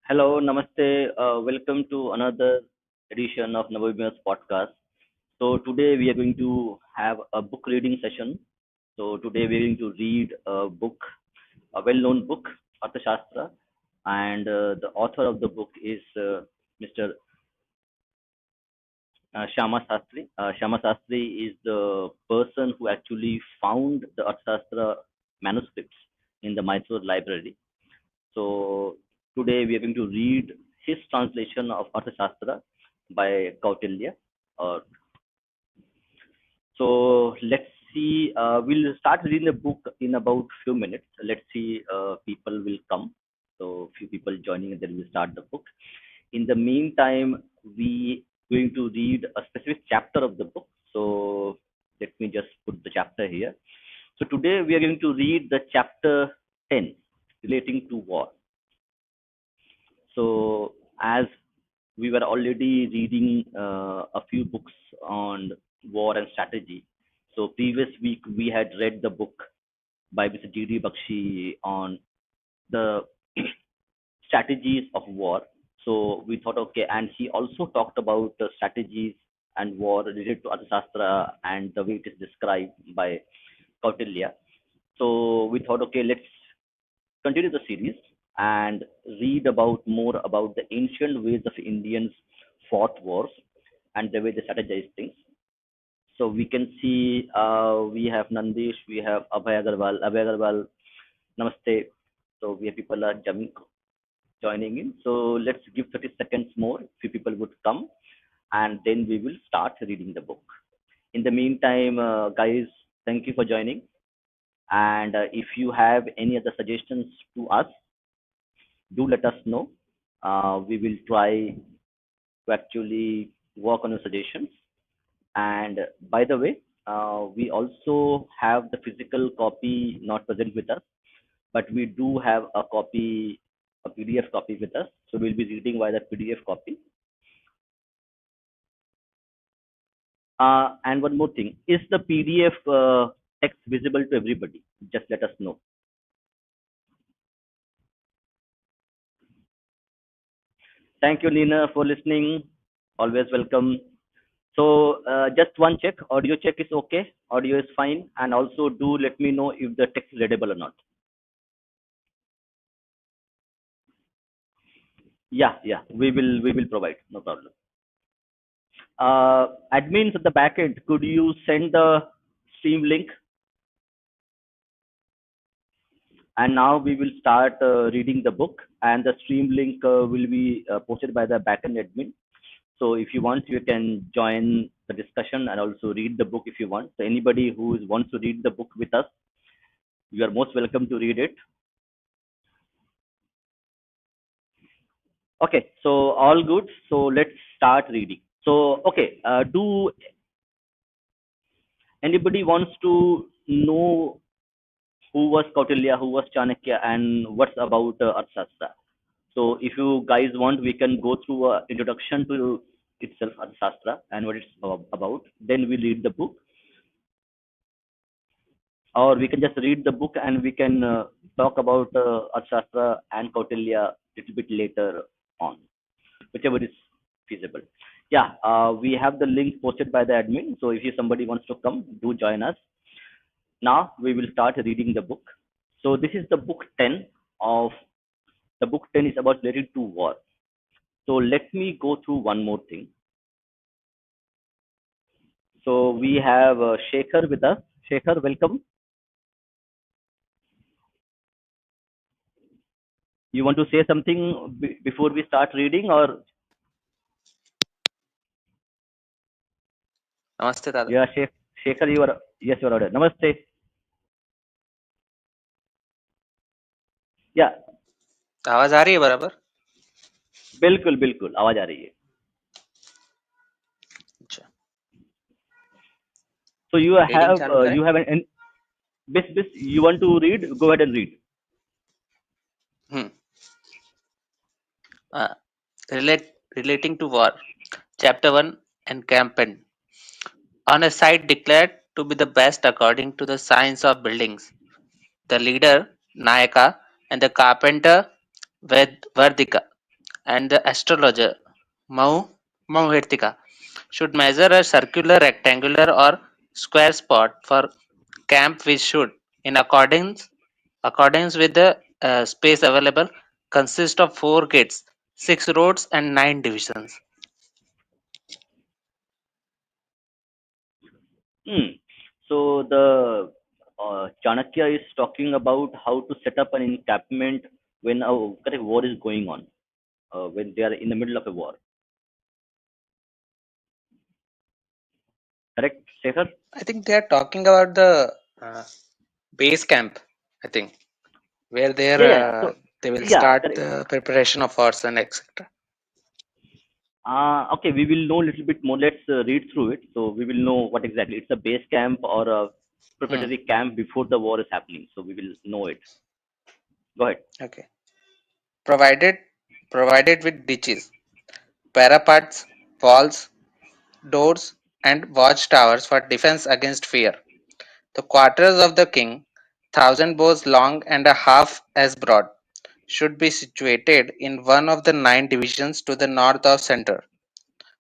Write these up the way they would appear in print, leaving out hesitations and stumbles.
Hello, namaste. Welcome to another edition of Navobhim's podcast. So today we are going to have a book reading session. So today we are going to read a book, a well-known book, Arthashastra, and the author of the book is Mr. Shamasastry. Shamasastry is the person who actually found the Arthashastra manuscripts in the Mysore library. So today we are going to read his translation of Arthashastra by Kautilya. Uh, so let's see. We'll start reading the book in about few minutes. Let's see. People will come. So few people joining, and then we'll start the book. In the meantime, we going to read a specific chapter of the book. So let me just put the chapter here. So today we are going to read the chapter 10 relating to war. So, as we were already reading a few books on war and strategy, so previous week we had read the book by Mr. G.D. Bakshi on the strategies of war. So we thought, okay, and he also talked about the strategies and war related to Arthashastra and the way it is described by Kautilya. So we thought, okay, let's continue the series and read about more about the ancient ways of Indians fought wars and the way they strategize things. So we can see we have Nandish, we have Abhay Agarwal. Abhay Agarwal, namaste. So we have people are joining in. So let's give 30 seconds more. Few people would come, and then we will start reading the book. In the meantime, guys, thank you for joining. And if you have any other suggestions to us, do let us know. We will try to actually work on your suggestions. And by the way, we also have the physical copy not present with us, but we do have a copy, a PDF copy with us. So we'll be reading via the PDF copy. And one more thing, is the PDF text visible to everybody? Just let us know. Thank you, Nina, for listening. Always welcome. So just one check, audio check is okay, audio is fine, and also do let me know if the text is readable or not. Yeah, we will provide, no problem. Admins at the back end, could you send the stream link? And now we will start reading the book, and the stream link will be posted by the backend admin. So if you want, you can join the discussion and also read the book if you want. So anybody who wants to read the book with us, you are most welcome to read it. Okay, so all good. So let's start reading. So okay, do anybody wants to know who was Kautilya, who was Chanakya, and what's about Arthashastra? So if you guys want, we can go through an introduction to itself, Arthashastra, and what it's about. Then we read the book, or we can just read the book and we can talk about Arthashastra and Kautilya a little bit later on, whichever is feasible. Yeah, we have the link posted by the admin. So if somebody wants to come, do join us. Now we will start reading the book. So this is the book 10 of the book 10 is about related to war. So let me go through one more thing. So we have Shekhar with us. Shekhar, welcome. You want to say something before we start reading, or नमस्ते दादा. yeah, Shekhar, you are yes, you are ordered. Namaste. Yeah, आवाज आ रही है बराबर? बिल्कुल बिल्कुल आवाज आ रही है. अच्छा, So रीडिंग चालू करें? you have this you want to read? Go ahead and read. Relating to war. Chapter 1, Encampment. On a site declared to be the best according to the science of buildings, the leader, Nayaka, and the carpenter, Vardika, and the astrologer Mau Mauhertika should measure a circular, rectangular, or square spot for camp which should, in accordance with the space available, consist of 4 gates, 6 roads, and 9 divisions. Hmm. So the Chanakya is talking about how to set up an encampment when a correct war is going on, when they are in the middle of a war. Correct, Shekhar? I think they are talking about the base camp. I think where Yeah, yeah. So they will yeah, start correct. the preparation of horse and etc. Okay, we will know a little bit more. Let's read through it. So we will know what exactly it's a base camp or a Hmm. preparatory camp before the war is happening. So we will know it. Go ahead. Okay. Provided provided with ditches, parapets, walls, doors, and watchtowers for defense against fear. The quarters of the king, 1,000 bows long and a half as broad, should be situated in one of the 9 divisions to the north of center,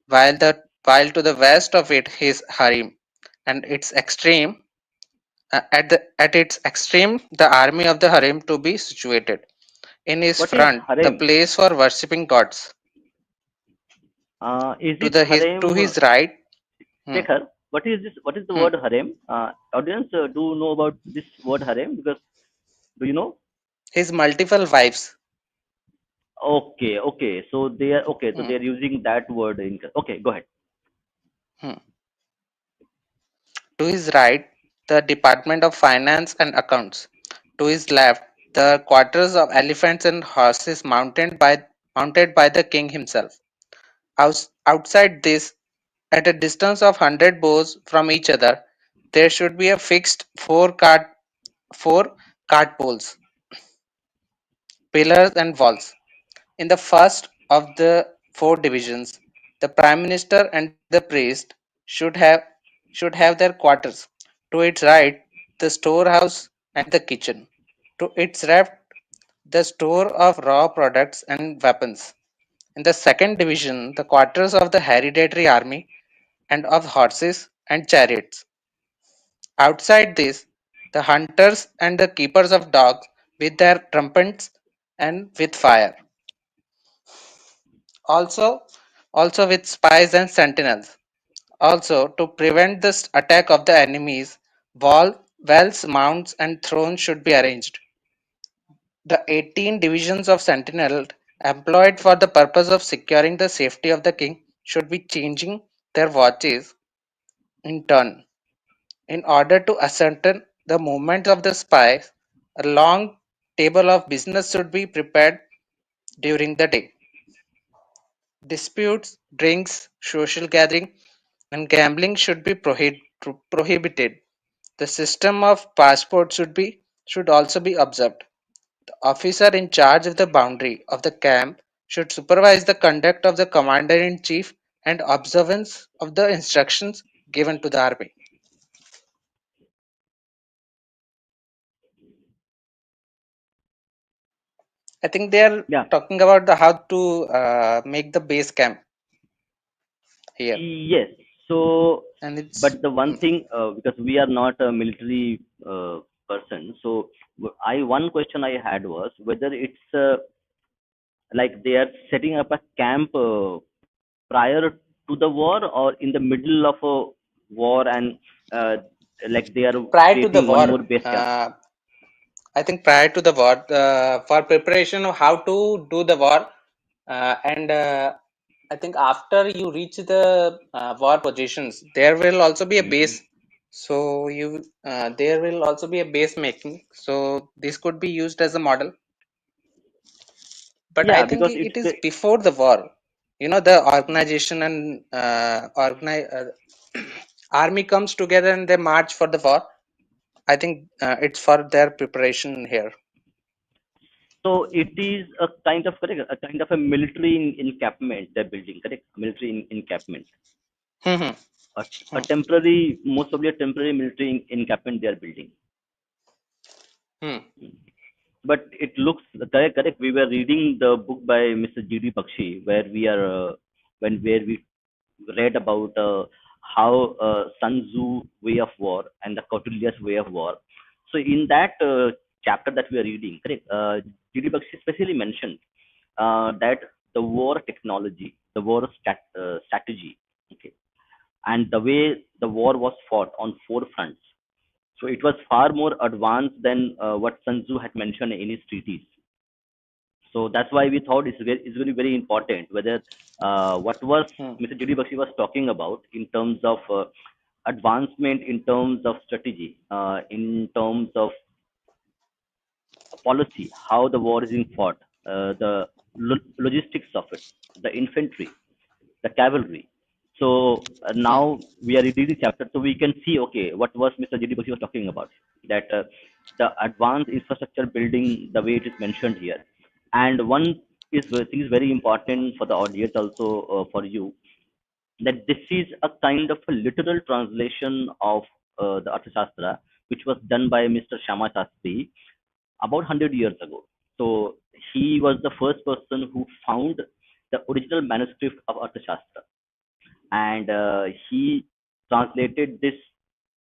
while to the west of it his harem, and its extreme at its extreme the army of the harem to be situated. In his What is front, the harem? place for worshipping gods. Is To it the his to harem, his right, hmm, Shekhar? What is this? What is the hmm, word harem? Audience, do you know about this word harem? Because do you know? his multiple wives. Okay, okay. So they are okay. So Hmm, they are using that word in. Okay, go ahead. hmm. To his right, the Department of Finance and Accounts. To his left, the quarters of elephants and horses mounted by the king himself. Outside this, at a distance of 100 bows from each other, there should be a fixed four cart poles, pillars, and walls. In the first of the 4 divisions, the prime minister and the priest should have should have their quarters. To its right, the storehouse and the kitchen. To its left, the store of raw products and weapons. In the second division, the quarters of the hereditary army and of horses and chariots. Outside this, the hunters and the keepers of dogs with their trumpets and with fire. Also, also with spies and sentinels. Also, to prevent this attack of the enemies, wells, mounts, and thrones should be arranged. The 18 divisions of sentinel employed for the purpose of securing the safety of the king should be changing their watches in turn. In order to ascertain the movements of the spies, a long table of business should be prepared during the day. Disputes, drinks, social gathering, and gambling should be prohibited. The system of passport should also be observed. The officer in charge of the boundary of the camp should supervise the conduct of the commander in chief and observance of the instructions given to the army. I think they are Yeah. talking about the how to make the base camp here, Yes. So, and it's but the one hmm, thing, because we are not a military person, so I one question I had was whether it's like they are setting up a camp prior to the war or in the middle of a war and uh, like they are prior to the creating one war. more base camp. I think prior to the war, for preparation of how to do the war, and I think after you reach the war positions, there will also be a Mhm. base. So there will also be a base making. So this could be used as a model. But I Yeah, think because it's it is before the war. The organization and army comes together and they march for the war. I think it's for their preparation here. so it is a kind of correct, a kind of a military encampment they're building, correct? Military encampment, Hmm. a temporary, most probably a temporary military encampment they are building. Hmm. but it looks correct. Correct. We were reading the book by Mr. G.D. Bakshi, where we are where we read about how Sun Tzu way of war and the Kautilya's way of war. So in that chapter that we are reading, correct, G.D. Bakshi especially mentioned that the war technology, the war strategy, okay, and the way the war was fought on four fronts. So it was far more advanced than what Sun Tzu had mentioned in his treatise. So that's why we thought it's very, very important whether what was Hmm. Mr. Judy Bakshi was talking about in terms of advancement, in terms of strategy, in terms of policy, how the war is being fought, the logistics of it, the infantry, the cavalry. So Hmm. now we are reading the chapter, so we can see, okay, what was Mr. J.D. Bakshi was talking about, that the advanced infrastructure building, the way it is mentioned here. And one is I think is very important for the audience also, for you, that this is a kind of a literal translation of the Arthashastra, which was done by Mr. Shamasastry about 100 years ago. So he was the first person who found the original manuscript of Arthashastra, and he translated this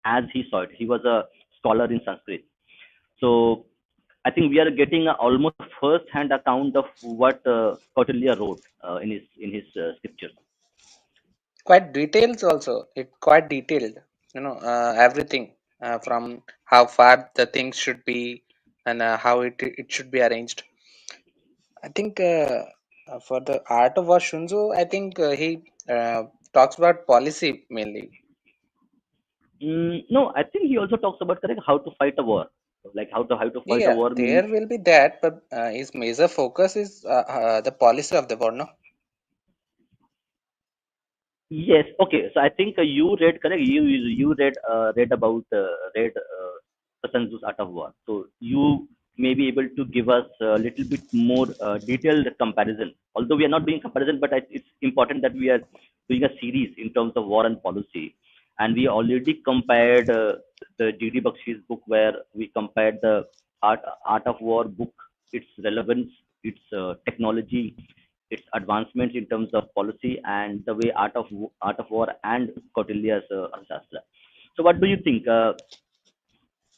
as he saw it. He was a scholar in Sanskrit. So I think we are getting a almost first-hand account of what Kautilya wrote in his scriptures. Quite details also. It quite detailed. Everything from how far the things should be and how it should be arranged. I think for the art of war, Shunzu, I think he talks about policy mainly. No, I think he also talks about correct how to fight a war. Like how to fight a Yeah, war means. there will be that, but his major focus is the policy of the war, no? Yes. Okay. So I think you read correct. You read about the Sun Tzu's Art of War. So you may be able to give us a little bit more detailed comparison. Although we are not doing comparison, but it's important that we are doing a series in terms of war and policy. And we already compared the G.D. Bakshi's book, where we compared the Art of War book, its relevance, its technology, its advancements in terms of policy, and the way art of war and Kautilya's Arthashastra. So, what do you think?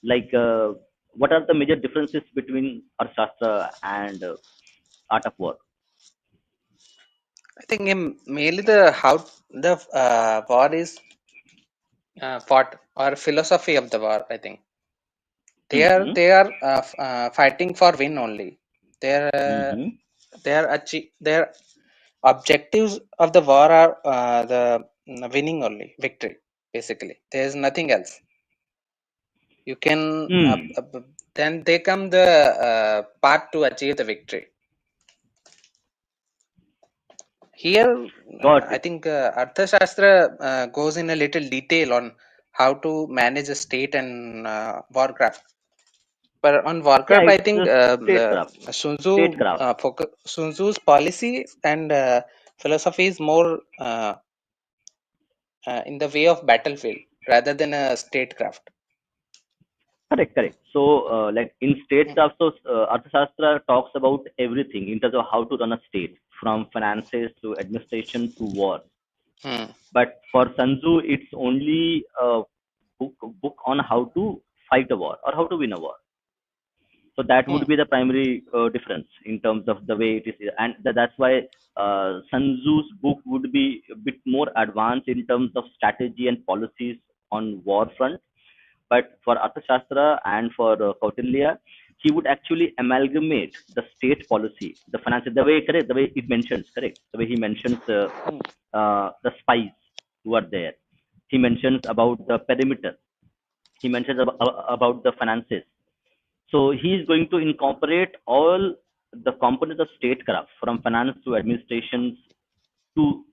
Like, what are the major differences between Arthashastra and art of war? I think mainly the how the war is fought or philosophy of the war. I think Mm-hmm. they are fighting for win only. Their Mm-hmm. their objectives of the war are the winning only, victory. Basically, there is nothing else. You can Mm. then they come the path to achieve the victory. Here, Got I it. think Arthashastra goes in a little detail on how to manage a state and warcraft. But on Yeah, Warcraft, I it's think statecraft. Statecraft. Sun Tzu's policy and philosophy is more in the way of battlefield rather than a statecraft. Correct, correct. So, like in Mm. statecraft, so Arthashastra talks about everything in terms of how to run a state, from finances to administration to war. Mm. But for Sun Tzu, it's only a book on how to fight a war or how to win a war. So that would Mm. be the primary difference in terms of the way it is, and that's why Sun Tzu's book would be a bit more advanced in terms of strategy and policies on war front. But for Arthashastra and for Kautilya, he would actually amalgamate the state policy, the finance, the way correct, the way it mentions correct, the way he mentions Mm. the spies who are there. He mentions about the perimeter. He mentions about the finances. So he is going to incorporate all the components of statecraft, from finance to administration to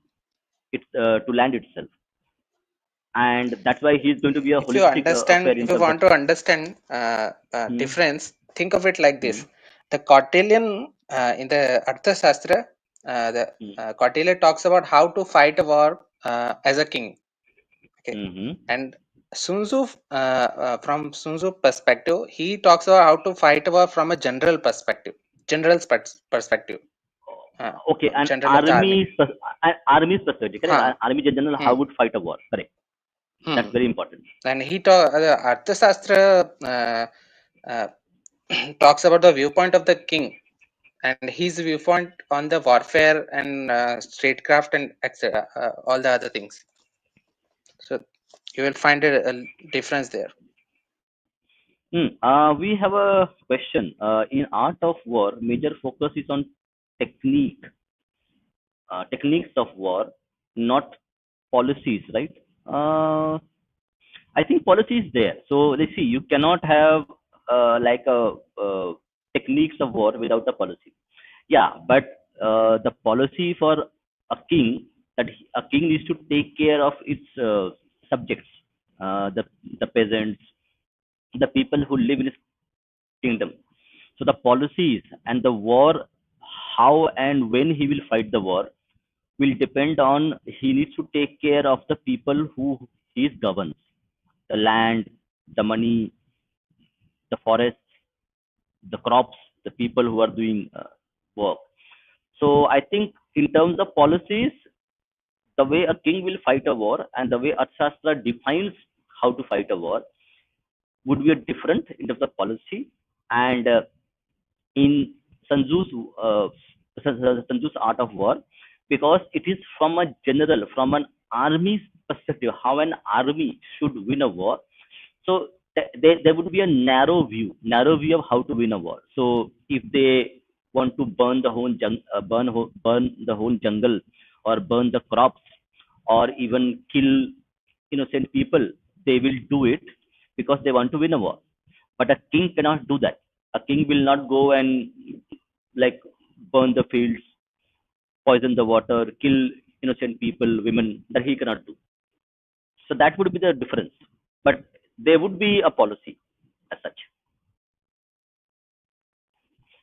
to land itself, and that's why he is going to be a holistic affair If in you terms of. want to understand Hmm, difference, think of it like hmm, this: the Kautilyan in the Arthashastra, the hmm, Kautilya talks about how to fight a war as a king. Okay, hmm, and Sun Tzu, from Sun Tzu perspective, he talks about how to fight a war from a general perspective, perspective, uh, Okay, an general of the army. army perspective, correct? Huh. Army general, how Hmm. would fight a war, correct? That's Hmm. very important. And he Arthashastra uh, talks about the viewpoint of the king and his viewpoint on the warfare and statecraft and etc. All the other things. So you will find a difference there. We have a question. In art of war, major focus is on technique, techniques of war, not policies, right? I think policy is there. So let's see. You cannot have like a techniques of war without a policy. Yeah, but the policy for a king, that a king needs to take care of its subjects, the peasants, the people who live in his kingdom. So the policies and the war, how and when he will fight the war, will depend on he needs to take care of the people who he governs, the land, the money, the forests, the crops, the people who are doing work. So I think in terms of policies, the way a king will fight a war and the way Arthashastra defines how to fight a war would be different in terms of policy. And in Sanju's Sanju's art of war, because it is from a general, from an army's perspective, how an army should win a war. So there would be a narrow view of how to win a war. So if they want to burn the whole burn the whole jungle, or burn the crops, or even kill innocent people, they will do it because they want to win a war. But a king cannot do that. A king will not go and like burn the fields, poison the water, kill innocent people, women. That he cannot do. So that would be the difference. But there would be a policy as such.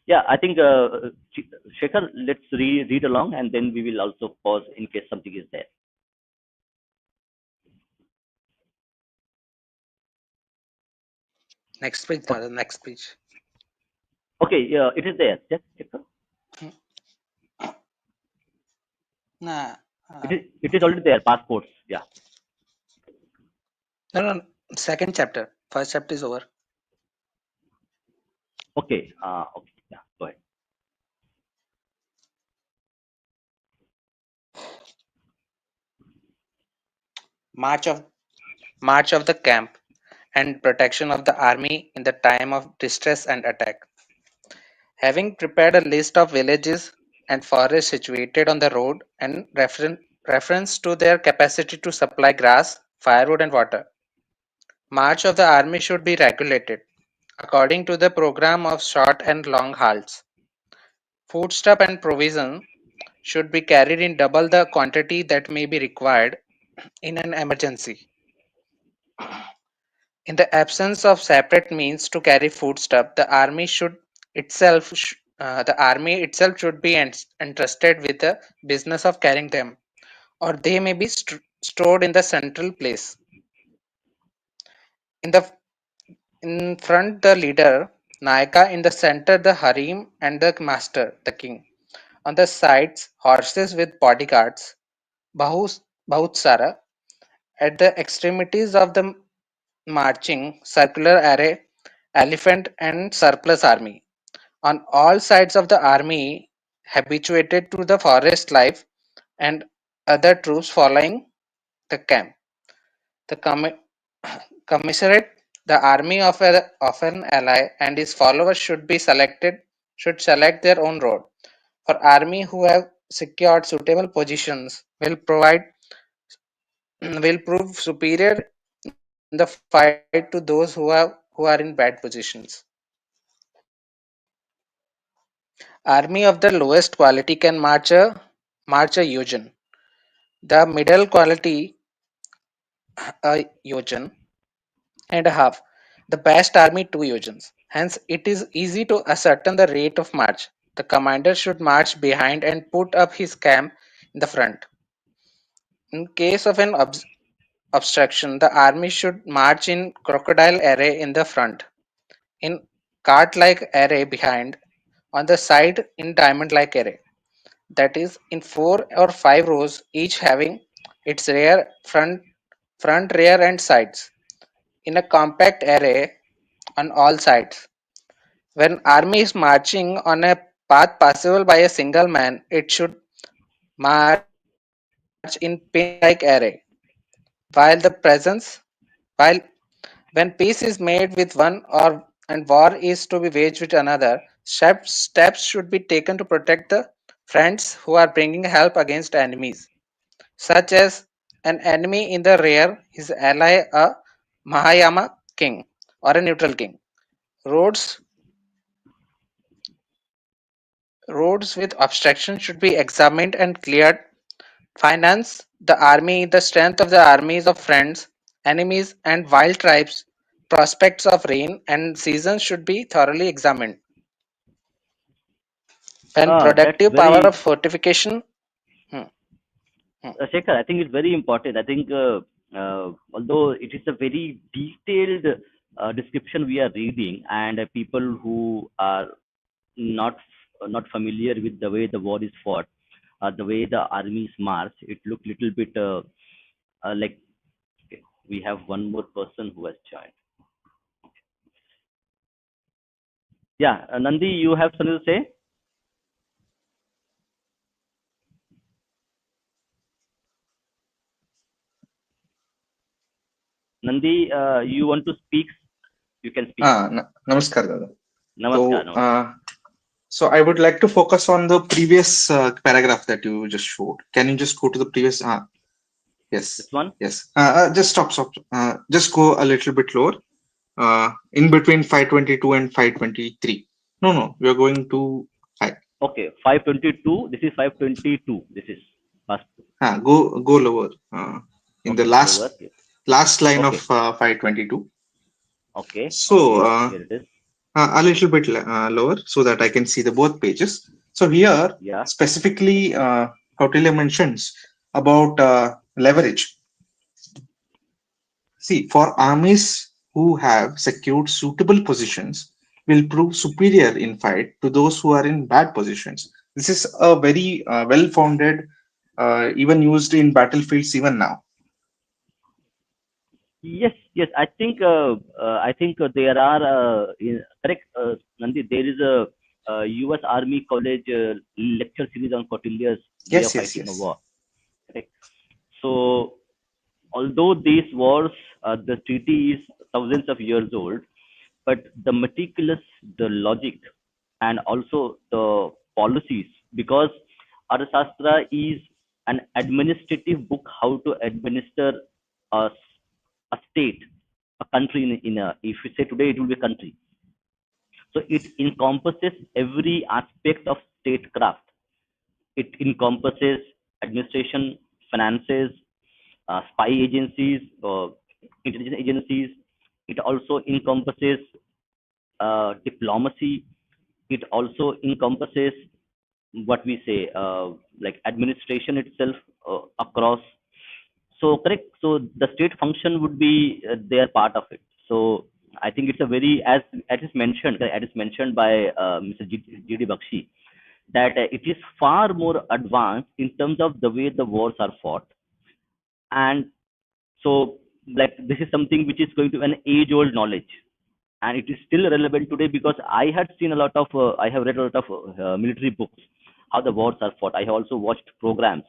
Yeah, I think Shekhar, let's read along, and then we will also pause in case something is there. Next page, Okay, the next page. okay, it is there. Yes, Shekhar. Hmm. Nah, It is already there. Passports. Yeah. no, no, second chapter. First chapter is over. Okay. Okay. Yeah. Go ahead. March of March of the camp and protection of the army in the time of distress and attack. Having prepared a list of villages and forests situated on the road and reference to their capacity to supply grass, firewood, and water, march of the army should be regulated according to the program of short and long halts. Foodstuff and provision should be carried in double the quantity that may be required in an emergency. In the absence of separate means to carry foodstuff, the army itself should be entrusted with the business of carrying them, or they may be stored in the central place. In the in front, the leader, Nayaka; in the center, the harem and the master, the king. On the sides, horses with bodyguards, Bahutsara. At the extremities of the marching, circular array, elephant and surplus army. On all sides of the army, habituated to the forest life, and other troops following the camp. The commissariat, the army of an ally and his followers should select their own road. For army who have secured suitable positions will prove superior in the fight to those who are in bad positions. Army of the lowest quality can march a yojan. The middle quality a yojan and a half. The best army 2 yojans. Hence, it is easy to ascertain the rate of march. The commander should march behind and put up his camp in the front. In case of an obstruction, the army should march in crocodile array in the front, in cart-like array behind, on the side in diamond-like array. That is, in 4 or 5 rows, each having its rear, front, rear, and sides, in a compact array on all sides. When army is marching on a path passable by a single man, it should march in pin-like array. While the presence, while when peace is made with one or and war is to be waged with another, steps should be taken to protect the friends who are bringing help against enemies, such as an enemy in the rear, his ally a Mahayama king or a neutral king. Roads roads with obstruction should be examined and cleared. Finance, the army, the strength of the armies of friends, enemies, and wild tribes, prospects of rain and seasons should be thoroughly examined. When That's productive power of very, fortification, hmm, hmm, Shekhar, I think it's very important. I think, although it is a very detailed description we are reading, and people who are not not familiar with the way the war is fought, the way the armies march, it looked little bit like, okay, we have one more person who has joined. Yeah, Nandi, you have something to say? Nandi, you want to speak? You can speak. Namaskar, Dada. Namaskar, So, namaskar. so I would like to focus on the previous paragraph that you just showed. Can you just go to the previous? This Yes, one? yes. Just stop. Just go a little bit lower. In between 522 and 523. No. We are going to five. Okay, 522. This is 522. This is first. Go lower. In the Okay, lower. last line of Okay, 522. okay, So, okay. Here it is. a little bit lower so that I can see the both pages. So here, Yeah. specifically, Kautilya mentions about leverage. See, for armies who have secured suitable positions will prove superior in fight to those who are in bad positions. This is a very well-founded, even used in battlefields even now. Yes, yes. I think there are correct, Nandi. There is a U.S. Army College lecture series on Kautilya's way of Yes, yes, fighting a yes. war. Correct. So, although these wars, the treaty is thousands of years old, but the meticulous, the logic, and also the policies, because Arthashastra is an administrative book how to administer a, a state, a country in a, if you say today, it will be a country. So it encompasses every aspect of statecraft. It encompasses administration, finances, spy agencies, intelligence agencies. It also encompasses diplomacy. It also encompasses what we say, like administration itself across. So correct. So the state function would be their part of it. So I think it's a very, as is mentioned by Mr. G.D. Bakshi, that it is far more advanced in terms of the way the wars are fought. And so, like, this is something which is going to an age old knowledge, and it is still relevant today, because I had seen a lot of I have read a lot of military books, how the wars are fought. I have also watched programs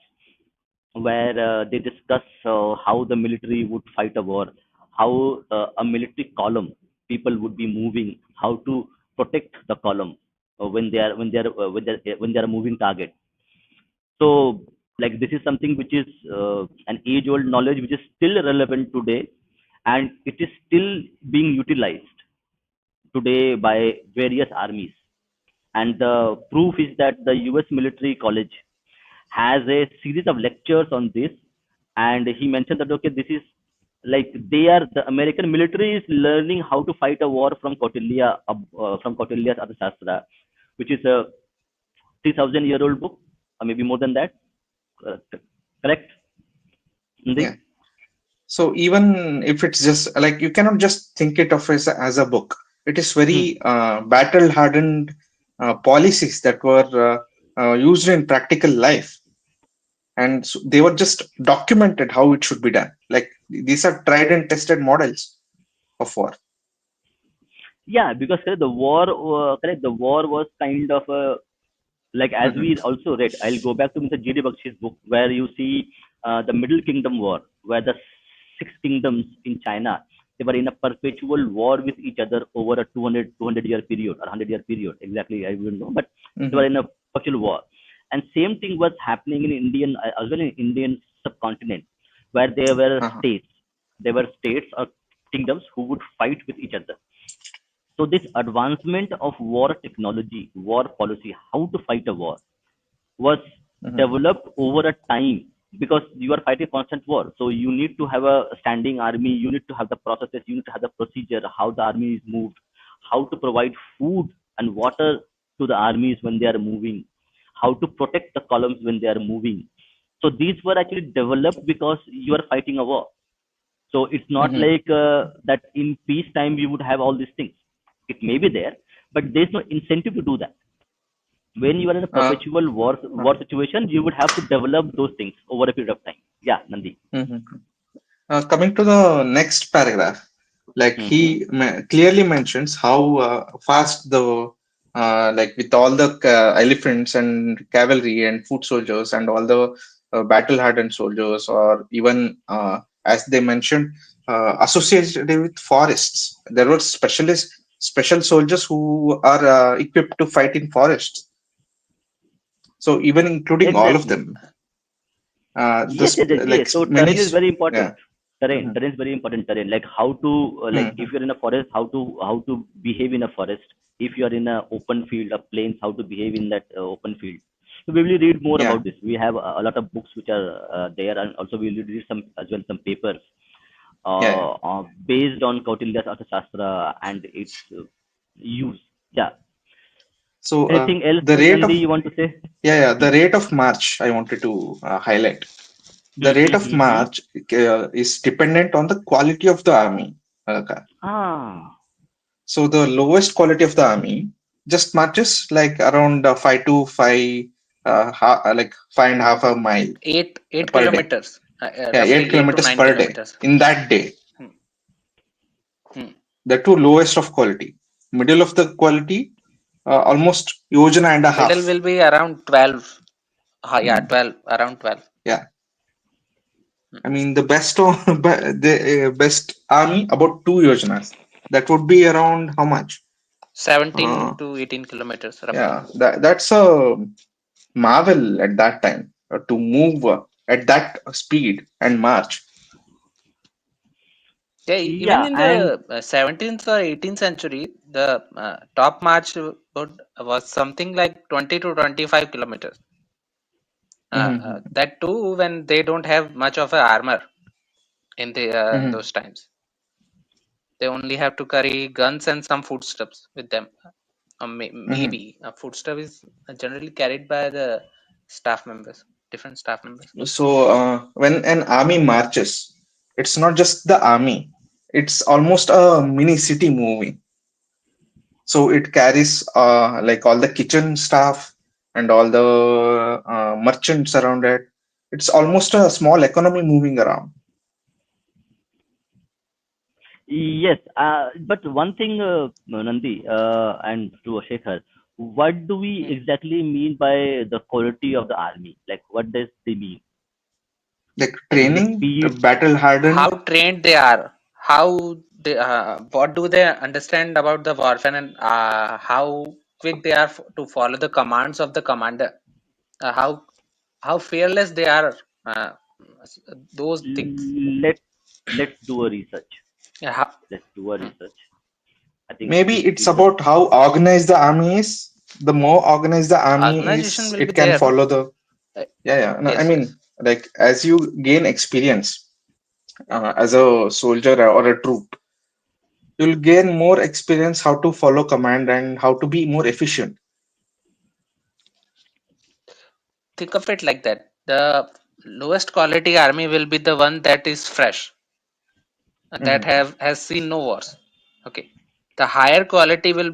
where they discuss how the military would fight a war, how a military column, people would be moving, how to protect the column when they are a moving target. So, like, this is something which is an age old knowledge which is still relevant today, and it is still being utilized today by various armies. And the proof is that the US Military College has a series of lectures on this. And he mentioned that, okay, this is like the American military is learning how to fight a war from from Kautilya's Arthashastra, which is a 3,000-year-old book, or maybe more than that. Correct? Yeah. Nandi? So even if it's just like, you cannot just think it of as a book. It is very Hmm. battle hardened policies that were used in practical life, and so they were just documented how it should be done. Like these are tried and tested models of war. Yeah, because the war, correct, the war was kind of a, like as Hmm. we also read, I'll go back to Mr. G.D. Bakshi's book where you see the Middle Kingdom War, where the six kingdoms in China, they were in a perpetual war with each other over a 200 year period or 100-year period. Exactly, I don't know, but they were Hmm. in a perpetual war. And same thing was happening in Indian, as well in Indian subcontinent, where there were Uh-huh. states. There were states or kingdoms who would fight with each other. So this advancement of war technology, war policy, how to fight a war, was Hmm. developed over a time, because you are fighting constant war. So you need to have a standing army, you need to have the processes, you need to have the procedure, how the army is moved, how to provide food and water to the armies when they are moving, how to protect the columns when they are moving. So these were actually developed because you are fighting a war. So it's not Hmm. like that in peacetime you would have all these things. It may be there, but there's no incentive to do that. When you are in a Uh, perpetual war situation, you would have to develop those things over a period of time. Yeah, Nandi. mhm. Coming to the next paragraph, like he Mm-hmm. clearly mentions how fast the like with all the elephants and cavalry and foot soldiers and all the battle hardened soldiers, or even as they mentioned, associated with forests. There were special soldiers who are equipped to fight in forests. So even including all of Exactly. them, Yes, yes, yes, yes. like So many. terrain is very important. Yeah. Terrain, Hmm. terrain is very important. Terrain, like how to, like Hmm. if you're in a forest, how to behave in a forest. If you are in a open field of plains, how to behave in that open field. So we will read more Yeah. about this. We have a lot of books which are there, and also we will read some as well, some papers Yeah. based on Kautilya's Arthashastra and its use. Yeah. So Anything else, the rate Nandi, of you want to say? yeah, Hmm. the rate of march I wanted to highlight. The Hmm, rate hmm, of hmm, hmm. march is dependent on the quality of the army. Ah. So the lowest quality of the army just marches like around 5 to 5, like 5.5 a mile Eight per day. kilometers, Yeah, roughly eight eight to kilometers nine per day kilometers. in that day. Hmm. Hmm. The two lowest of quality. Middle of the quality, almost yojana and a Middle half. will be around 12. Yeah, Hmm. 12, around 12. Yeah. Hmm. I mean, the best the best army about two yojanas. That would be around how much? 17 Uh, to 18 kilometers roughly. yeah, that's a marvel at that time to move at that speed and march. Yeah, even Yeah, in and the 17th or 18th century, the top march was something like 20 to 25 kilometers. Hmm. That too, when they don't have much of a armor in the Hmm. those times, they only have to carry guns and some foodstuffs with them. Hmm. Maybe a foodstuff is generally carried by the staff members, different staff members. So when an army marches, it's not just the army; it's almost a mini city moving. So it carries like all the kitchen staff and all the merchants around it. It's almost a small economy moving around. yes, but one thing, Nandi, and to Shekhar, what do we Hmm. exactly mean by the quality of the army? Like, what does they mean? Like Is it the training, speed? battle How hardened. trained they are, how they what do they understand about the warfare, and how quick they are to follow the commands of the commander, how fearless they are, uh, those things. Let Let's do a research. Yeah, Let's do a hmm. research. I think Maybe this it's gives us. about how organized the army is. The more organized the army Organization is, will be it can there. follow the. Uh, Yeah, yeah. No, I yes, mean, yes. like as you gain experience as a soldier or a troop, you'll gain more experience how to follow command and how to be more efficient. Think of it like that. The lowest quality army will be the one that is fresh. that Mhm. has seen no wars. Okay, the higher quality will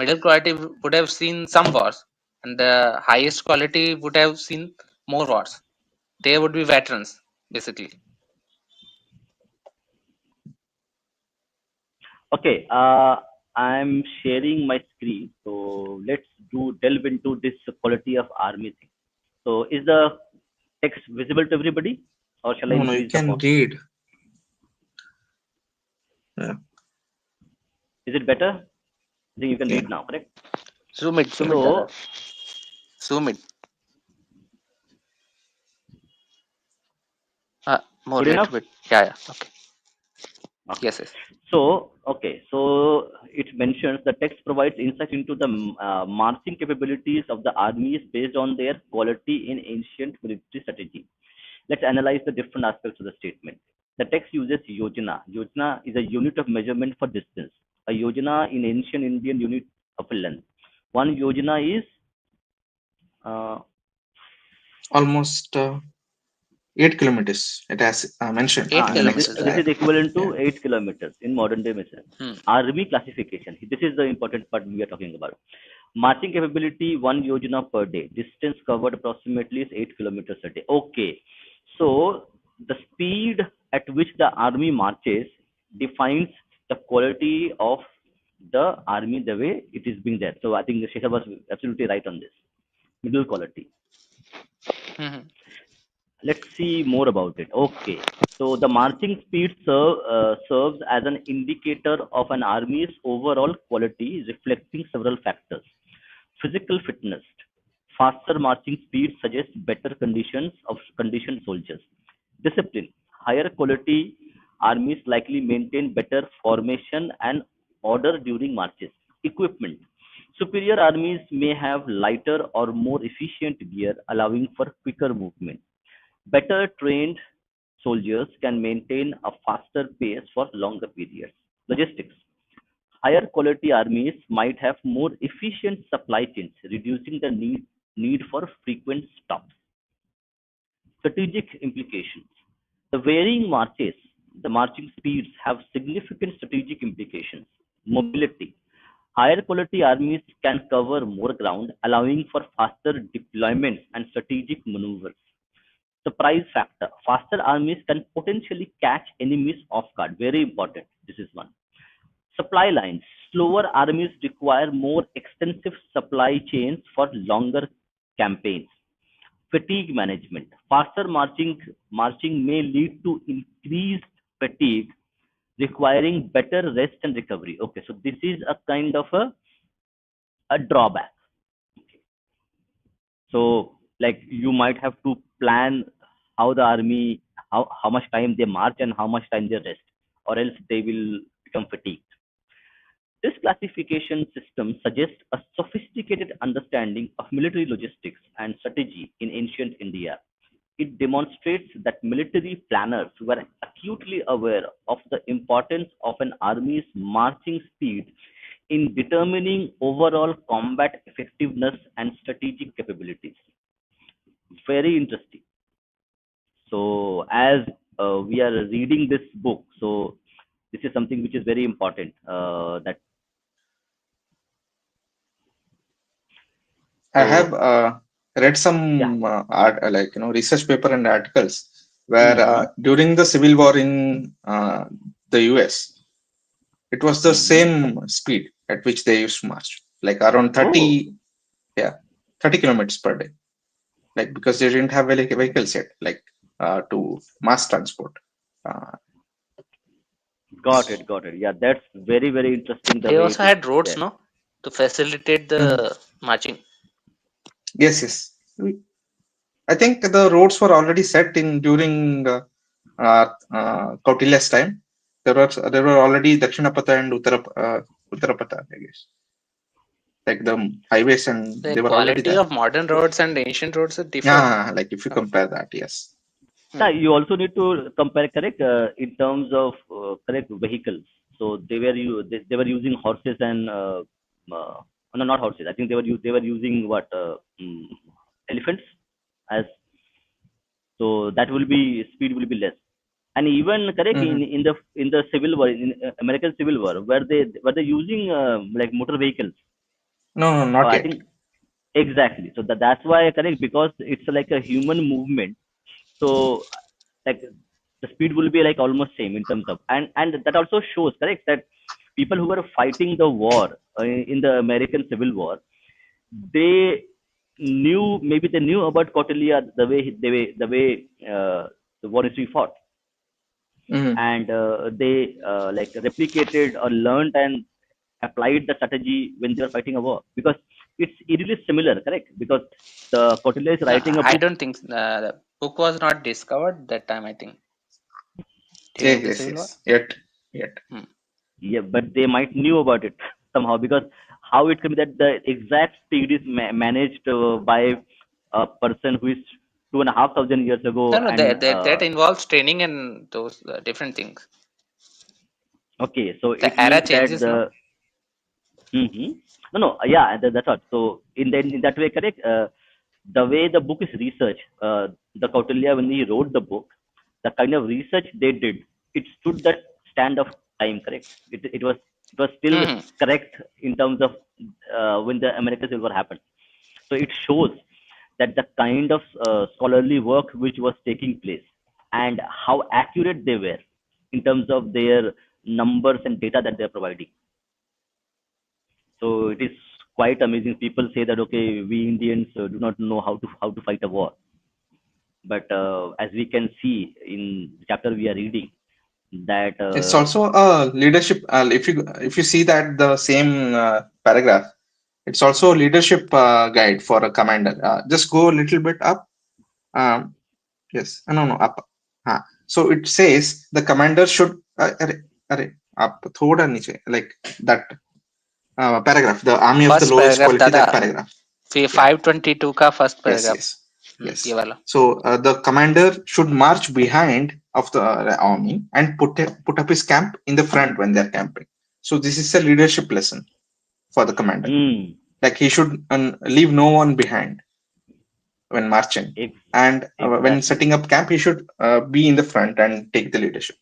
middle quality would have seen some wars, and the highest quality would have seen more wars. They would be veterans basically. Okay, I'm sharing my screen. So let's do delve into this quality of army thing. So is the text visible to everybody, or shall I No, no, you increase the can font? read. Yeah, Is it better? I think you can yeah, read now, correct? Zoom it Dada. So Zoom it. More good enough. little bit. Yeah, yeah. Okay. Okay. Yes, yes. So it mentions the text provides insight into the marching capabilities of the armies based on their quality in ancient military strategy. Let's analyze the different aspects of the statement. The text uses yojana. Yojana is a unit of measurement for distance. A yojana in ancient Indian unit of length. One yojana is uh, almost 8 kilometers. It has mentioned Eight in the this, next kilometers. this line. is equivalent Yeah. to 8 kilometers in modern day measure. Hmm. Army classification. This is the important part we are talking about. Marching capability, one yojana per day. Distance covered approximately is 8 kilometers a day. Okay. So the speed at which the army marches defines the quality of the army the way it is being there. So I think Shesha was absolutely right on this. Middle quality. Hmm. Let's see more about it. Okay. So the marching speed serves as an indicator of an army's overall quality, reflecting several factors. Physical fitness. Faster marching speed suggests better conditions of conditioned soldiers. Discipline. Higher quality armies likely maintain better formation and order during marches. Equipment. Superior armies may have lighter or more efficient gear, allowing for quicker movement. Better trained soldiers can maintain a faster pace for longer periods. Logistics. Higher quality armies might have more efficient supply chains, reducing the need for frequent stops. Strategic implications. The varying marches, the marching speeds have significant strategic implications. Mobility. Higher quality armies can cover more ground, allowing for faster deployments and strategic maneuvers. Surprise factor. Faster armies can potentially catch enemies off guard. Very important. This is one. Supply lines. Slower armies require more extensive supply chains for longer campaigns. Fatigue management. Faster marching may lead to increased fatigue, requiring better rest and recovery. Okay, so this is a kind of a drawback. So like you might have to plan how the army, how much time they march and how much time they rest, or else they will become fatigued. This classification system suggests a sophisticated understanding of military logistics and strategy in ancient India. It demonstrates that military planners were acutely aware of the importance of an army's marching speed in determining overall combat effectiveness and strategic capabilities. Very interesting. So, as we are reading this book, so this is something which is very important. That I have so read yeah. some research paper and articles where Mm-hmm. during the civil war in the US, it was the Mm-hmm. same speed at which they used to march, like around Oh, 30, yeah, 30 kilometers per day. Like because they didn't have vehicles yet, like to mass transport. Uh, got it, got it. Yeah, that's very, very interesting the They way also it is had roads, there. no, to facilitate mhm. the marching. Yes, yes. I think the roads were already set in during Kautilya's time. There were already Dakshinapatha and Uttarapatha, I guess, like the highways, and The they were already quality there. of modern roads and ancient roads differ. Yeah, like if you compare that, yes. Yeah, Hmm. you also need to compare, correct, in terms of correct vehicles. So they were using horses and no, not horses. I think they were using what elephants as, so that will be speed will be less. And even correct Hmm. in the Civil War, in American Civil War, were they using like motor vehicles? No, no, not I yet. think exactly. So that's why correct, because it's like a human movement. So like the speed will be like almost same in terms of, and that also shows correct that people who were fighting the war in the American Civil War, they knew, maybe they knew about Kautilya, the way the war is to be fought, Hmm. and they like replicated or learned and applied the strategy when they were fighting a war, because it's eerily similar, correct? Because the Kautilya is No, writing a I book. don't think the book was not discovered that time. I think during Yes, the yes, Civil War. yes. Yet, yet. Hmm. Yeah, but they might knew about it somehow, because how it can be that the exact speed is managed by a person who is 2,500 years No, ago, no, and that involves training and those different things. okay, so The it era means that changes, no? the hmm no, no, yeah, that's what. So in that way, correct. The way the book is researched, the Kautilya, when he wrote the book, the kind of research they did, it stood that stand of time, correct? It was still Hmm. correct in terms of when the American Civil War happened. So it shows that the kind of scholarly work which was taking place and how accurate they were in terms of their numbers and data that they're providing. So it is quite amazing. People say that okay, we Indians do not know how to fight a war, but as we can see in the chapter we are reading, that It's also a leadership. If you see that the same paragraph, it's also a leadership guide for a commander. Just go a little bit up. Um, yes, no, no, up. So it says the commander should. Up, thoda niche, like that paragraph. The army of the First lowest paragraph, quality. That Dada. paragraph. Yeah. 522 का first Yes, paragraph. yes, ये yes. वाला. So the commander should march behind of the army and put up his camp in the front when they're camping. So this is a leadership lesson for the commander. mm, Like he should leave no one behind when marching, ex- and when exactly. setting up camp, he should be in the front and take the leadership.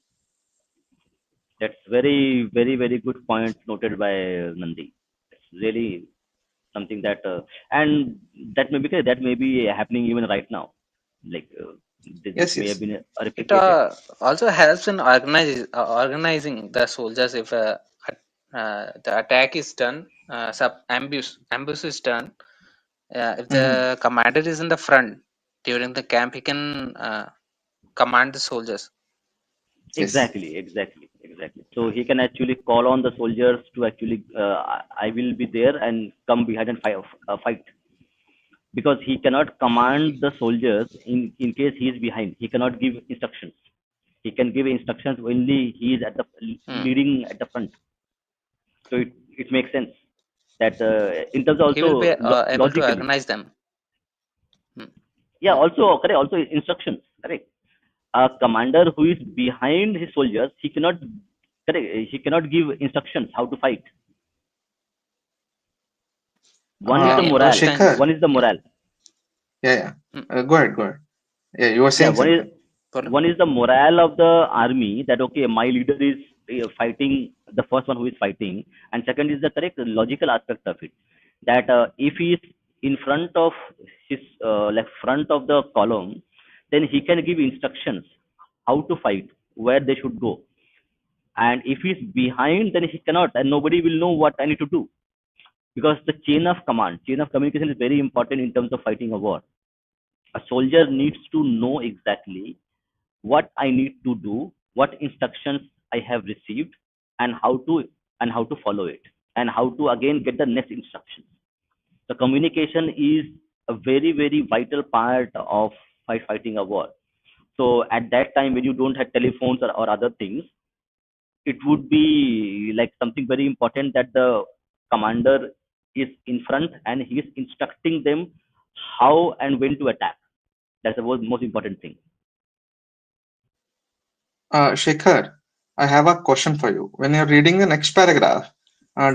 That's very good point noted by Nandi. It's really something that and that may be happening even right now. Like this Yes, may have yes, been It replicated. also helps in organizing the soldiers if the attack is done, ambush is done. If hmm, the commander is in the front during the camp, he can command the soldiers. yes. Exactly. So he can actually call on the soldiers to actually, I will be there and come behind and fight, because he cannot command the soldiers in case he is behind. He cannot give instructions. He can give instructions only he is at the Hmm. leading at the front. So it makes sense that in terms of He will be also able to logically, organize them. Hmm. yeah, also correct, also instructions, correct. A commander who is behind his soldiers, he cannot correct, he cannot give instructions how to fight. One is Yeah, the in morale. those times. Shekhar, One is the Yeah. morale. yeah, yeah. Hmm. Go ahead, go ahead. Yeah, you were Yeah, saying something. one is the morale of the army, that okay, my leader is fighting, the first one who is fighting, and second is the correct logical aspect of it, that if he is in front of his like front of the column, then he can give instructions how to fight, where they should go, and if he's behind, then he cannot, and nobody will know what I need to do, because the chain of communication is very important in terms of fighting a war. A soldier needs to know exactly what I need to do, what instructions I have received, and how to follow it, and how to again get the next instructions. The communication is a very vital part of fighting a war. So at that time, when you don't have telephones or other things, it would be like something very important that the commander is in front and he is instructing them how and when to attack. That's the most important thing. Shekhar, I have a question for you. When you're reading the next paragraph,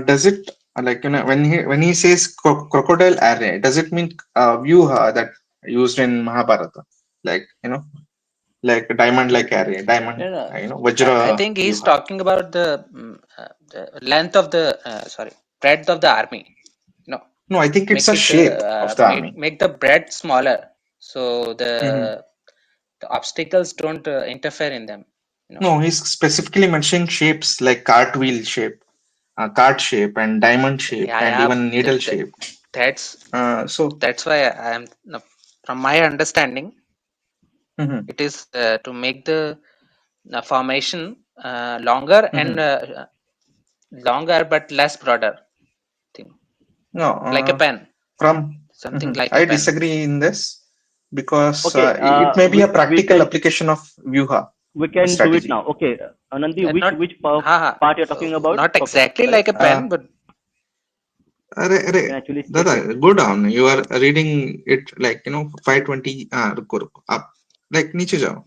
does it like when he says crocodile array, does it mean vyuha that used in Mahabharata? Like like a diamond like array, diamond, No, no. I Vajra think he's Vyuha. talking about the length of the sorry, breadth of the army. You know, No, I think it's make a it shape of the army. make the breadth smaller, so Hmm. the obstacles don't interfere in them. You know. No, he's specifically mentioning shapes like cartwheel shape, cart shape, and diamond shape, Yeah, and yeah. even needle shape. That's So, that's why I am, no, from my understanding, mhm, it is to make the formation longer and mhm. longer but less broader thing, No, like a pen, something like a I pen. disagree in this because Okay, it may be a we practical can application of Vyuha do it strategy. now. Okay, Anandi, Not part you're talking about? not exactly Correct. like a Uh, pen, but अरे, You can actually check दादा, it. go down. You are reading it like 520. रुको रुको आप like नीचे जाओ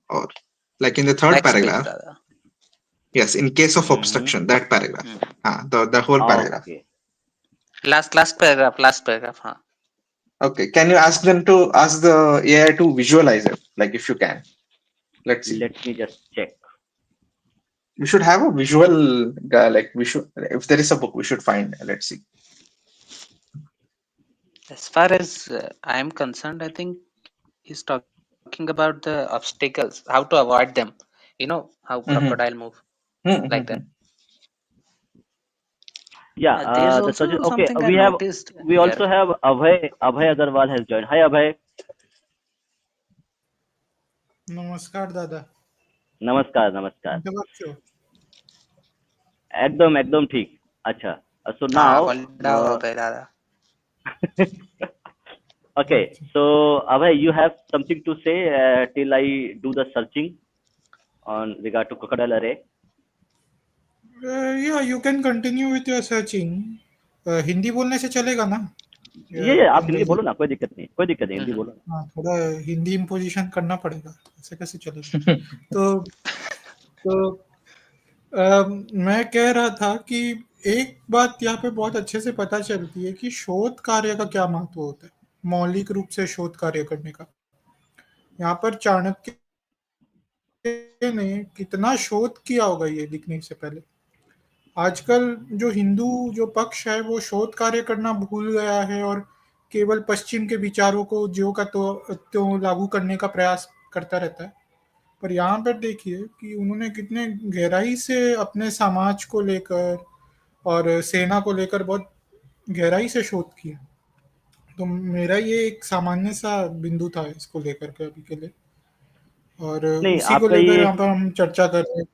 or like in the third next page, paragraph. brother. Yes, in case of Mm-hmm. obstruction, that paragraph. Hmm. The whole paragraph. Okay. Last paragraph, huh? Okay, can you ask them to ask the AI to visualize it? Like if you can, let's see. Let me just check. We should have a visual guy. Like we should, if there is a book, we should find. Let's see. As far as I am concerned, I think he's talking about the obstacles, how to avoid them. How crocodile move, Hmm. like that. Yeah, There's the also suggestion. Okay, something I noticed we here. also have Abhay Agarwal has joined. Hi Abhay. नमस्कार दादा. नमस्कार नमस्कार. कोणत्या बाबतीत? एकदम ठीक. अच्छा. So now, hold down, brother. okay. Okay. So Abhay, you have something to say till I do the searching on regard to crocodile array. Yeah, you can continue with your searching. Hindi बोलने से चलेगा ना? ये आप हिंदी अंग्रेजी? बोलो ना, कोई दिक्कत नहीं, हिंदी बोलो ना. हाँ, थोड़ा हिंदी इम्पोजिशन करना पड़ेगा. ऐसे कैसे चलेगा? तो तो मैं कह रहा था कि एक बात यहाँ पे बहुत अच्छे से पता चलती है कि शोध कार्य का क्या महत्व होता है. मौलिक रूप से शोध कार्य करने का. यहाँ पर चाणक्य ने कितना शोध किया होगा ये लिखने से पहले. आजकल जो हिंदू जो पक्ष है वो शोध कार्य करना भूल गया है और केवल पश्चिम के विचारों को ज्यों का त्यों लागू करने का प्रयास करता रहता है. पर यहाँ पर देखिए कि उन्होंने कितने गहराई से अपने समाज को लेकर और सेना को लेकर बहुत गहराई से शोध किया. तो मेरा ये एक सामान्य सा बिंदु था इसको लेकर के अभी के लिए, और नहीं, उसी को लेकर यहाँ पर हम चर्चा कर रहे हैं.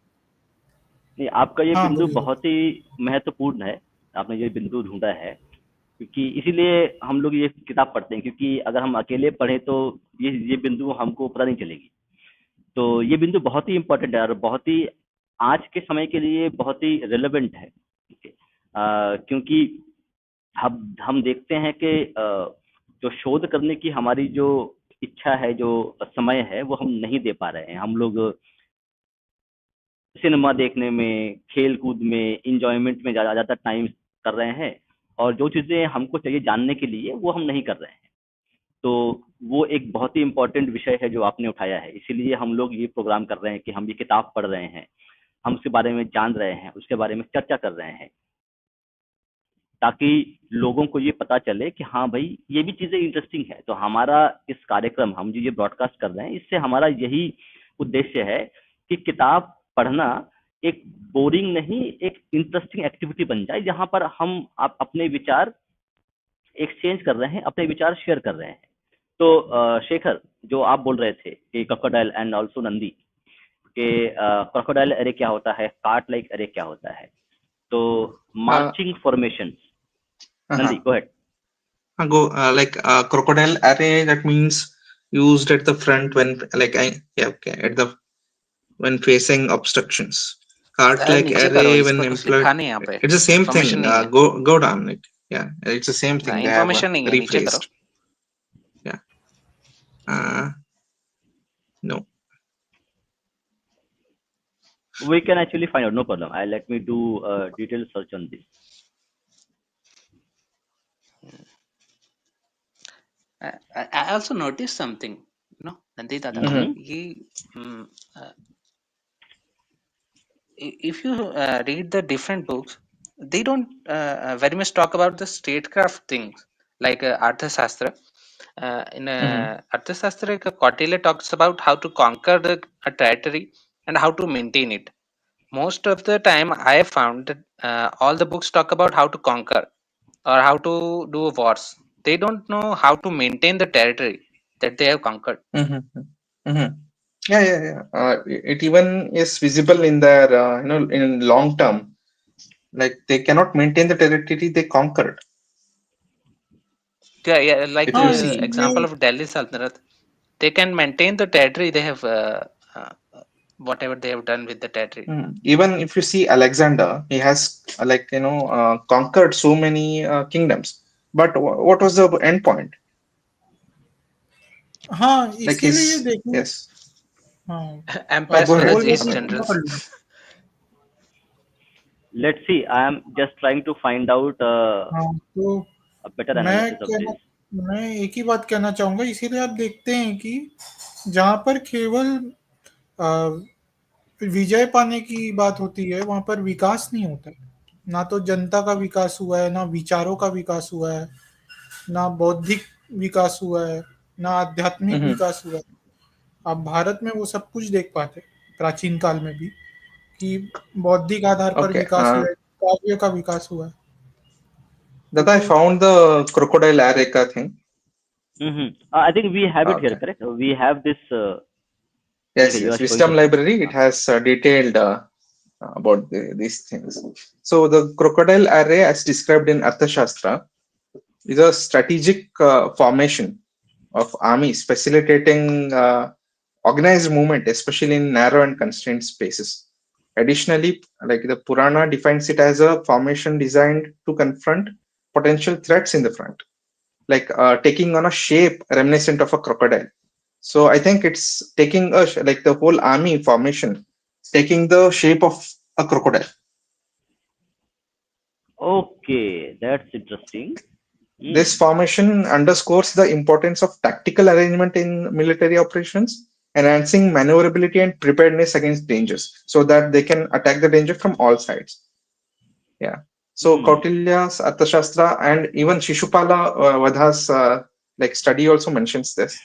आपका ये हाँ, बिंदु बोलिए बोलिए. बहुत ही महत्वपूर्ण है. आपने ये बिंदु ढूंढा है क्योंकि इसीलिए हम लोग ये किताब पढ़ते हैं, क्योंकि अगर हम अकेले पढ़ें तो ये बिंदु हमको पता नहीं चलेगी. तो ये बिंदु बहुत ही इम्पोर्टेंट है और बहुत ही आज के समय के लिए बहुत ही रिलेवेंट है. ठीक है. क्योंकि हम देखते हैं कि जो शोध करने की हमारी जो इच्छा है, जो समय है, वो हम नहीं दे पा रहे हैं. हम लोग सिनेमा देखने में, खेल कूद में, इंजॉयमेंट में ज़्यादा टाइम कर रहे हैं और जो चीज़ें हमको चाहिए जानने के लिए वो हम नहीं कर रहे हैं. तो वो एक बहुत ही इम्पोर्टेंट विषय है जो आपने उठाया है. इसीलिए हम लोग ये प्रोग्राम कर रहे हैं कि हम ये किताब पढ़ रहे हैं, हम उसके बारे में जान रहे हैं, उसके बारे में चर्चा कर रहे हैं, ताकि लोगों को ये पता चले कि हाँ भाई ये भी चीज़ें इंटरेस्टिंग है. तो हमारा इस कार्यक्रम, हम जो ये ब्रॉडकास्ट कर रहे हैं, इससे हमारा यही उद्देश्य है कि किताब पढ़ना एक बोरिंग नहीं, एक इंटरेस्टिंग एक्टिविटी बन जाए जहाँ पर हम अपने विचार एक्सचेंज कर रहे हैं, अपने विचार शेयर कर रहे हैं. तो शेखर, जो आप बोल रहे थे कि क्रोकोडाइल एंड ऑल्सो नंदी, कि क्रोकोडाइल एरे क्या होता है, कार्ट लाइक एरे क्या होता है. तो marching formation. Nandi, go ahead. Go like crocodile array. That means used at the front when okay, at the when facing obstructions. Cart like नीचे करो, array इस when पर कुछ employed. लिखा नहीं यहाँ पे. It's the same Information thing. नहीं है. Go down. Yeah, it's the same thing. They have Information नहीं है, नीचे करो. rephrased. Yeah. No. We can actually find out, no problem. Let me do a detailed search on this. I also noticed something. Nandi Dada, Mm-hmm. Mm-hmm. ye, uh, if you read the different books, they don't very much talk about the statecraft things like Arthashastra. In Mm-hmm. Arthashastra, Kautilya talks about how to conquer a territory and how to maintain it. Most of the time, I have found that all the books talk about how to conquer or how to do wars. They don't know how to maintain the territory that they have conquered. Mm-hmm. Mm-hmm. Yeah, yeah, yeah. It even is visible in their, in long term. Like they cannot maintain the territory they conquered. Yeah, yeah, like If you हाँ see, example इसीलिए of Delhi Sultanate, they can maintain the territory they have, uh, whatever they have done with the territory. even if you see Alexander, he has conquered so many kingdoms. But what was the end point? हाँ Like इसीलिए his देखो yes. हाँ Empires Go were ahead. बोल रहे his Go थे ahead. पूरा कर generals. Low Let's see. I am just trying to find out हाँ तो a better मैं analysis of कहना this. मैं एक ही बात कहना चाहूंगा इसीलिए आप देखते हैं कि जहाँ पर केवल अ, विजय पाने की बात होती है वहां पर विकास नहीं होता है ना तो जनता का विकास हुआ है ना विचारों का विकास हुआ है ना बौद्धिक विकास हुआ है ना आध्यात्मिक Mm-hmm. विकास हुआ है आप भारत में वो सब कुछ देख पाते प्राचीन काल में भी कि बौद्धिक आधार पर Okay. विकास हुआ है काव्य का विकास हुआ है That I तो found the crocodile Areka thing. Mm-hmm. I think we have it here, Okay. correct? We have this. Yes, Okay, you yes. are showing Wisdom something. library. It has detailed about these things. So the crocodile array, as described in Arthashastra, is a strategic formation of armies facilitating organized movement, especially in narrow and constrained spaces. Additionally, like the Purana defines it as a formation designed to confront potential threats in the front, like taking on a shape reminiscent of a crocodile. So I think it's taking like the whole army formation, taking the shape of a crocodile. Okay, that's interesting. This Mm. formation underscores the importance of tactical arrangement in military operations, enhancing maneuverability and preparedness against dangers, so that they can attack the danger from all sides. Yeah. So Mm. Kautilya's Arthashastra and even Shishupala Vadha's like study also mentions this.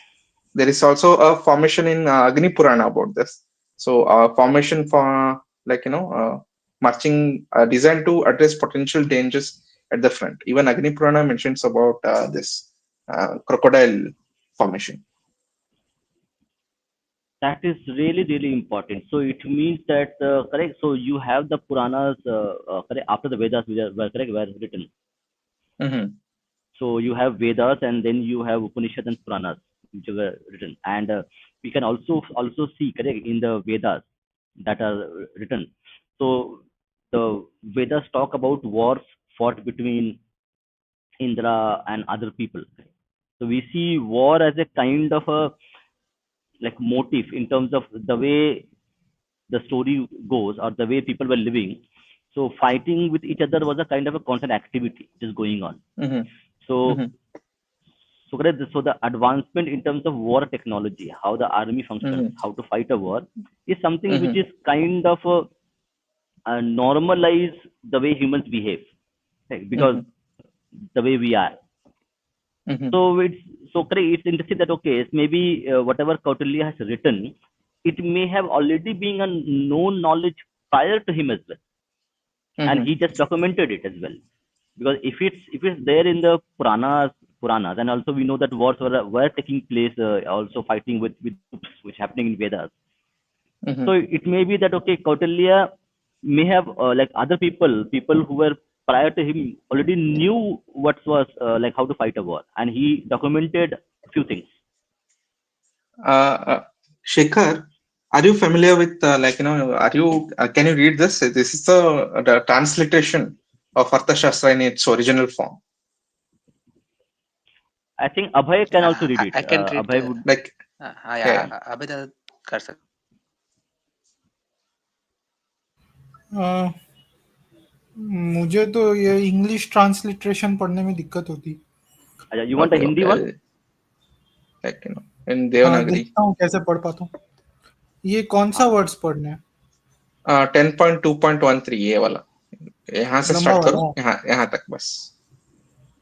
There is also a formation in Agni Purana about this. So formation for marching designed to address potential dangers at the front. Even Agni Purana mentions about this crocodile formation. That is really, really important. So it means that correct. So you have the Puranas correct after the Vedas, which were correct were written. Mm-hmm. So you have Vedas, and then you have Upanishads and Puranas, which were written. And we can also see correct in the Vedas that are written. So the Vedas talk about wars fought between Indra and other people. So we see war as a kind of a like motif in terms of the way the story goes or the way people were living. So fighting with each other was a kind of a constant activity which is going on. Mm-hmm. So Mm-hmm. so the advancement in terms of war technology, how the army functions, Mm-hmm. how to fight a war, is something which Mm-hmm. is kind of normalize the way humans behave, right? Because Mm-hmm. the way we are. Mm-hmm. So it's interesting that okay, it's maybe whatever Kautilya has written, it may have already been a known knowledge prior to him as well, and Mm-hmm. he just documented it as well. Because if it's there in the Puranas, and also we know that wars were taking place, also fighting with groups, which happening in Vedas. So Mm-hmm. it may be that okay, Kautilya may have like other people who were prior to him already knew what was like how to fight a war, and he documented a few things. Shekhar, are you familiar with Are you can you read this? This is the transliteration of Arthashastra in its original form. I think Abhay can also read it. I can read Abhay would. Like yeah, yeah, अभी तो कर सकते. अ, मुझे तो ये English transliteration पढ़ने में दिक्कत होती You want a okay, Hindi okay. one? Like in हाँ, Devanagari. देखता हूँ कैसे पढ़ पाता हूँ। ये कौन सा हाँ वर्ड्स पढ़ने हैं? 10.2.13 ये वाला, यहाँ से लंबा स्टार्ट करो, वाला? यहाँ तक बस.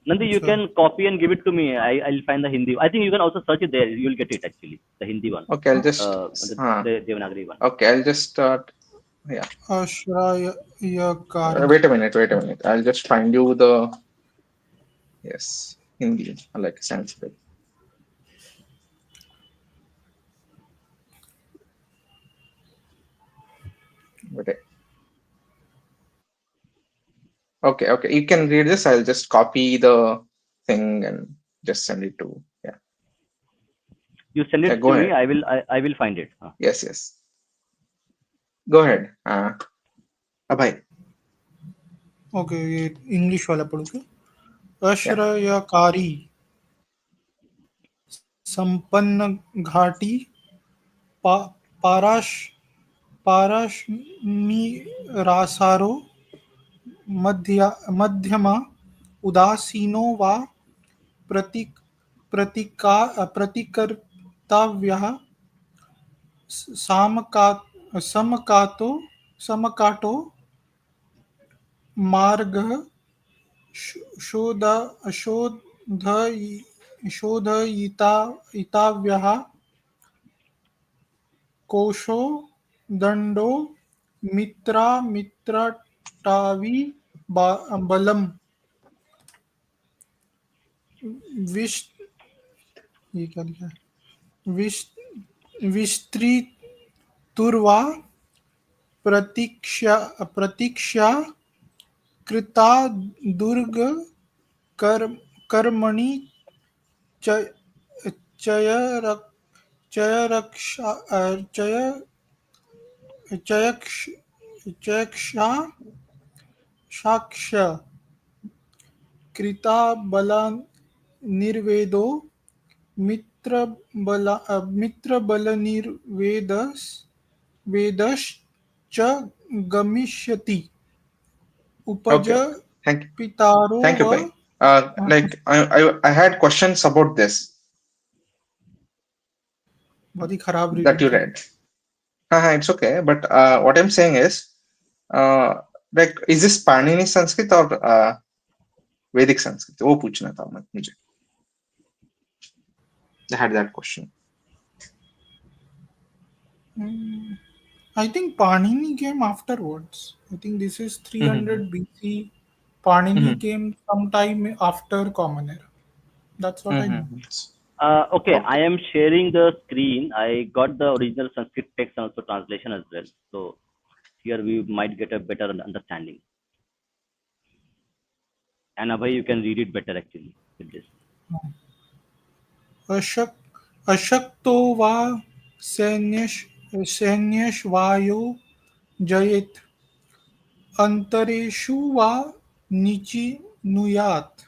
Nandi, you अच्छा, can copy and give it to me. I'll find the Hindi. I think you can also search it there. You'll get it actually. The Hindi one. Okay, I'll just The Devanagari one. okay, I'll just start. Yeah. आश्रयकारी। Wait a minute. I'll just find you the, yes, Hindi, like Sanskrit. Wait. Okay. You can read this. I'll just copy the thing and just send it to. Yeah. You send Yeah. it Go to me. ahead. I will find it. Yes. Go ahead. Abhay. Okay, ये English वाला पढ़ो क्या? Yeah. आश्रयकारी, संपन्न घाटी, पा, पाराश पारश्मिरासारो, मध्यमा, उदासीनो वा प्रतीक प्रतीका प्रतिकर्तव्यः, सामका समकातो समकाटो मार्गः, शोध शोधयिताव्यः, कोशो दण्डो मित्राटावी, बलम् विश ये क्या लिखा है? विश विस्तृतुर्वा प्रतीक्षा प्रतीक्षा कृता दुर्ग कर कर्मणि च चयरक चयरक्षा चय चयक्ष चयक्षा साक्ष्य कृता बला निर्वेदो मित्रबलनिर्वेदस वेदश्च गमिष्यति, उपज Okay. Thank you. पितारो Thank you, व Bhai. Like I had questions about this बहुत ही खराब that रीडिंग you थी। read. It's okay. But what I'm saying is, uh, like, is this Panini Sanskrit or Vedic Sanskrit? वो पूछना था मुझे. I had that question. I think Panini came afterwards. I think this is Mm-hmm. 300 BC. Panini Mm-hmm. came sometime after Common Era. That's what I know. Mm-hmm. Okay, I Okay. am sharing the screen. I got the original Sanskrit text and also translation as well. So here we might get a better understanding. And Abhay, you can read it better actually with this. Ashok अशक्तो वा सैन्यश्वायो जयेत्, अंतरेषु वा निचि नुयात्।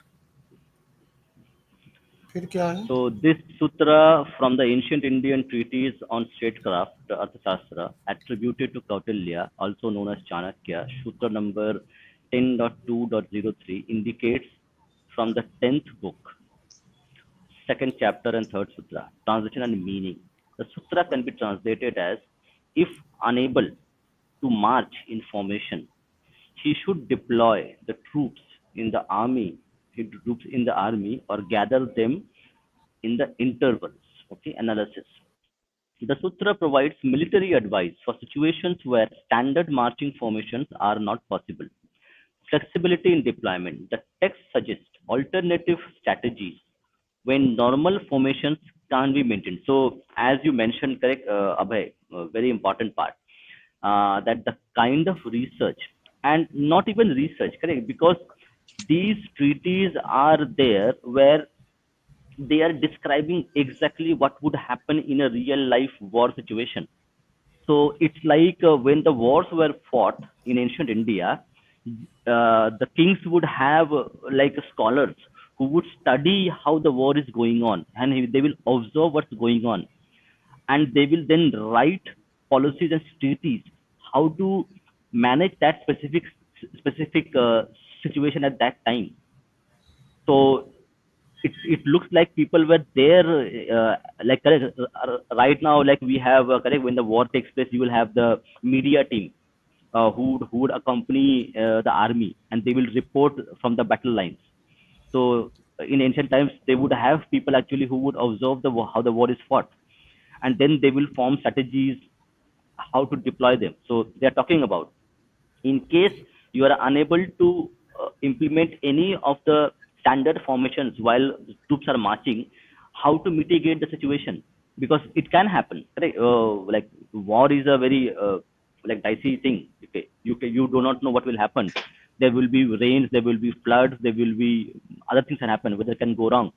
फिर क्या है? So this sutra from the ancient Indian treatise on statecraft, the Arthashastra, attributed to Kautilya, also known as Chanakya, Sutra number 10.2.03, indicates from the 10th book, second chapter and third sutra. Translation and meaning. The sutra can be translated as, if unable to march in formation, he should deploy the troops in the army, or gather them in the intervals. Okay, analysis. The sutra provides military advice for situations where standard marching formations are not possible. Flexibility in deployment. The text suggests alternative strategies when normal formations can't be maintained. So, as you mentioned, correct, Abhay, very important part, that the kind of research, and not even research, correct, because these treaties are there where they are describing exactly what would happen in a real life war situation. So it's like when the wars were fought in ancient India, the kings would have like scholars who would study how the war is going on, and they will observe what's going on, and they will then write policies and treaties how to manage that specific situation at that time. So it looks like people were there, like correct, right now, like we have correct, when the war takes place, you will have the media team who would accompany the army, and they will report from the battle lines. So in ancient times, they would have people actually who would observe how the war is fought, and then they will form strategies how to deploy them. So they are talking about, in case you are unable to implement any of the standard formations while the troops are marching, how to mitigate the situation, because it can happen, correct? Like war is a very like dicey thing. Okay, you do not know what will happen. There will be rains, there will be floods, there will be other things can happen, whether can go wrong.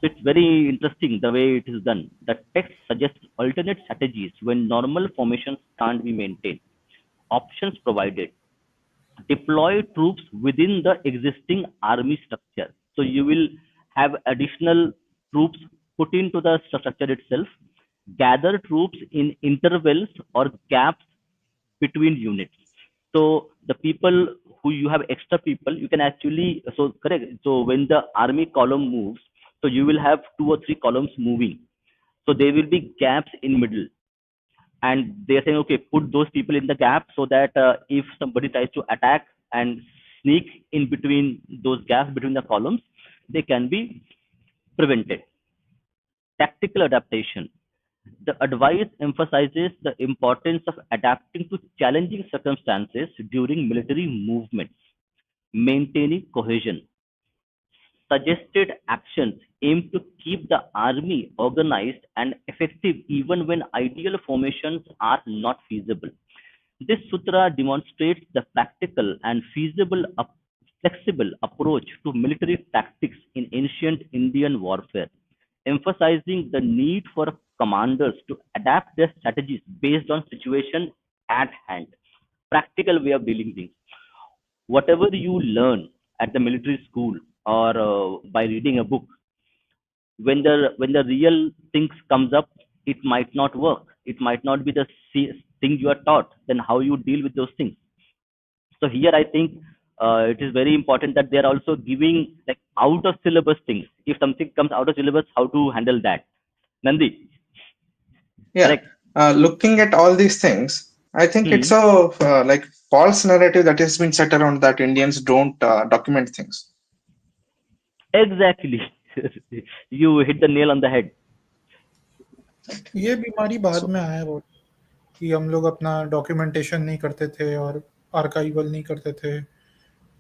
It's very interesting the way it is done. The text suggests alternate strategies when normal formations can't be maintained. Options provided: deploy troops within the existing army structure. So you will have additional troops put into the structure itself, gather troops in intervals or gaps between units. So the people who you have extra people, you can actually, so correct. So when the army column moves, so you will have two or three columns moving. So there will be gaps in middle, and they're saying, okay, put those people in the gap so that if somebody tries to attack and sneak in between those gaps between the columns, they can be prevented. Tactical adaptation: the advice emphasizes the importance of adapting to challenging circumstances during military movements, maintaining cohesion. Suggested actions aim to keep the army organized and effective even when ideal formations are not feasible. This sutra demonstrates the practical and flexible approach to military tactics in ancient Indian warfare, emphasizing the need for commanders to adapt their strategies based on situation at hand. Practical way of dealing things. Whatever you learn at the military school or by reading a book, when the real things comes up, it might not work, it might not be the thing you are taught, then how you deal with those things. So here I think it is very important that they are also giving like out of syllabus things. If something comes out of syllabus, how to handle that. Nandi, Yeah, correct? looking at all these things, I think it's Hmm. a like false narrative that has been set around that Indians don't document things. Exactly. You hit the nail on the head. ये बीमारी बाद So, में आया वो, कि हम लोग अपना डॉक्यूमेंटेशन नहीं करते थे और आर्काइवल नहीं करते थे।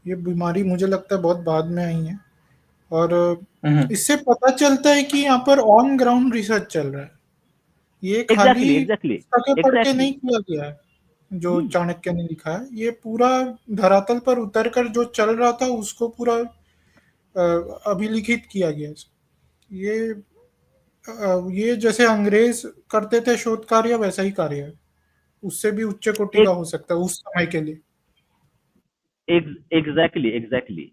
ये बीमारी मुझे लगता है बहुत बाद में आई है। और mhm. इससे पता चलता है कि यहाँ पर ऑन ग्राउंड रिसर्च चल रहा है। ये खाली Exactly, exactly, पुस्तकें पढ़ के नहीं exactly. किया गया है, जो Hmm. चाणक्य ने लिखा है। ये पूरा धरातल पर उतर कर जो चल रहा था उसको पूरा अभिलिखित किया गया है। ये ये जैसे अंग्रेज करते थे शोध कार्य, वैसा ही कार्य है। उससे भी उच्च कोटि का Ex- हो सकता है उस समय के लिए। exactly, exactly.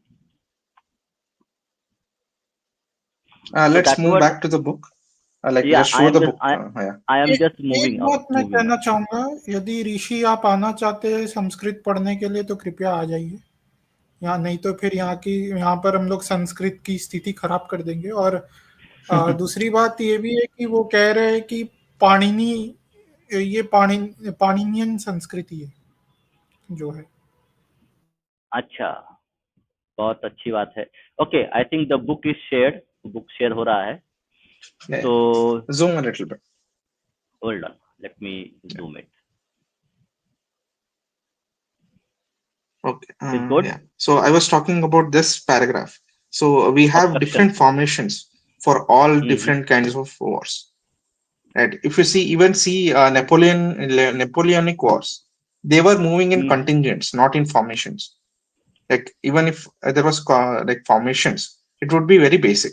So Let's that's move what. back to the book. Like, Yeah, just show the book. Yeah. I am एक just एक moving बात मैं moving कहना on. चाहूँगा, यदि ऋषि आप आना चाहते हैं संस्कृत पढ़ने के लिए तो कृपया आ जाइए। यहाँ नहीं तो फिर यहाँ पर हम लोग संस्कृत की स्थिति खराब कर देंगे। और दूसरी बात ये भी है कि वो कह रहे हैं कि पाणिनि ये पाणिनियन संस्कृति है जो है। अच्छा, बहुत अच्छी बात है. Okay, I think the book is shared. Book share हो रहा है. Yeah. So Zoom a little bit. hold on, let me Yeah. zoom it. Okay. Is good. Yeah. So I was talking about this paragraph. So we have Obstruction. different formations for all Mm-hmm. different kinds of wars. Right. If you see Napoleonic wars, they were moving in Mm-hmm. contingents, not in formations. Like, even if there was like formations, it would be very basic.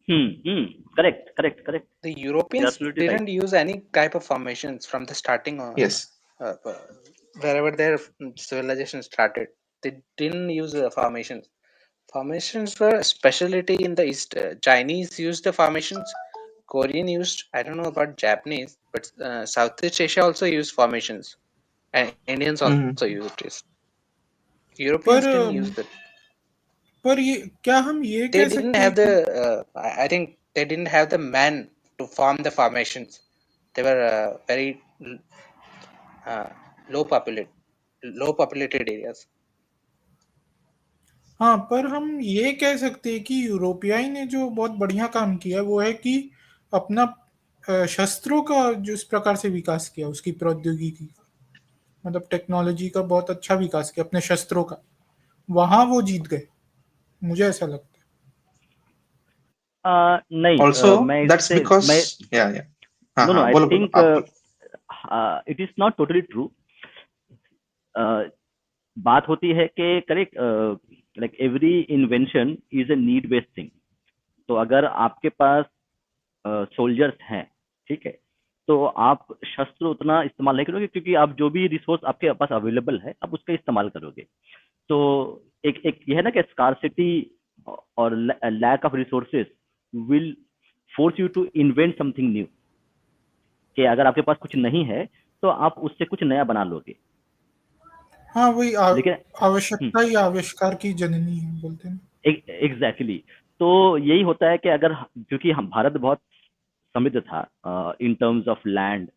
Hmm. Correct, correct, correct. The You're Europeans absolutely right. didn't use any type of formations from the starting, Yes. uh, uh, wherever their civilization started. They didn't use formations. Formations were a specialty in the East. Chinese used the formations. Korean used. I don't know about Japanese, but Southeast Asia also used formations, and Indians also Mhm. used this. Europeans पर didn't use that. पर ये क्या हम ये They कह didn't सकते हैं have कि the. I think they didn't have the men to form the formations. They were very uh, low populated, low populated areas. हाँ, पर हम ये कह सकते हैं कि यूरोपियाई ने जो बहुत बढ़िया काम किया वो है कि अपना शस्त्रों का जिस प्रकार से विकास किया, उसकी प्रौद्योगिकी का, मतलब टेक्नोलॉजी का बहुत अच्छा विकास किया अपने शस्त्रों का, वहाँ वो जीत गए, मुझे ऐसा लगता है। नहीं, Also, मैं that's इससे मैं because, yeah, yeah. हाँ नो नो हाँ, आई बोलो बोलो, थिंक आप बोलो. It is not totally true. बात होती है कि correct, like every invention is a need based thing. तो अगर आपके पास सोल्जर्स हैं, ठीक है, तो आप शस्त्र उतना इस्तेमाल नहीं करोगे, क्योंकि आप जो भी रिसोर्स आपके पास अवेलेबल है आप उसका इस्तेमाल करोगे। तो एक एक ये है ना कि स्कार्सिटी और lack of resources will force you to invent something new. कि अगर आपके पास कुछ नहीं है तो आप उससे कुछ नया बना लोगे। हाँ, वही लेकिन आवश्यकता ही आविष्कार की जननी है बोलते हैं। एग्जैक्टली तो यही होता है कि अगर, क्योंकि हम भारत बहुत समृद्ध था इन terms of land,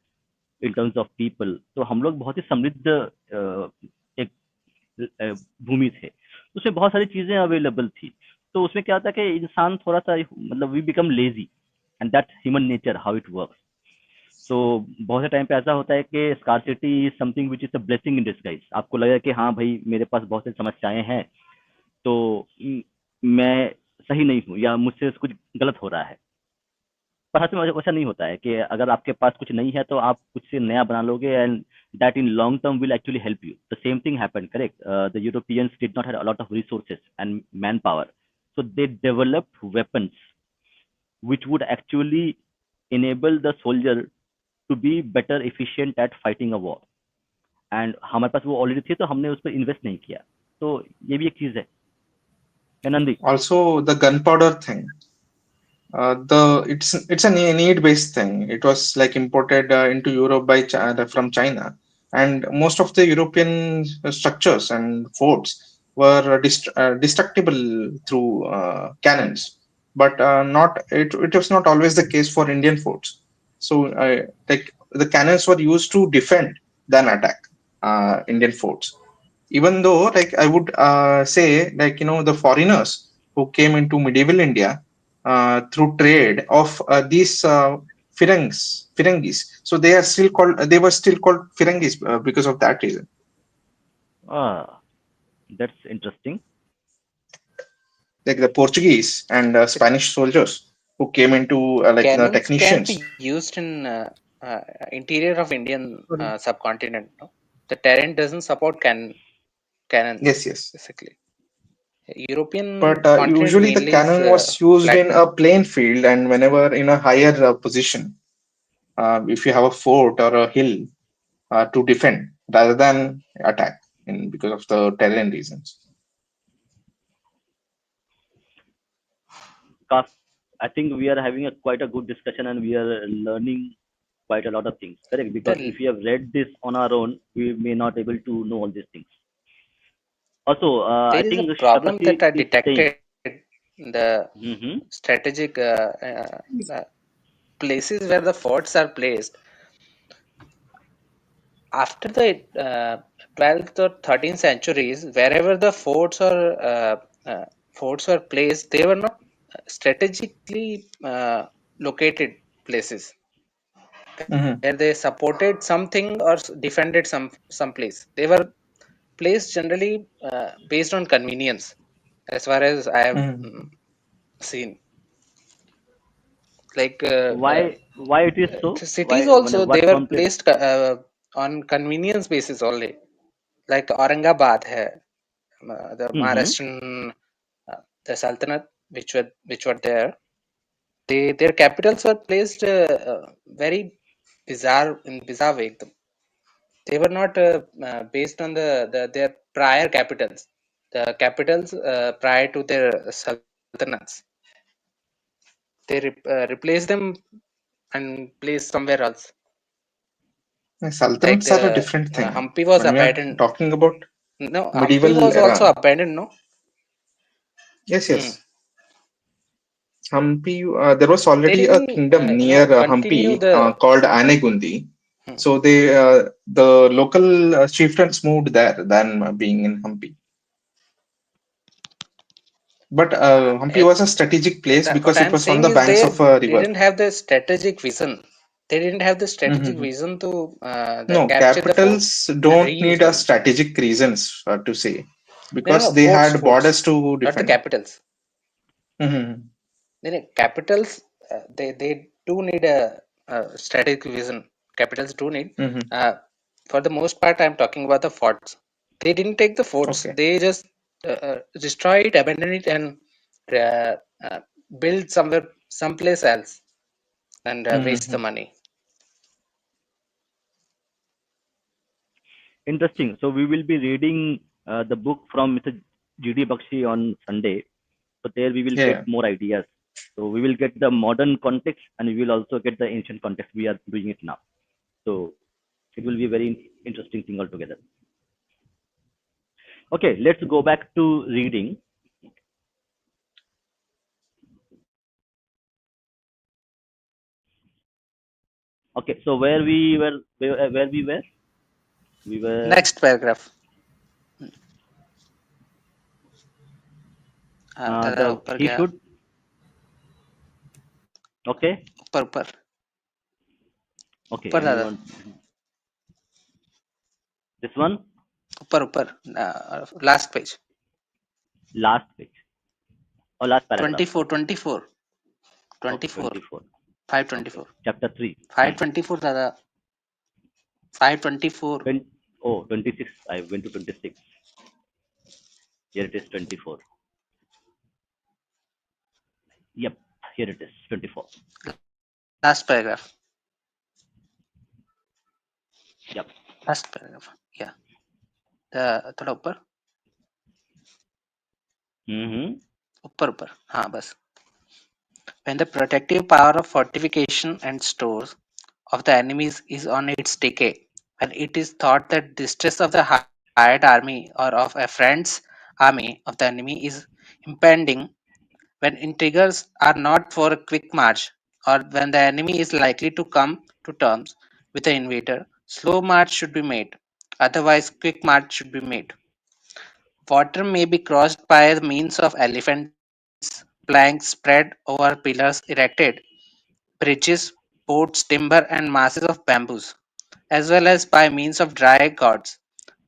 in terms of people, तो हम लोग बहुत ही समृद्ध एक भूमि थे, उसमें बहुत सारी चीजें अवेलेबल थी। तो उसमें क्या होता है कि इंसान थोड़ा सा, मतलब we become lazy, and that's human nature how it works. तो बहुत से टाइम पे ऐसा होता है कि scarcity is something which is a blessing in disguise. आपको लगेगा कि हाँ भाई मेरे पास बहुत सी समस्याएं हैं, तो मैं सही नहीं हूँ या मुझसे कुछ गलत हो रहा है। पर हर समय वैसा नहीं होता है कि अगर आपके पास कुछ नहीं है तो आप कुछ से नया बना लोगे, and that in long term will actually help you. The same thing happened, correct. The Europeans did not have a lot of resources and man power, so they developed weapons which would actually enable the soldier to be better efficient at fighting a war। And हमारे पास वो already थी तो हमने उस पर invest नहीं किया। तो ये भी एक चीज है Nandi. Also, the gunpowder thing. It's a need based thing. It was like imported into Europe by China, from China, and most of the European structures and forts were destructible through cannons. But not it. It was not always the case for Indian forts. So, like the cannons were used to defend than attack Indian forts. Even though, like I would say, like the foreigners who came into medieval India through trade of these Firangis. So they are still called. They were still called Firangis because of that reason. Ah, that's interesting. Like the Portuguese and The Spanish soldiers who came into like the cannons can be technicians. used in interior of Indian Sorry. subcontinent. No? The terrain doesn't support cannons Yes, yes. basically. European But continent usually the mainly is cannon was used flat. in a plain field, and whenever in a higher position, if you have a fort or a hill to defend rather than attack, because of the terrain reasons. Kaf, I think we are having a quite a good discussion and we are learning quite a lot of things, correct? Because The, if we have read this on our own, we may not able to know all these things. Also, I there is a think problem that Shakati I is saying. detected in the Mm-hmm. strategic uh, places where the forts are placed. After the 12th or 13th centuries, wherever the forts were placed, they were not strategically located places Mhm. where they supported something or defended some place. They were placed generally based on convenience, as far as I have Mhm. seen. Like Why it is so? the Why, cities also, they what were prompted? placed on convenience basis only. Like Aurangabad hai, the Mm-hmm. Maharashtrian, the Sultanate, which were there. Their capitals were placed very bizarre way. They were not based on their prior capitals. The capitals prior to their sultanates, they replaced them and placed somewhere else. Like Sultanates are a the different thing. Hampi was When we are abandoned. talking about No, Hampi medieval was also era, abandoned. No, Yes, Hmm. yes. Hampi, there was They already a didn't, kingdom near continue Hampi the. called Anegundi. Hmm. So the local chieftains moved there than being in Hampi. But Hampi was a strategic place That what because it I'm was on saying the is banks of they a river. didn't have the strategic vision. They didn't have the strategic Hmm. vision to No, capture the fort capitals and don't reuse need a them. strategic reasons to say No, because no, they forts, had forts, borders to not the defend. capitals. Hmm. Capitals, they do need a strategic vision. Capitals do need. Hmm. Uh, for the most part, I'm talking about the forts. They didn't take the forts. Okay. They just destroy it, abandon it, and uh, uh, build somewhere, someplace else, and waste the Hmm. money. Interesting. So we will be reading the book from Mr. G.D. Bakshi on Sunday. So there we will get Yeah. more ideas. So we will get the modern context and we will also get the ancient context. We are doing it now. So it will be a very interesting thing altogether. Okay, let's go back to reading. Okay, so where we were Next paragraph. दादा the ऊपर he गया. should. Okay, ऊपर ऊपर okay. ऊपर दादा. Anyone? This one, ऊपर ऊपर. Last page. last page or last paragraph. 24, 24, Okay, 24, 24. Okay, 524, chapter 3. 524 दादा. 524. 20, oh, 26. I went to 26. Here it is 24. Yep, here it is 24. Last paragraph. Yep. Last paragraph. Yeah. थोड़ा ऊपर. Mm-hmm. ऊपर ऊपर. हाँ बस. When the protective power of fortification and stores of the enemies is on its decay, when it is thought that distress of the hired army or of a friend's army of the enemy is impending, when intrigues are not for a quick march, or when the enemy is likely to come to terms with the invader, slow march should be made. Otherwise, quick march should be made. Water may be crossed by the means of elephants, planks spread over pillars erected, bridges, boats, timber, and masses of bamboos, as well as by means of dry gourds,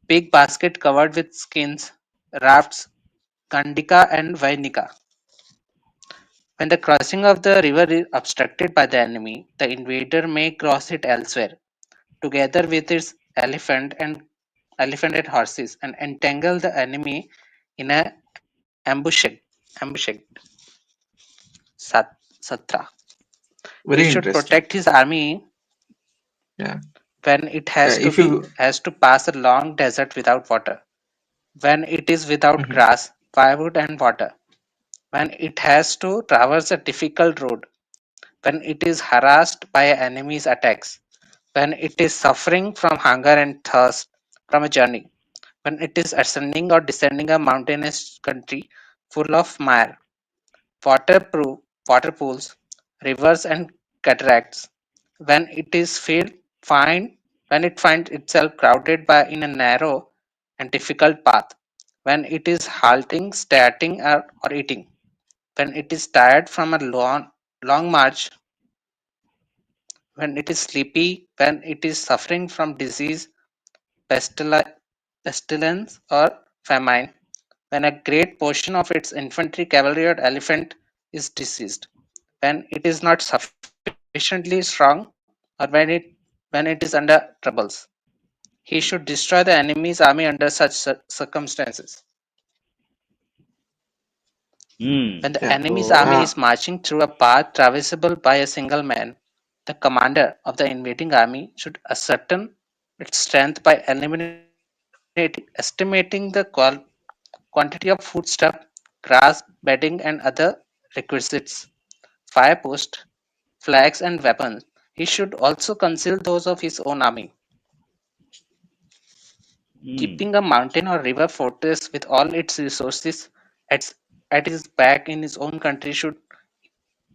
big basket covered with skins, rafts, kandika and vainika. When the crossing of the river is obstructed by the enemy, the invader may cross it elsewhere, together with its elephant and horses, and entangle the enemy in a ambushed satra. He Very should interesting. protect his army Yeah. when it If you. has to pass a long desert without water, when it is without Mhm. grass, firewood and water, when it has to traverse a difficult road, when it is harassed by enemies' attacks, when it is suffering from hunger and thirst from a journey, when it is ascending or descending a mountainous country full of mire, waterproof water pools, rivers and cataracts, when it is when it finds itself crowded by in a narrow and difficult path, when it is halting, starting or eating, when it is tired from a long march, when it is sleepy, when it is suffering from disease, pestil- pestilence, or famine, when a great portion of its infantry, cavalry, or elephant is diseased, when it is not sufficiently strong, or when it is under troubles. He should destroy the enemy's army under such circumstances. When Hmm. the Yeah. enemy's So, army is marching through a path traversable by a single man, the commander of the invading army should ascertain its strength by estimating the quantity of foodstuff, grass, bedding, and other requisites, fire post, flags, and weapons. He should also conceal those of his own army. hmm. Keeping a mountain or river fortress with all its resources at at his back in his own country,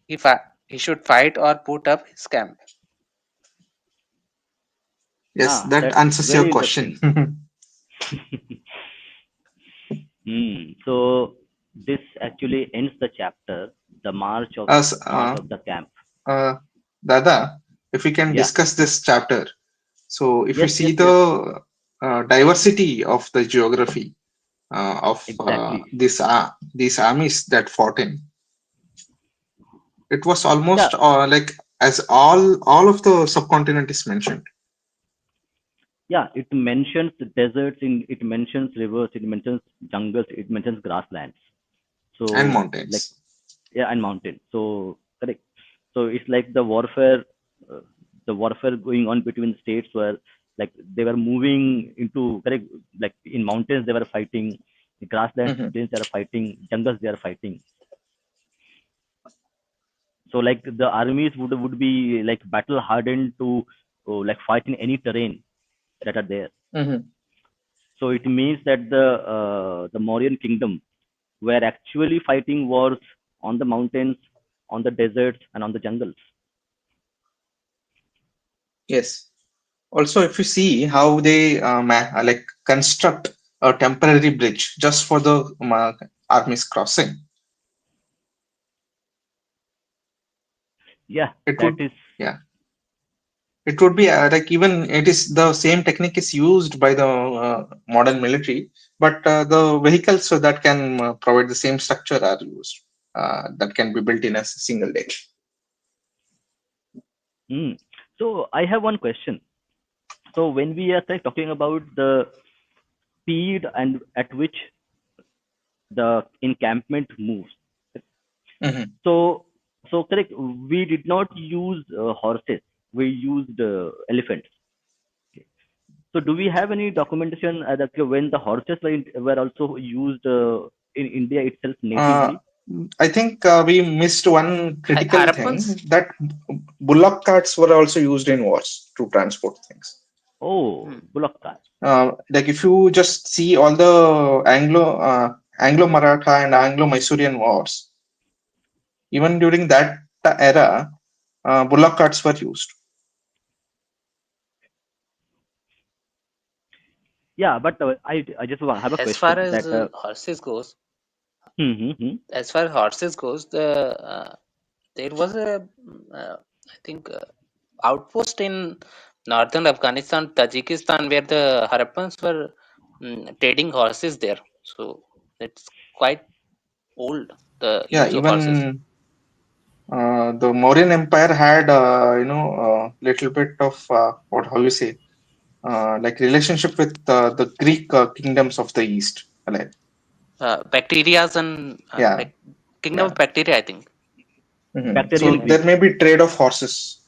he should fight or put up his camp? Yes, that That's answers your very question. interesting. So this actually ends the chapter, the As march of the camp. uh, Dada, if we can Yeah. discuss this chapter. So, if you Yes. see Yes. Yes. the diversity of the geography of Exactly. these armies that fought in, it was Yeah. almost like as all of the subcontinent is mentioned, Yeah. It mentions deserts. It mentions rivers. It mentions jungles. It mentions grasslands. and So like, mountains. yeah, and mountains. So correct. So it's like uh, the warfare going on between states where like they were moving into correct, like in mountains they were fighting, the grasslands, Mhm. plains they are fighting, jungles they are fighting. So like the armies would be like battle hardened to like fight in any terrain that are there. Mhm. So it means that the Mauryan kingdom were actually fighting wars on the mountains, on the deserts, and on the jungles. Yes. Also, if you see how they like construct a temporary bridge just for the armies crossing, Yeah, it that would, is. yeah, it would be like even it is the same technique is used by the modern military, but the vehicles so that can provide the same structure are used that can be built in a single day. Mm. So I have one question. So when we are like, talking about the speed and at which the encampment moves, Mhm. so so correct, we did not use horses. We used elephants. Okay. So do we have any documentation that when the horses were also used in India itself Uh, natively? I think we missed one critical Harappans? thing that bullock carts were also used in wars to transport things. Oh, Hmm. bullock cart. Like if you just see all the Anglo Maratha and Anglo Mysorean wars, even during that era, bullock carts were used. Yeah, but I just have a As far question as that horses goes, hmm, hmm, the there was a I think outpost in northern Afghanistan, Tajikistan, where the Harappans were trading horses there. So it's quite old, the Yeah, use of horses. even the Mauryan Empire had little bit of what how you say like relationship with the Greek kingdoms of the East. Like, Bacterias and yeah, kingdom yeah. of bacteria, I think. Bacterian So there Greeks. may be trade of horses.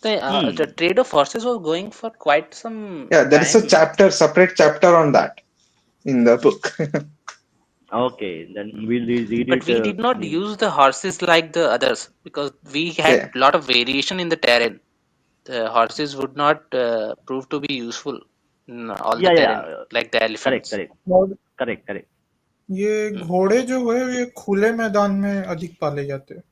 The Hmm. trade of horses was going for quite some Yeah, there is a time. separate chapter on that in the book. Okay, then we'll read But it. we did not use the horses like the others because we had Yeah, a lot of variation in the terrain. The horses would not prove to be useful in all the Yeah, yeah, terrain like the correct, elephants. correct, और correct, correct. ये Hmm. घोड़े जो है ये खुले मैदान में अधिक पाले जाते हैं।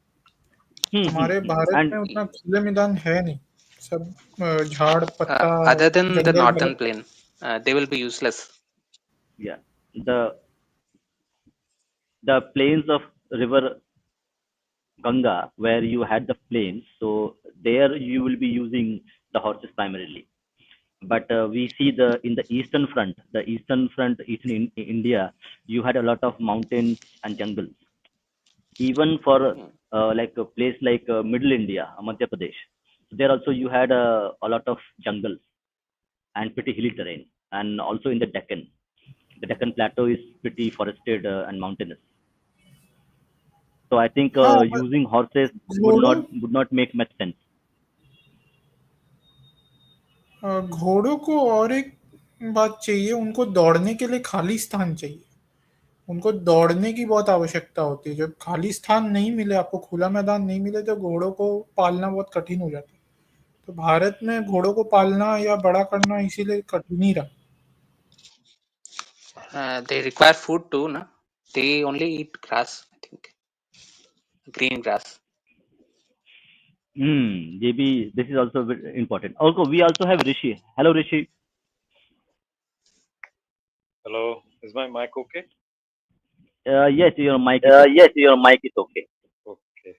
हमारे Hmm. भारत And में उतना खुले मैदान है नहीं, सब झाड़ पत्ता Other than the jungle northern भरे। plain, they will be useless. yeah, the plains of river Ganga, where you had the plains, so there you will be using the horses primarily. But we see the in the eastern front, eastern India, you had a lot of mountains and jungles. Even for Hmm. like a place like Middle India, Madhya Pradesh, there also you had a lot of jungles and pretty hilly terrain, and also in the Deccan. The Deccan Plateau is pretty forested and mountainous. So I think हाँ, पर using horses घोड़ों would not make much sense. घोड़ों को और एक बात चाहिए, उनको दौड़ने के लिए खाली स्थान चाहिए। उनको दौड़ने की बहुत आवश्यकता होती है। जब खाली स्थान नहीं मिले, आपको खुला मैदान नहीं मिले, तो घोड़ों को पालना बहुत कठिन हो जाता है। तो भारत में घोड़ों को पालना या बड़ा करना इसीलिए कठिन ही रहा। They require food too, na? They only eat grass, I think, green grass. Maybe this is also important. Also, we also have Rishi. Hello, Rishi. Hello, is my mic okay? Yes, your mic is okay. Yes, your mic is okay. Okay,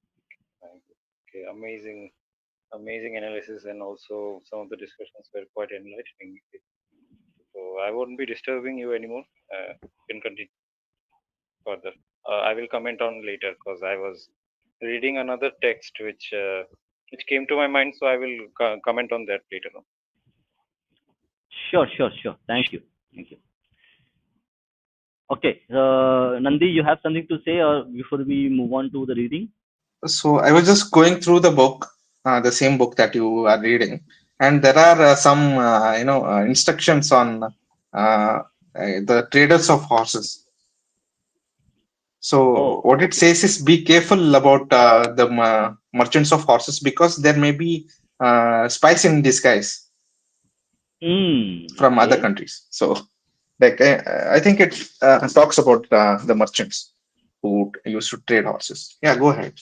thank you. Okay, amazing analysis, and also some of the discussions were quite enlightening. So I won't be disturbing you anymore. You can continue further. I will comment on later because I was reading another text which came to my mind, so I will comment on that later on. Sure, sure, sure. Thank you. Thank you. Okay, Nandi, you have something to say or before we move on to the reading? So I was just going through the book, the same book that you are reading, and there are some instructions on the traders of horses. So Oh, what it okay. says is be careful about the merchants of horses because there may be spies in disguise from other Okay. countries. So like I think it talks about the merchants who used to trade horses. Yeah, go ahead.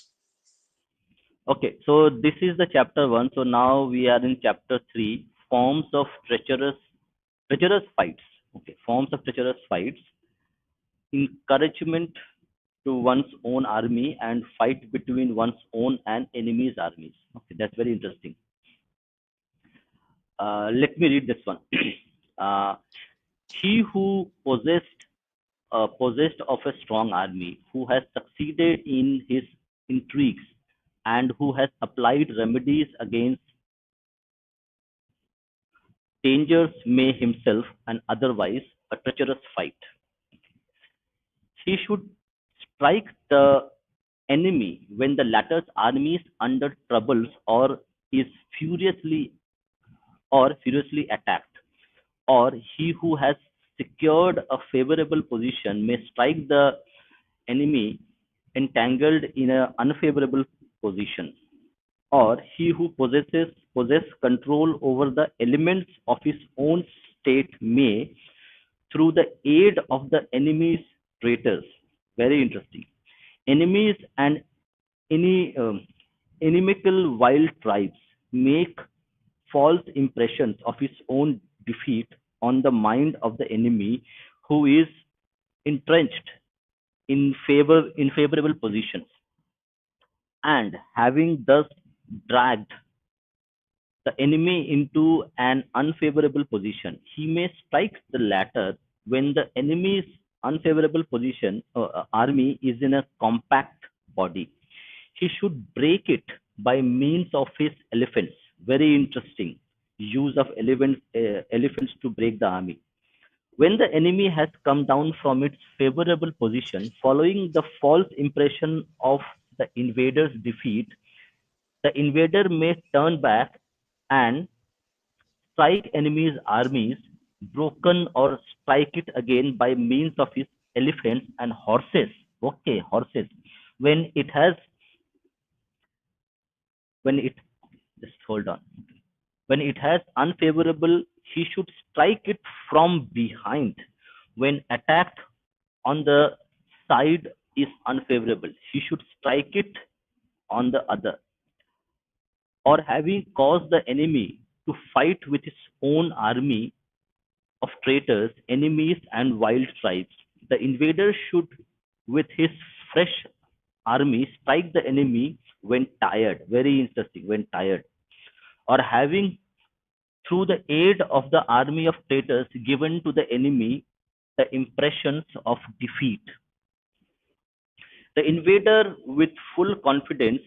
Okay, so this is the chapter one. So now we are in chapter three, forms of treacherous fights. Okay, forms of treacherous fights, encouragement to one's own army, and fight between one's own and enemy's armies. Okay, that's very interesting. Let me read this one. uh, he who possessed of a strong army, who has succeeded in his intrigues, and who has applied remedies against dangers may himself and otherwise a treacherous fight. He should strike the enemy when the latter's army is under troubles is furiously furiously attacked, or he who has secured a favorable position may strike the enemy entangled in an unfavorable position, or he who possess control over the elements of his own state may, through the aid of the enemy's traitors, very interesting, enemies and any inimical wild tribes, make false impressions of his own defeat on the mind of the enemy who is entrenched in favorable positions, and having thus dragged the enemy into an unfavorable position, he may strike the latter when the enemy's unfavorable position army is in a compact body. He should break it by means of his elephants. Very interesting use of elephants to break the army. When the enemy has come down from its favorable position, following the false impression of the invader's defeat, the invader may turn back and strike enemy's armies, broken or strike it again by means of his elephants and horses. Okay, horses. When it has, when it, just hold on. When it has unfavorable, he should strike it from behind. When attacked on the side is unfavorable, he should strike it on the other. Or having caused the enemy to fight with his own army of traitors, enemies, and wild tribes, the invader should, with his fresh army, strike the enemy when tired. Very interesting, when tired. Or having, through the aid of the army of traitors, given to the enemy the impressions of defeat. The invader, with full confidence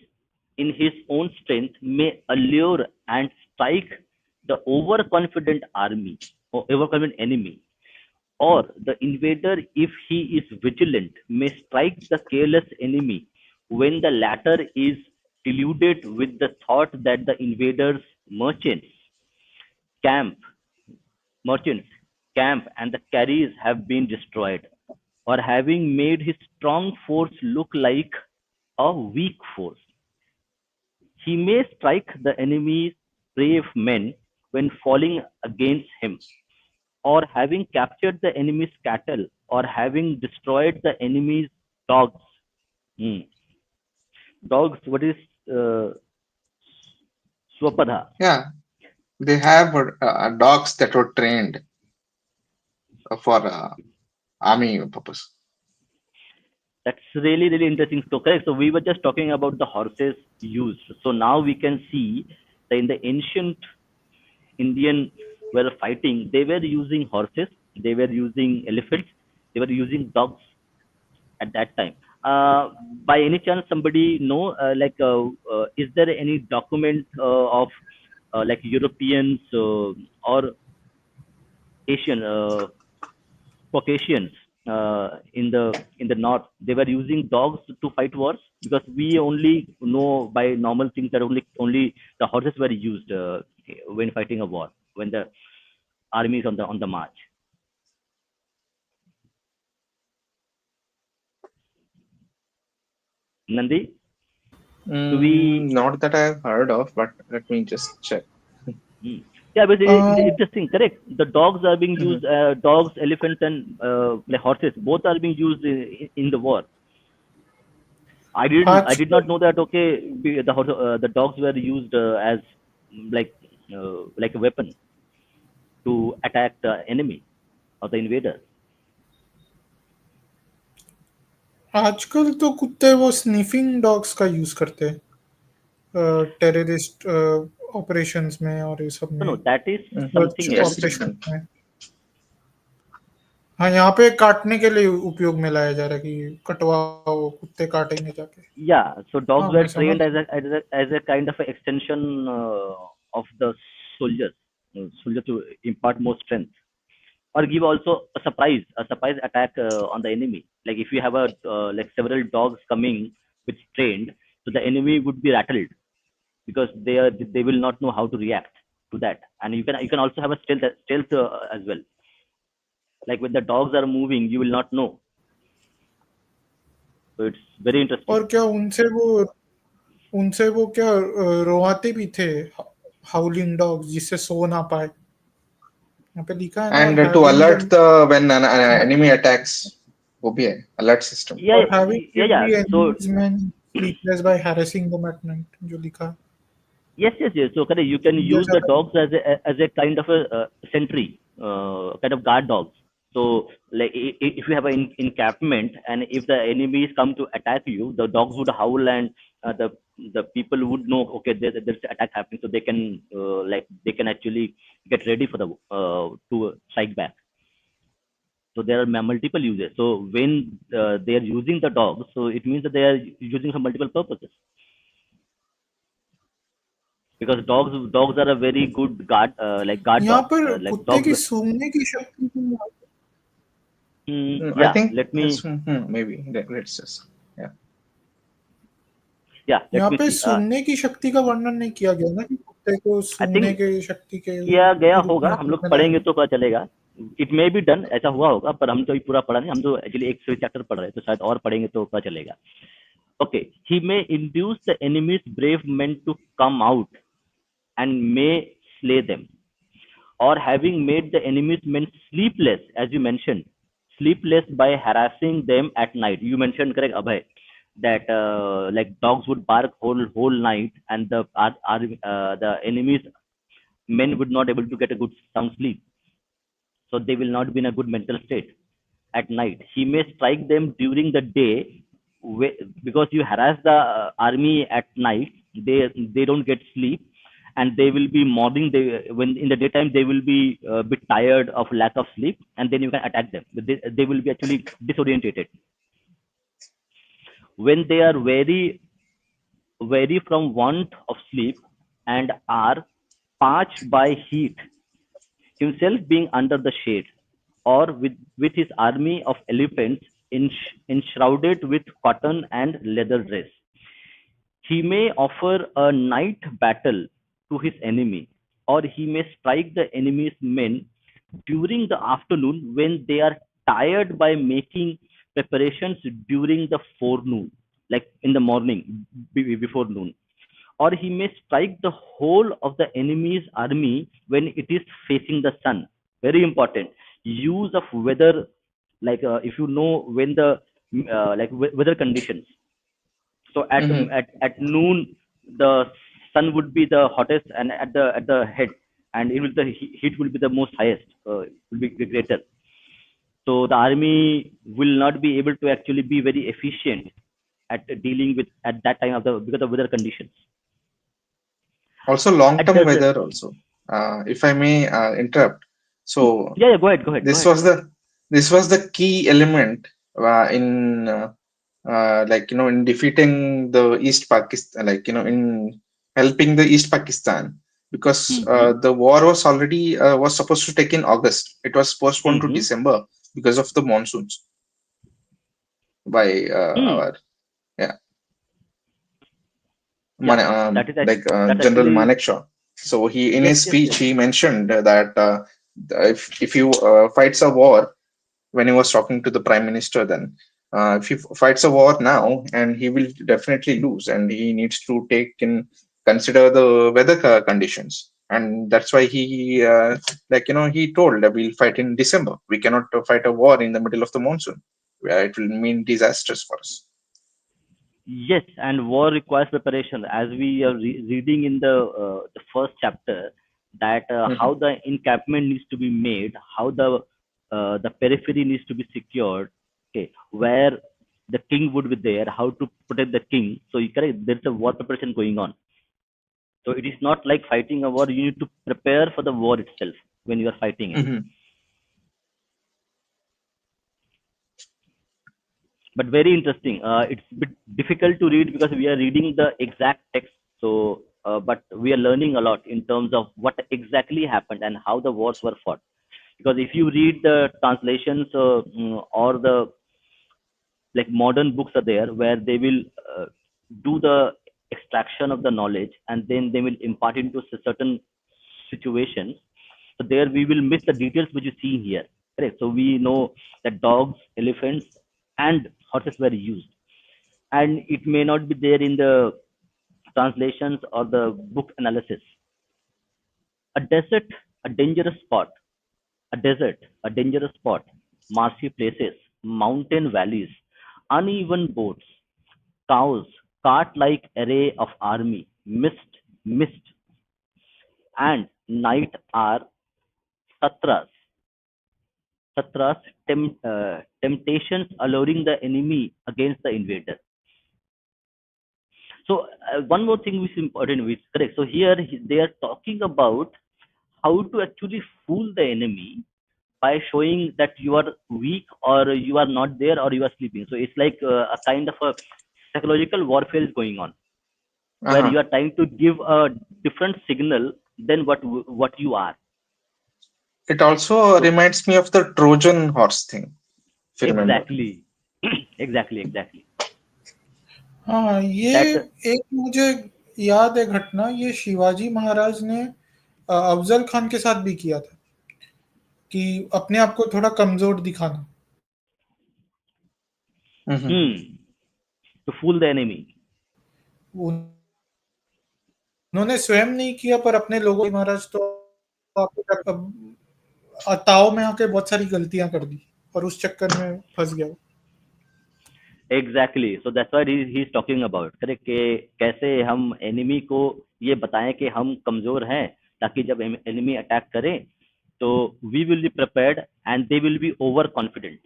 in his own strength, may allure and strike the overconfident army or overconfident enemy. Or the invader, if he is vigilant, may strike the careless enemy when the latter is deluded with the thought that the invader's camp, merchants, camp, and the carries have been destroyed, or having made his strong force look like a weak force. He may strike the enemy's brave men when falling against him, or having captured the enemy's cattle, or having destroyed the enemy's dogs. Hmm. Dogs, what is uh, swapadha? Yeah, they have dogs that were trained for army purpose. That's really, really interesting. So correct. So we were just talking about the horses used. So now we can see that in the ancient Indian were fighting, they were using horses, they were using elephants, they were using dogs at that time. Uh, by any chance, somebody know is there any document of like Europeans or Asian Caucasians in the north? They were using dogs to fight wars, because we only know by normal things that only the horses were used when fighting a war, when the army is on the march. Nandi, do we? Not that I've heard of, but let me just check. Hmm. Yeah, but Uh, it's interesting. Correct. The dogs are being Mhm. used. Dogs, elephants, and like horses, both are being used in the war. I did आजकल not know that. Okay, the dogs were used as like like a weapon to attack the enemy or the invader. आजकल तो कुत्ते वो sniffing dogs का use करते हैं terrorist operations में और ये सब No, में no, that is Mhm. something else. Yes, operation different. में हाँ यहाँ पे काटने के लिए उपयोग में लाया जा रहा है कि कटवाओ कुत्ते काटेंगे जाके Yeah, so dogs हाँ were मैं समझ trained as a kind of an extension of the soldiers, soldier to impart more strength, or give also a surprise attack on the enemy. Like if you have a like several dogs coming with trained, so the enemy would be rattled, because they will not know how to react to that. And you can also have a stealth as well. Like when the dogs are moving, you will not know. So it's very interesting. और क्या उनसे वो क्या रोआते भी थे हाउलिंग dogs जिससे सो ना पाए यहाँ पे लिखा है ना और And to having alert them the when an enemy attacks, OBI alert system. Yeah, और having yeah. Every So enemies man sleepless by harassing them at night जो लिखा है yes. So correct, you can ये use the ज्यादा dogs as a kind of a sentry, kind of guard dogs. So like if you have an encampment, and if the enemies come to attack you, the dogs would howl, and the people would know, okay, there's an attack happening, so they can like they can actually get ready for the to strike back. So there are multiple uses. So when they are using the dogs, so it means that they are using for multiple purposes, because dogs are a very good guard, like guard यहाँ dogs, पर like कुत्ते dogs. की सूंघने की शक्ति को I Yeah, think it's maybe let's just yeah. let यहाँ me पे see. सूंघने की शक्ति का वर्णन नहीं किया गया ना कि कुत्ते को I सूंघने think के शक्ति के किया गया रूप में होगा, हम उपयोग लोग में लाया पढ़ेंगे गया तो पता चलेगा. इट मे बी डन, ऐसा हुआ होगा, पर हम तो ये पूरा पढ़ा नहीं, हम तो एक्चुअली एक से चैप्टर पढ़ रहे हैं, तो शायद और पढ़ेंगे तो पता चलेगा. Okay, he may induce the enemy's brave men to come out and may slay them, or having made the enemy's men sleepless, as you mentioned, sleepless by harassing them at night. You mentioned, correct, Abhay, that like dogs would bark whole night, and the enemy's men would not able to get a good sound sleep, so they will not be in a good mental state at night. He may strike them during the day, because you harass the army at night, they don't get sleep, and they will be mobbing. When in the daytime they will be a bit tired of lack of sleep, and then you can attack them. They will be actually disorientated when they are very from want of sleep, and are parched by heat, himself being under the shade, or with his army of elephants enshrouded with cotton and leather dress. He may offer a night battle to his enemy, or he may strike the enemy's men during the afternoon when they are tired by making preparations during the forenoon, like in the morning before noon. Or he may strike the whole of the enemy's army when it is facing the sun, very important. Use of weather, like if you know when the like weather conditions. So Hmm. at noon the sun would be the hottest, and at the head, and it will the heat will be the most highest, will be greater. So the army will not be able to actually be very efficient at dealing with at that time of the because of weather conditions. Also, At long-term desert. weather also. If I may interrupt, so Yeah, yeah, go ahead, go ahead, go this ahead, was go ahead. the this was the key element in like in defeating the East Pakistan, like in helping the East Pakistan, because Mm-hmm. the war was already was supposed to take in August. It was postponed to Mm-hmm. December because of the monsoons by Hmm. our, yeah, Yeah, that is like that's General actually Manekshaw. So he, in yes, his yes, speech, yes. he mentioned that if you fights a war, when he was talking to the prime minister, then if he fights a war now, and he will definitely lose, and he needs to take in consider the weather conditions, and that's why he like he told that we'll fight in December. We cannot fight a war in the middle of the monsoon, where it will mean disastrous for us. Yes, and war requires preparation, as we are reading in the first chapter, that how Hmm. the encampment needs to be made, how the periphery needs to be secured. Okay, where the king would be there, how to protect the king. So you correct. There's a war preparation going on. So it is not like fighting a war. You need to prepare for the war itself when you are fighting it. Hmm. But very interesting. It's a bit difficult to read because we are reading the exact text. So, but we are learning a lot in terms of what exactly happened and how the wars were fought. Because if you read the translations, or the like modern books are there where they will do the extraction of the knowledge, and then they will impart into certain situations. So there we will miss the details which you see here. Correct. So we know that dogs, elephants, and horses were used, and it may not be there in the translations or the book analysis. A desert, a dangerous spot. A desert, a dangerous spot. Marshy places, mountain valleys, uneven boats, cows, cart-like array of army, mist, and night are satras. Satras, temptations alluring the enemy against the invader. So one more thing which is important, which is correct. So here they are talking about how to actually fool the enemy by showing that you are weak, or you are not there, or you are sleeping. So it's like a kind of a psychological warfare is going on, where Uh-huh. you are trying to give a different signal than what you are. It also So reminds me of the Trojan horse thing, if you remember. exactly, exactly, exactly. हाँ, ये That एक मुझे याद है घटना, ये शिवाजी महाराज ने अफजल खान के साथ भी किया था, कि अपने आप को थोड़ा कमजोर दिखाना। Hmm. hmm, to fool the enemy. उन्होंने स्वयं नहीं किया, पर अपने लोगों महाराज तो आपको ताव में आके बहुत सारी गलतियां कर दी और उस चक्कर में फंस गया वो। Exactly, so that's why he is talking about, correct, कि कैसे हम एनिमी को ये बताएं कि हम कमजोर हैं, ताकि जब एनिमी अटैक करें तो we will be prepared and they will be over confident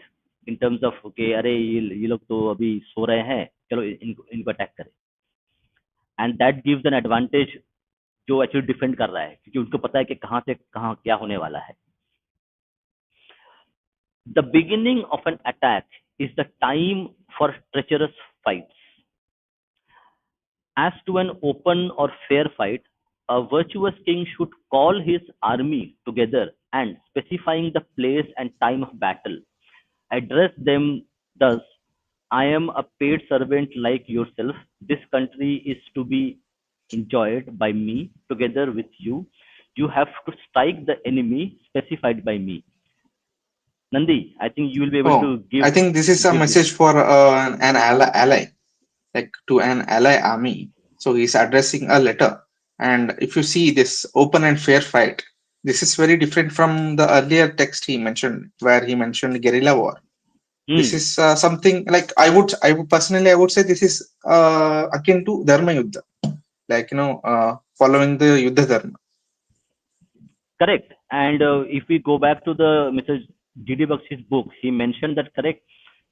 in terms of के अरे ये लोग तो अभी सो रहे हैं, चलो इनको इनको अटैक करें, and that gives an advantage जो एक्चुअली डिफेंड कर रहा है, क्योंकि उनको पता है कि कहाँ से कहाँ क्या होने वाला है. The beginning of an attack is the time for treacherous fights. As to an open or fair fight, a virtuous king should call his army together and, specifying the place and time of battle, address them thus: I am a paid servant like yourself. This country is to be enjoyed by me together with you. You have to strike the enemy specified by me. Nandi, I think you will be able Oh, to I think this is a give this. message for an ally, like to an ally army. So he's addressing a letter. And if you see this open and fair fight, This is very different from the earlier text he mentioned, where he mentioned guerrilla war. This Hmm. is something like I would personally, I would say this is akin to Dharma Yuddha, like following the Yuddha Dharma. Correct. And if we go back to the Mr. G.D. Bakshi's book, he mentioned that correct.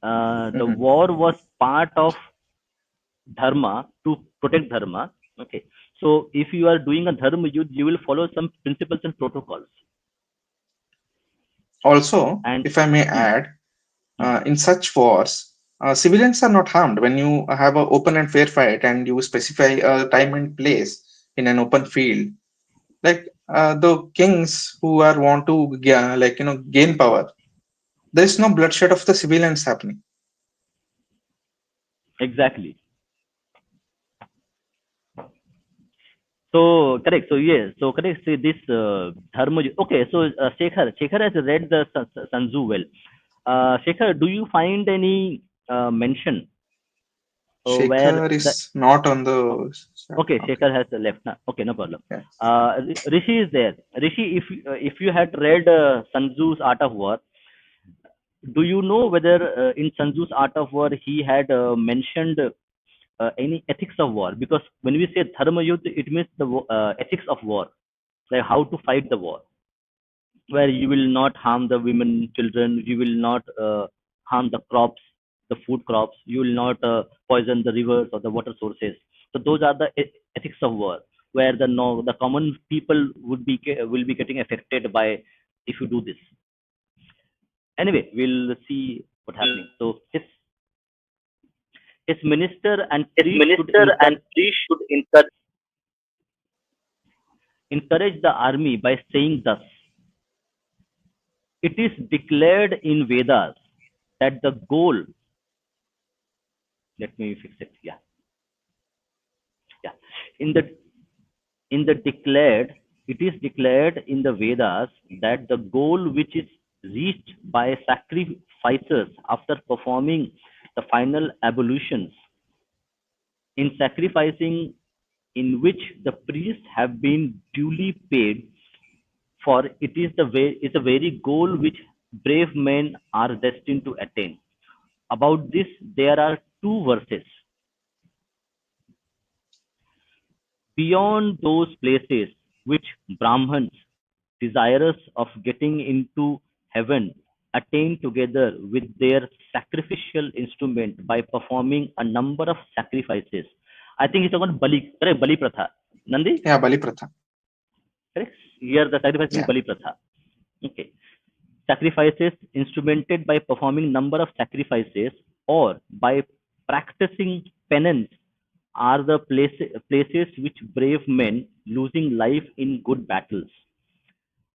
The Mhm. war was part of dharma to protect dharma. Okay. So if you are doing a dharma yuddha, you will follow some principles and protocols. Also, And if I may hmm, add, hmm, in such wars, civilians are not harmed when you have an open and fair fight and you specify a time and place in an open field. Like the kings who are want to gain power, there is no bloodshed of the civilians happening. exactly. So correct. So yes. So correct. See this dharma. Okay. So Shekhar has read the Sun Tzu well. Shekhar, do you find any mention where Shekhar the is not on the chat. okay, Okay. Shekhar has left now. Okay, no problem. Yeah. Rishi is there. Rishi, if you had read Sun Tzu's Art of War, do you know whether in Sun Tzu's Art of War he had mentioned any ethics of war? Because when we say Dharma Yuddha, it means the ethics of war, like how to fight the war, where you will not harm the women, children, you will not harm the crops, the food crops, you will not poison the rivers or the water sources. So those are the ethics of war, where the no, the common people will be getting affected by if you do this. Anyway, we'll see what's happening. So his minister and Its priest should minister and priest should encourage. encourage the army by saying thus: it is declared in Vedas that the goal. Let me fix it. Yeah, yeah. In the it is declared in the Vedas that the goal which is reached by sacrificers after performing the final ablutions in sacrificing, in which the priests have been duly paid for, it is the very goal which brave men are destined to attain. About this there are two verses. Beyond those places which Brahmins, desirous of getting into heaven, attain together with their sacrificial instrument by performing a number of sacrifices. I think it's about Bali, correct? Bali Pratha. Nandi, Yeah, Bali Pratha. correct? Here the sacrifice is Yeah. Bali Pratha. Okay. Sacrifices instrumented by performing number of sacrifices or by practicing penance are the places which brave men losing life in good battles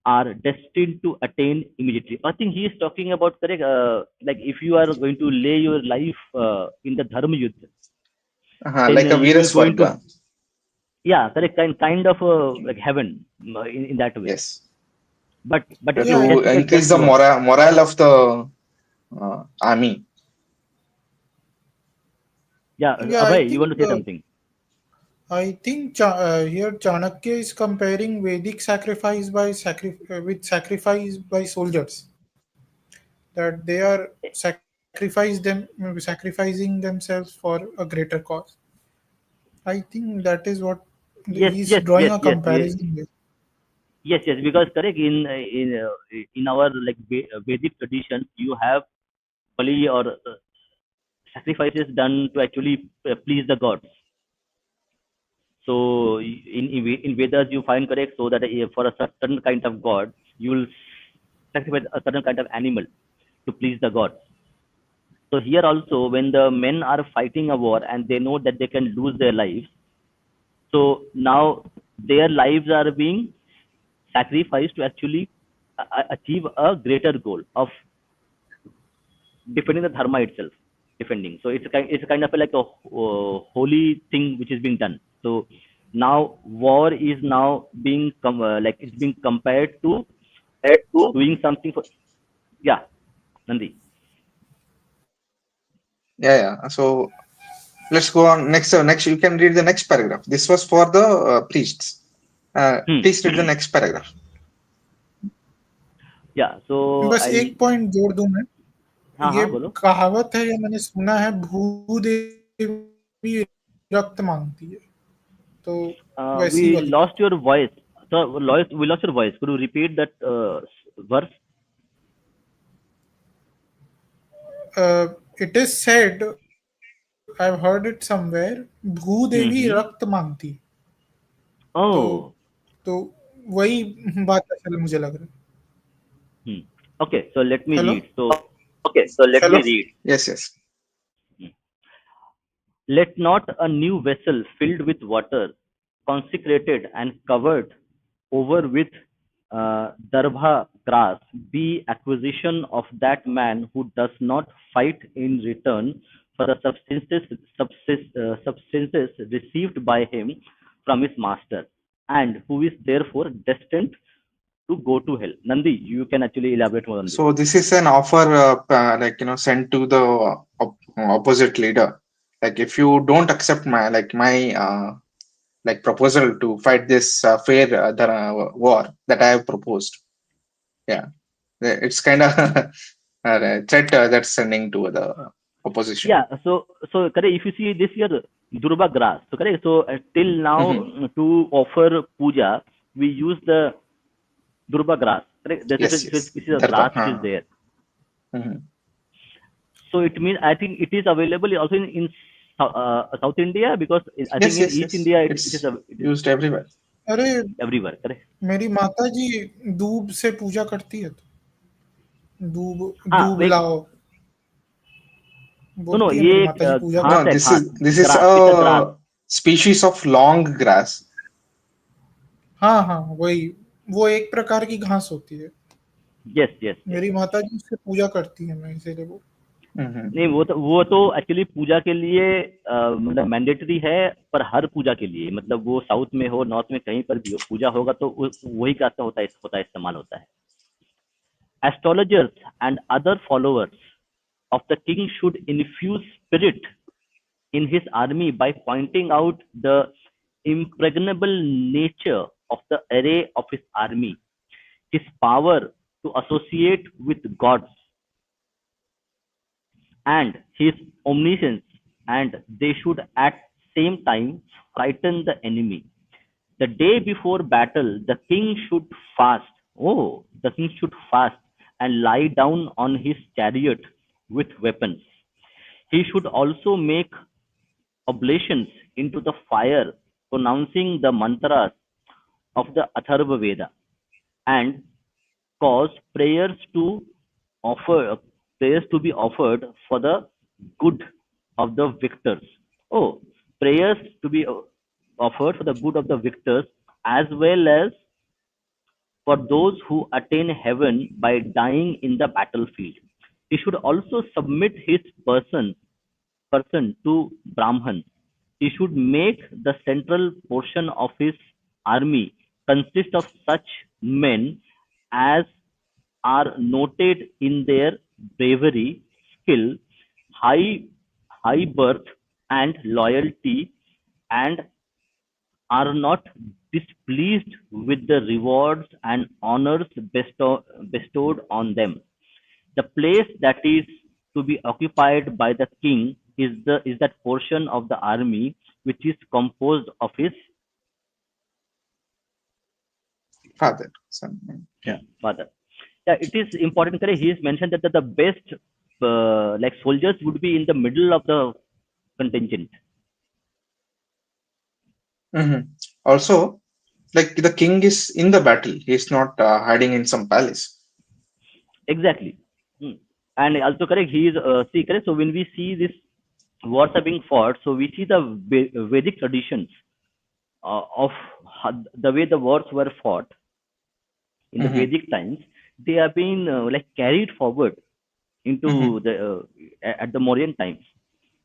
are destined to attain immediately. I think he is talking about correct. Like if you are going to lay your life in the dharma yuddha, then Like a you Veera will go into Swarga. yeah, correct kind of like heaven in that way. Yes. But To it Yeah, has to get increase done the throughout. morale of the army. Yeah, yeah. Abhay, you want to say something? I think here Chanakya is comparing Vedic sacrifice with sacrifice by soldiers. That they are sacrificing themselves for a greater cause. I think that is what Yes, he's yes, drawing yes, a yes. comparison with. Yes, yes, because correct in our like Vedic traditions, you have bali or sacrifices done to actually please the gods. So in Vedas you find correct so that for a certain kind of god you will sacrifice a certain kind of animal to please the gods. So here also when the men are fighting a war and they know that they can lose their lives, so now their lives are being sacrificed to actually achieve a greater goal of defending the dharma itself, defending. So it's a kind of like a holy thing which is being done. So now war is now being like it's being compared to Compared to doing something for yeah, Nandi. Yeah, yeah. So let's go on next. Next, you can read the next paragraph. This was for the priests. Hmm. Please read the next paragraph. Yeah, so बस I'll. एक point जोड़ दूं मैं, हाँ ये हाँ बोलो. कहावत है या मैंने सुना है, भूदेवी रक्त मांगती है, तो वैसी वाली बात। We lost your voice. So we lost your voice. Could you repeat that verse? It is said, I've heard it somewhere, Bhudevi रक्त Mm-hmm. मांगती, तो Oh. तो वही बात असल मुझे लग रहा है। Hmm. Okay, so let me hello, read. So, Okay, so let Hello. me read. Yes, yes. let not a new vessel filled with water, consecrated and covered over with darbha grass, be acquisition of that man who does not fight in return for the substances received by him from his master, and who is therefore destined to go to hell. Nandi, you can actually elaborate more on this. So this is an offer, like sent to the opposite leader. Like if you don't accept my like proposal to fight this fair war that I have proposed, yeah, it's kind of a threat that's sending to the opposition. Yeah, so correct. If you see this year Durba grass, so correct. So till now Hmm. to offer puja, we use the Durba grass. Correct. There's Yes, different yes. species of Darba. grass which is there. Mhm. So it means I think it is available also in South India, because I think Yes, in yes, East yes. India It's used everywhere. अरे everywhere. Correct. मेरी माता जी दूब से पूजा करती है, तो दूब हाँ दूब एक लाओ no no बोलती है, ये मेरी एक माता जी पूजा घास No, है, करती this घास. is Grass. It's a grass. a species of long grass. है। हाँ हाँ वही, वो एक प्रकार की घास होती है, Yes yes yes. मेरी माता जी उससे पूजा करती है, मैं इसीलिए वो। Hmm. नहीं वो तो एक्चुअली पूजा के लिए मतलब मैंडेटरी है, पर हर पूजा के लिए, मतलब वो साउथ में हो नॉर्थ में कहीं पर भी हो, पूजा होगा तो वही का होता है इस्तेमाल होता है. Astrologers and other followers of the king should infuse spirit in his army by pointing out the impregnable nature of the array of his army, his power to associate with gods, and his omniscience, and they should at same time frighten the enemy. The day before battle, the king should fast. Oh, the king should fast and lie down on his chariot with weapons. He should also make oblations into the fire, pronouncing the mantras of the Atharva Veda, and cause offer prayers to be offered for the good of the victors. Oh, prayers to be offered for the good of the victors, as well as for those who attain heaven by dying in the battlefield. He should also submit his person to Brahman. He should make the central portion of his army consist of such men as are noted in their bravery, skill, high high birth, and loyalty, and are not displeased with the rewards and honors bestowed on them. The place that is to be occupied by the king is that portion of the army which is composed of his Father, son. Yeah. father. Yeah, it is important. He has mentioned that the best like soldiers would be in the middle of the contingent. Hmm. Also, like the king is in the battle. He's not hiding in some palace. Exactly. Hmm. And also correct. He is see correct. So when we see this wars are being fought, so we see the Vedic traditions of the way the wars were fought in the Hmm. Vedic times. They have been like carried forward Hmm. into the at the Mauryan times.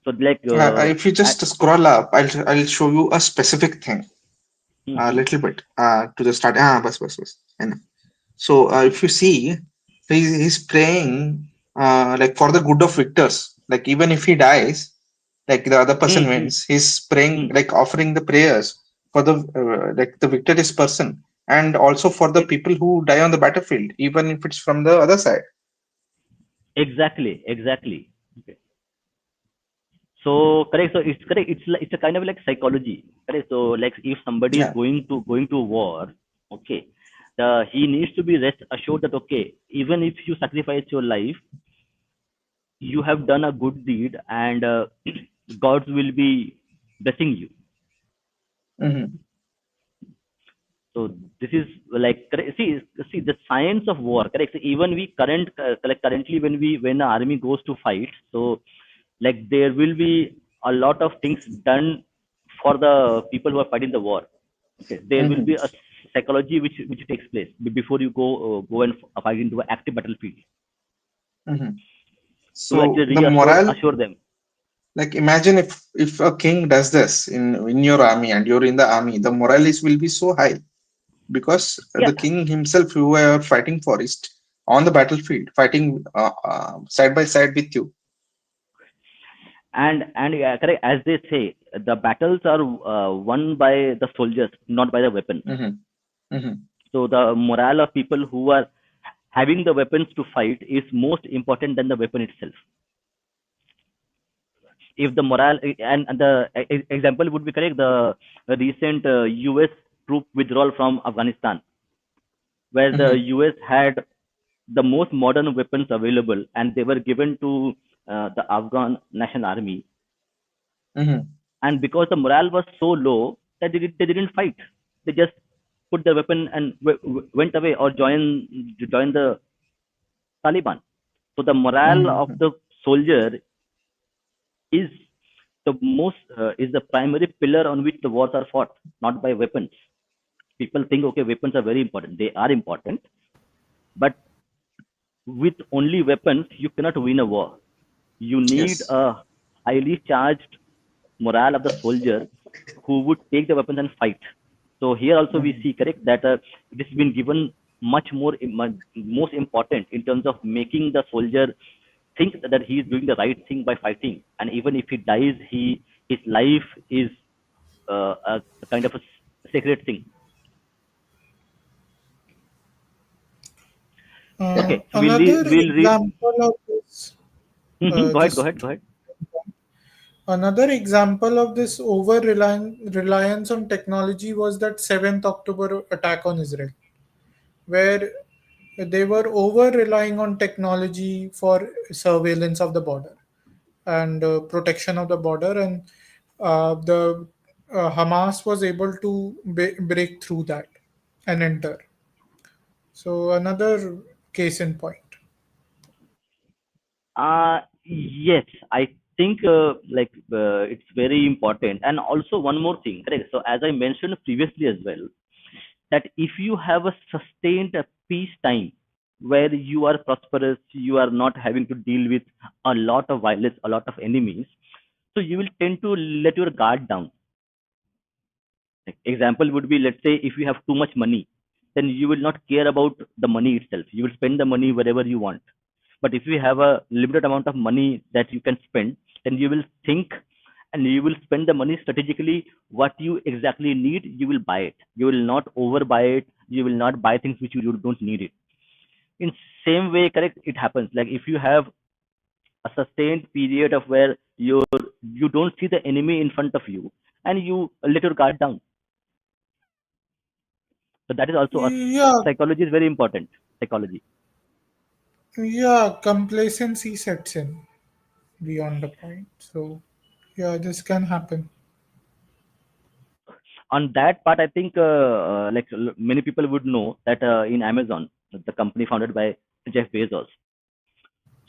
So like If you at just scroll up, I'll show you a specific thing, a mhm, little bit to the start. Bus. Enough. So if you see, he's praying like for the good of victors. Like even if he dies, like the other person mhm, wins, he's praying mhm, like offering the prayers for the like the victorious person. and also for the people who die on the battlefield, even if it's from the other side. Exactly, exactly. Okay. So correct. So it's correct. It's a kind of like psychology. Correct. So like if somebody is Yeah. going to war, okay, he needs to be rest assured that okay, even if you sacrifice your life, you have done a good deed, and God will be blessing you. Hmm. So this is like see the science of war. Correct. So even we like currently when the army goes to fight, so like there will be a lot of things done for the people who are fighting the war. Okay, there will Hmm. be a psychology which takes place before you go and fight into an active battlefield Hmm. to So actually the reassure morale, assure them. like imagine if a king does this in your army and you're in the army, the morale is will be so high because Yeah, the king himself who we are fighting for is on the battlefield fighting side by side with you. and yeah, correct. As they say, the battles are won by the soldiers, not by the weapons. Hmm. Hmm. So the morale of people who are having the weapons to fight is most important than the weapon itself. If the morale and the example would be correct, the recent US troop withdrawal from Afghanistan, where the Hmm. US had the most modern weapons available, and they were given to the Afghan National Army, Hmm. and because the morale was so low that they didn't fight, they just put their weapon and went away or joined the Taliban. So the morale of Hmm. the soldier is is the primary pillar on which the wars are fought, not by weapons. People think okay, weapons are very important. They are important, but with only weapons you cannot win a war. You need Yes. a highly charged morale of the soldier who would take the weapons and fight. So here also we Hmm. see correct that it has been given much more most important in terms of making the soldier think that he is doing the right thing by fighting, and even if he dies, his life is a kind of a sacred thing. Okay, so Another we'll read. example of this, Go ahead, go just ahead, go ahead. another example of this over reliance on technology was that 7th October attack on Israel, where they were over relying on technology for surveillance of the border and protection of the border, and the Hamas was able to break through that and enter. So another case in point. Yes, I think it's very important. And also one more thing, correct? So as I mentioned previously as well, that if you have a sustained peace time where you are prosperous, you are not having to deal with a lot of violence, a lot of enemies, so you will tend to let your guard down. Like, example would be, let's say if you have too much money, then you will not care about the money itself. You will spend the money wherever you want. But if you have a limited amount of money that you can spend, then you will think and you will spend the money strategically. What you exactly need, you will buy it. You will not overbuy it. You will not buy things which you don't need it. In same way, correct, it happens. Like if you have a sustained period of where you don't see the enemy in front of you and you let your guard down. So that is also a Yeah, psychology is very important. Psychology. yeah, complacency sets in beyond the point. So, yeah, this can happen. On that part, I think many people would know that in Amazon, the company founded by Jeff Bezos.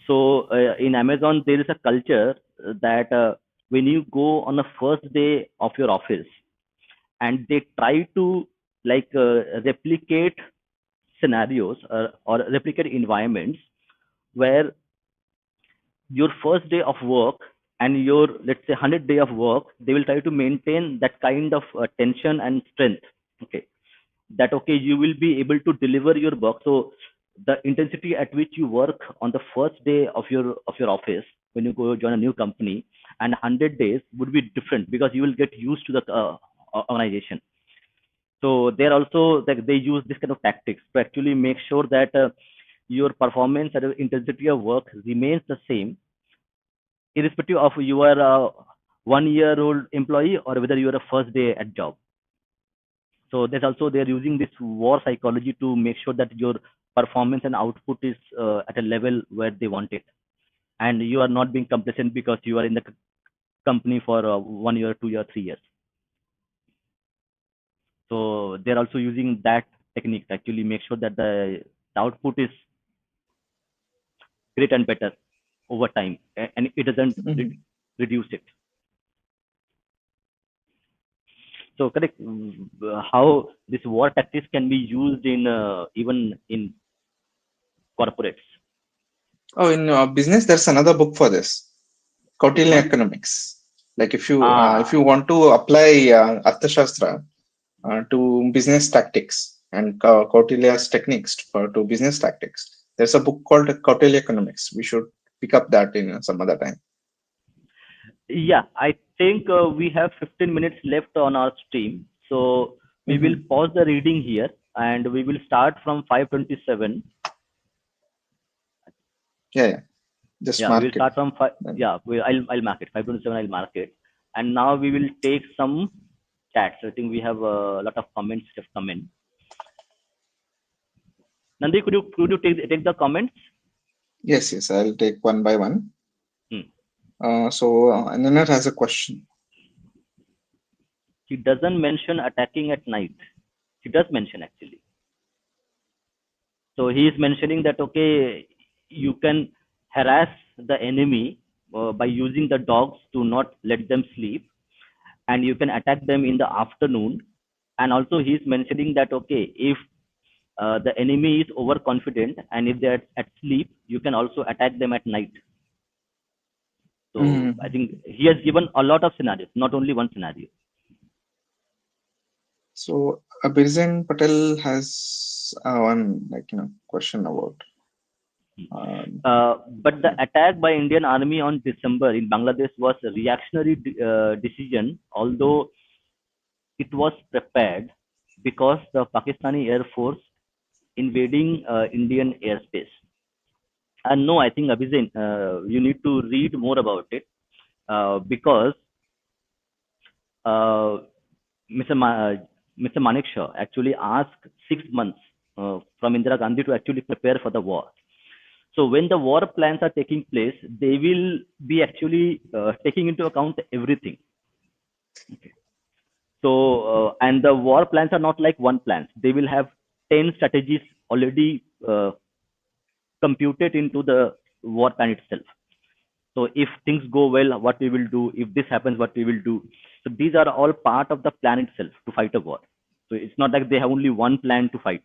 So in Amazon, there is a culture that when you go on the first day of your office, and they try to replicate scenarios or replicate environments where your first day of work and your, let's say, 100 day of work, they will try to maintain that kind of tension and strength. Okay, that okay, you will be able to deliver your work. So the intensity at which you work on the first day of your office when you go join a new company and 100 days would be different because you will get used to the organization. So they're also like they use this kind of tactics to actually make sure that your performance and intensity of work remains the same, irrespective of you are a 1 year old employee or whether you are a first day at job. So there's also they're using this war psychology to make sure that your performance and output is at a level where they want it, and you are not being complacent because you are in the company for 1 year, 2 year, 3 years. So they're also using that technique to actually make sure that the output is great and better over time, and it doesn't Hmm. reduce it. So correct, how this war tactics can be used in even in corporates. Oh, in business, there's another book for this, Which Kautilya one? economics. Like if Ah, you want to apply Arthashastra to business tactics and Kautilya's techniques to business tactics, there's a book called Kautilya economics. We should pick up that in some other time. yeah, I think we have 15 minutes left on our stream. So we will Hmm. pause the reading here and we will start from 527. Yeah, yeah. Just Yeah, we will mark it. start from five. Then. Yeah, I'll mark it. 527, I'll mark it. And now we will take some chats. I think we have a lot of comments that have come in. Nandi, could you take the comments? Yes, yes. I'll take one by one. Hmm. Ananar has a question. He doesn't mention attacking at night. He does mention actually. So he is mentioning that okay, you can harass the enemy by using the dogs to not let them sleep, and you can attack them in the afternoon. And also he is mentioning that okay, if the enemy is overconfident and if they're at sleep, you can also attack them at night. So I Mhm. think he has given a lot of scenarios, not only one scenario. So Abhirzan Patel has one question about. Um, But the attack by Indian Army on December in Bangladesh was a reactionary decision, although it was prepared because the Pakistani Air Force invading Indian airspace. And no, I think Abhizen, you need to read more about it because uh, Mr. Mr. Manik Shah actually asked 6 months from Indira Gandhi to actually prepare for the war. So when the war plans are taking place, they will be actually taking into account everything. Okay. So and the war plans are not like one plan. They will have 10 strategies already computed into the war plan itself. So if things go well, what we will do? If this happens, what we will do? So these are all part of the plan itself to fight a war. So it's not like they have only one plan to fight.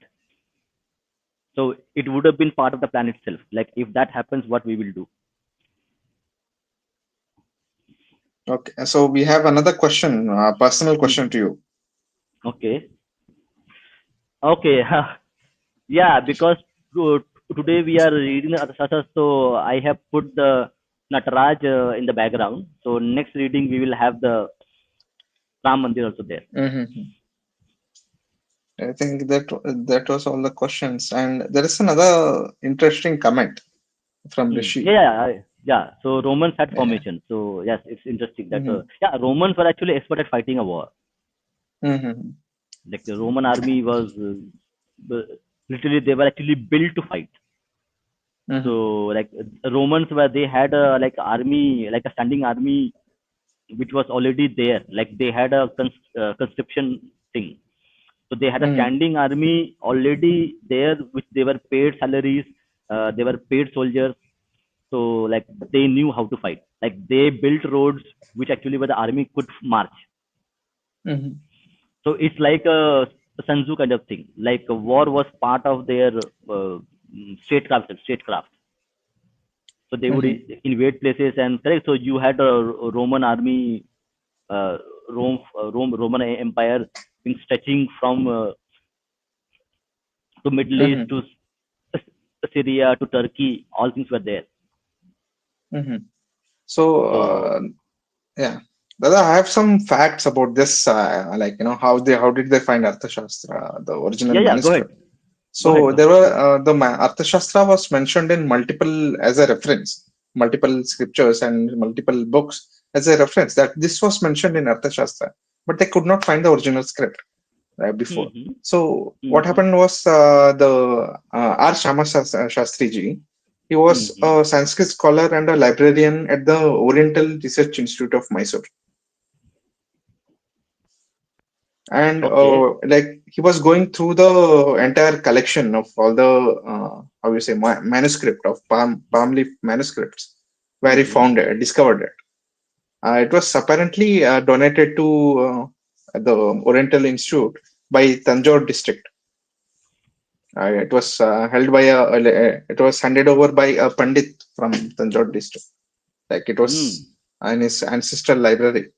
So it would have been part of the plan itself. Like if that happens, what we will do? okay, so we have another question, personal Hmm. question to you. Okay. Okay. Yeah, because today we are reading the Arthashastra, so I have put the Nataraj in the background. So next reading we will have the Ram Mandir also there. Hmm. I think that was all the questions, and there is another interesting comment from Hmm. Rishi. Yeah. So Romans had Yeah. formation. So yes, it's interesting that Mm-hmm. yeah, Romans were actually expert at fighting a war. Mm-hmm. Like the Roman army was literally they were actually built to fight. Mm-hmm. So like Romans were they had a like army like a standing army which was already there. Like they had a conscription thing. So they had a Mm-hmm. standing army already there, which they were paid salaries. They were paid soldiers. So like they knew how to fight. Like they built roads which actually where the army could march. Mm-hmm. So it's like a Sun Tzu kind of thing. Like a war was part of their statecraft. Statecraft. So they would Mm-hmm. invade places and correct. So you had a Roman army, uh, Roman Empire being stretching from to Middle East Mm-hmm. to Syria to Turkey. All things were there. Mm-hmm. So So yeah. Dada, I have some facts about this, like how did they find Arthashastra, the original Yeah, go ahead. manuscript. So Go ahead. there were Arthashastra was mentioned in multiple as a reference, multiple scriptures and multiple books as a reference that this was mentioned in Arthashastra, but they could not find the original script before. Mm-hmm. So what Mm-hmm. happened was the R. Shastri ji, he was Mm-hmm. a Sanskrit scholar and a librarian at the Oriental Research Institute of Mysore. And Okay. like he was going through the entire collection of all the how you say manuscript of palm leaf manuscripts where he Mm-hmm. found it, discovered it. It was apparently donated to the Oriental Institute by Tanjore district. It was held by it was handed over by a pandit from Tanjore district, like it was Mm. in his ancestral library.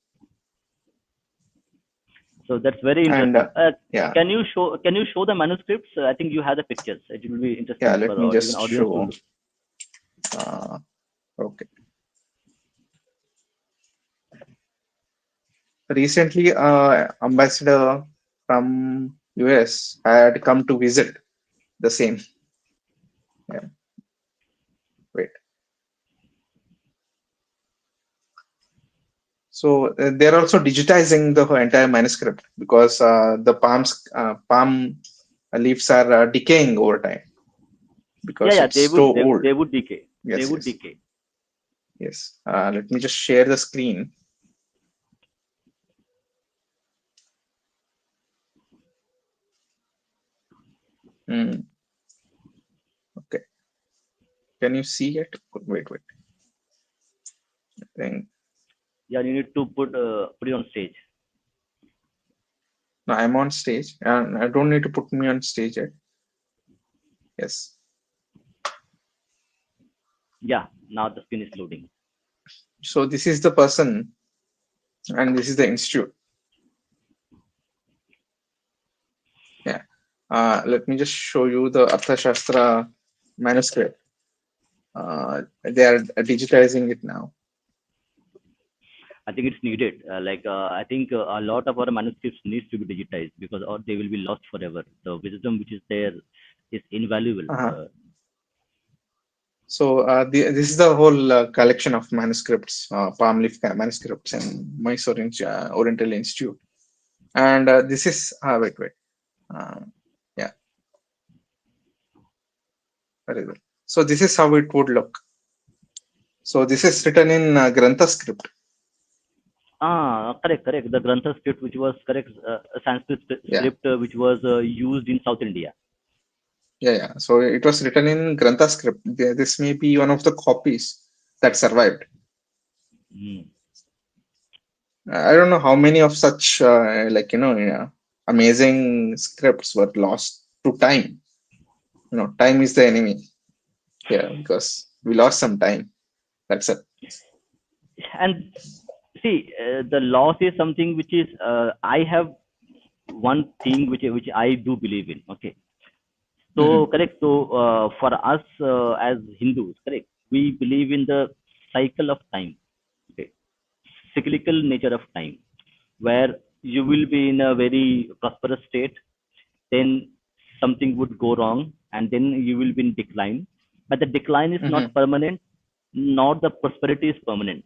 So that's very And interesting. yeah, Can you show the manuscripts? I think you have the pictures. It will be yeah, interesting let for me even just audience to show. look. uh, okay. Recently, ambassador from US had come to visit the same. Yeah, wait. So they're also digitizing the entire manuscript because the palm leaves are decaying over time Yeah, because yeah. it's so old. They would decay. They Yes, would yes, decay. yes. Let me just share the screen. Hmm, okay. Can you see it? Wait, wait. I think Yeah, you need to put it on stage. no, I'm on stage, and I don't need to put me on stage yet. Yes. Yeah. Now the screen is loading. So this is the person, and this is the institute. Yeah. Let me just show you the Arthashastra manuscript. They are digitizing it now. I think it's needed. I think a lot of our manuscripts needs to be digitized because or they will be lost forever. The wisdom which is there is invaluable. Uh-huh. So this is the whole collection of manuscripts, palm leaf manuscripts in Mysore Oriental Institute. And this is, wait, wait. Uh, yeah, very good. So this is how it would look. So this is written in Grantha script. Correct. The Grantha script, which was correct, a Sanskrit Yeah, script which was used in South India. yeah. So it was written in Grantha script. This may be one of the copies that survived. Mm. I don't know how many of such amazing scripts were lost to time. Time is the enemy here because we lost some time. That's it. And see, the loss is something which is I have one thing which I do believe in. Okay, so Hmm. correct. So for us as Hindus, correct, we believe in the cycle of time. Okay, cyclical nature of time, where you will be in a very prosperous state, then something would go wrong, and then you will be in decline. But the decline is Hmm. not permanent, nor the prosperity is permanent.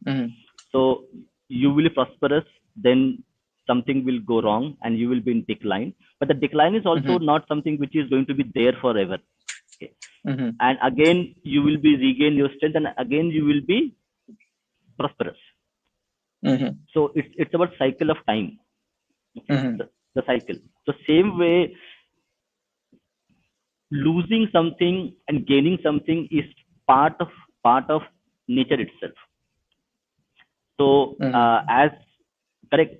Hmm. So you will be prosperous, then something will go wrong, and you will be in decline. But the decline is Hmm. also not something which is going to be there forever. Okay. Hmm. And again, you will be regain your strength, and again you will be prosperous. Hmm. So it's about cycle of time. Okay, Hmm. the cycle. So same way, losing something and gaining something is part of part of nature itself. So Hmm. as correct,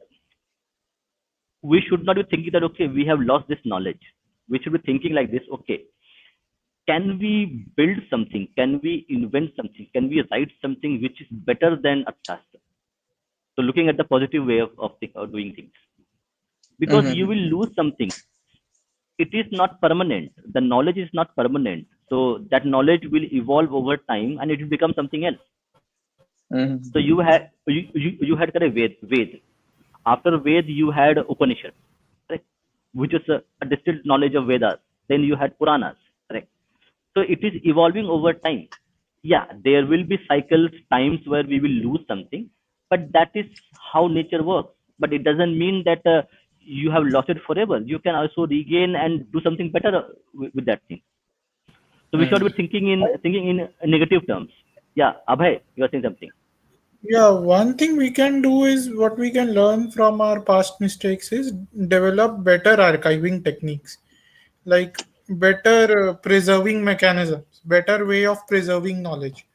we should not be thinking that okay, we have lost this knowledge. We should be thinking like this: okay, can we build something? Can we invent something? Can we write something which is better than Arthashastra? So looking at the positive way of doing things, because you Hmm. will lose something. It is not permanent. The knowledge is not permanent. So that knowledge will evolve over time and it will become something else. So Mhm. you had kind of Ved. After Ved, you had Upanishad, correct? Which is a distilled knowledge of Vedas. Then you had Puranas, correct? So it is evolving over time. Yeah, there will be cycles, times where we will lose something, but that is how nature works. But it doesn't mean that you have lost it forever. You can also regain and do something better with that thing. So we should be Mm. thinking in negative terms. Yeah, Abhay, you are saying something. Yeah, one thing we can do is what we can learn from our past mistakes is develop better archiving techniques, like better preserving mechanisms, better way of preserving knowledge.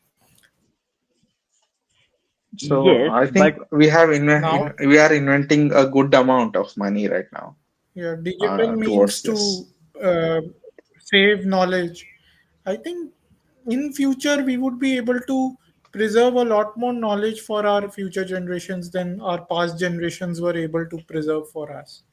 So Yes, I think but Now, we are inventing a good amount of money right now yeah, digital means towards to this. uh, save knowledge. I think in future we would be able to preserve a lot more knowledge for our future generations than our past generations were able to preserve for us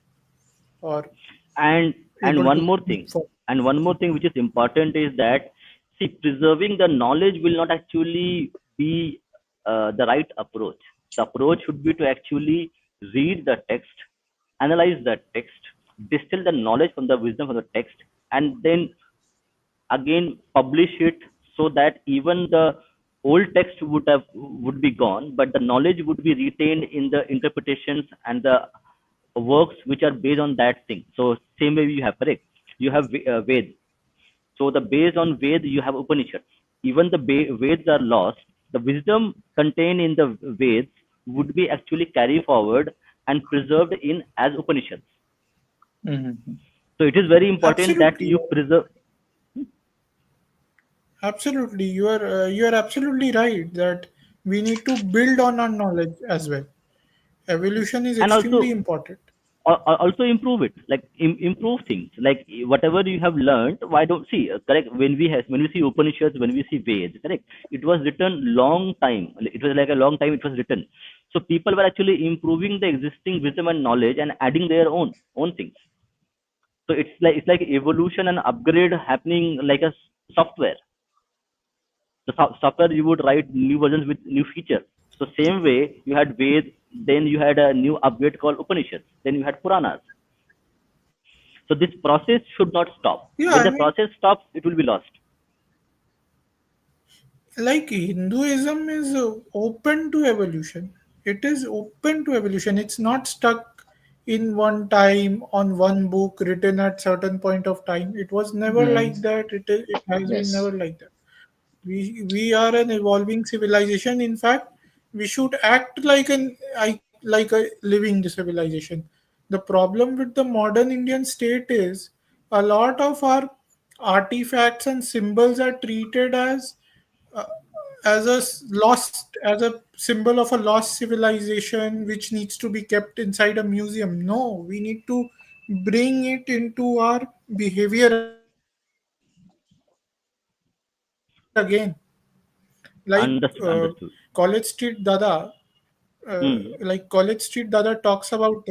or and and able one to more keep thing for. and one more thing which is important is that, see, preserving the knowledge will not actually be the right approach. The approach should be to actually read the text, analyze the text, distill the knowledge from the wisdom from the text, and then again publish it, so that even the old text would be gone, but the knowledge would be retained in the interpretations and the works which are based on that thing. So same way you have, correct, you have Ved. So the based on Ved you have Upanishads. Even the Veds are lost, the wisdom contained in the Veds would be actually carried forward and preserved in as Upanishads. Mhm. So it is very important that Absolutely, you preserve. absolutely. You are absolutely right that we need to build on our knowledge as well. Evolution is And extremely also important. also improve it, like improve things, like whatever you have learned, why don't see, correct, when we see Upanishads, when we see Veds, correct, it was written long time, it was like a long time it was written. So people were actually improving the existing wisdom and knowledge and adding their own things. So it's like evolution and upgrade happening like a software. The software, you would write new versions with new features. So same way you had Ved, then you had a new upgrade called Upanishads, then you had Puranas. So this process should not stop. Yeah, When I the mean, process stops, it will be lost. like Hinduism is open to evolution. It is open to evolution. It's not stuck in one time on one book written at certain point of time. It was never Mhm. like that. It has been Yes. never like that. We are an evolving civilization. In fact, we should act like a living civilization. The problem with the modern Indian state is a lot of our artifacts and symbols are treated uh, lost, as a symbol of a lost civilization which needs to be kept inside a museum. No, we need to bring it into our behavior again. Like Understood. College Street Dada, Hmm. like College Street Dada talks about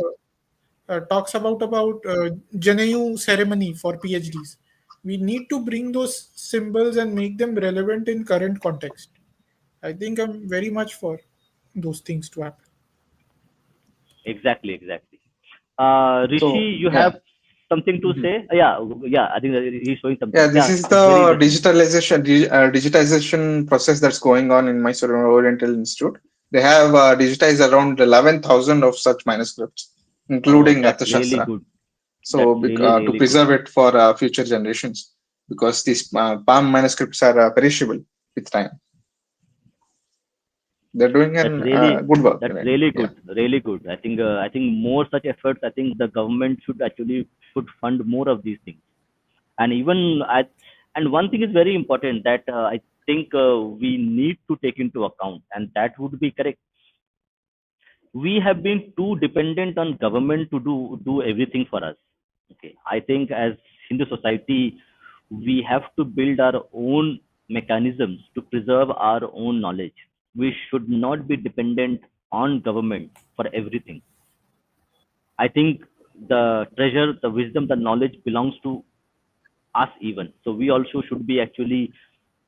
Janayu ceremony for PhDs. We need to bring those symbols and make them relevant in current context. I think I'm very much for those things to happen. Exactly. Rishi, So you have yeah. something to Mhm. say? Yeah. I think that he's showing Yeah, something. this Yeah, is it's very the interesting. digitization process that's going on in Mysore Oriental Institute. They have digitized around 11,000 of such manuscripts, Oh, including that's really Arthashastra. good. That's So to really good. preserve it for future generations, because these palm manuscripts are perishable with time. They're doing That's an really good work in that's it. really Yeah. good. Really good. I think more such efforts. I think the government should fund more of these things. And even and one thing is very important that I think we need to take into account, and that would be correct. We have been too dependent on government to do everything for us. Okay, I think as Hindu society, we have to build our own mechanisms to preserve our own knowledge. We should not be dependent on government for everything. I think the treasure, the wisdom, the knowledge belongs to us even. So we also should be actually,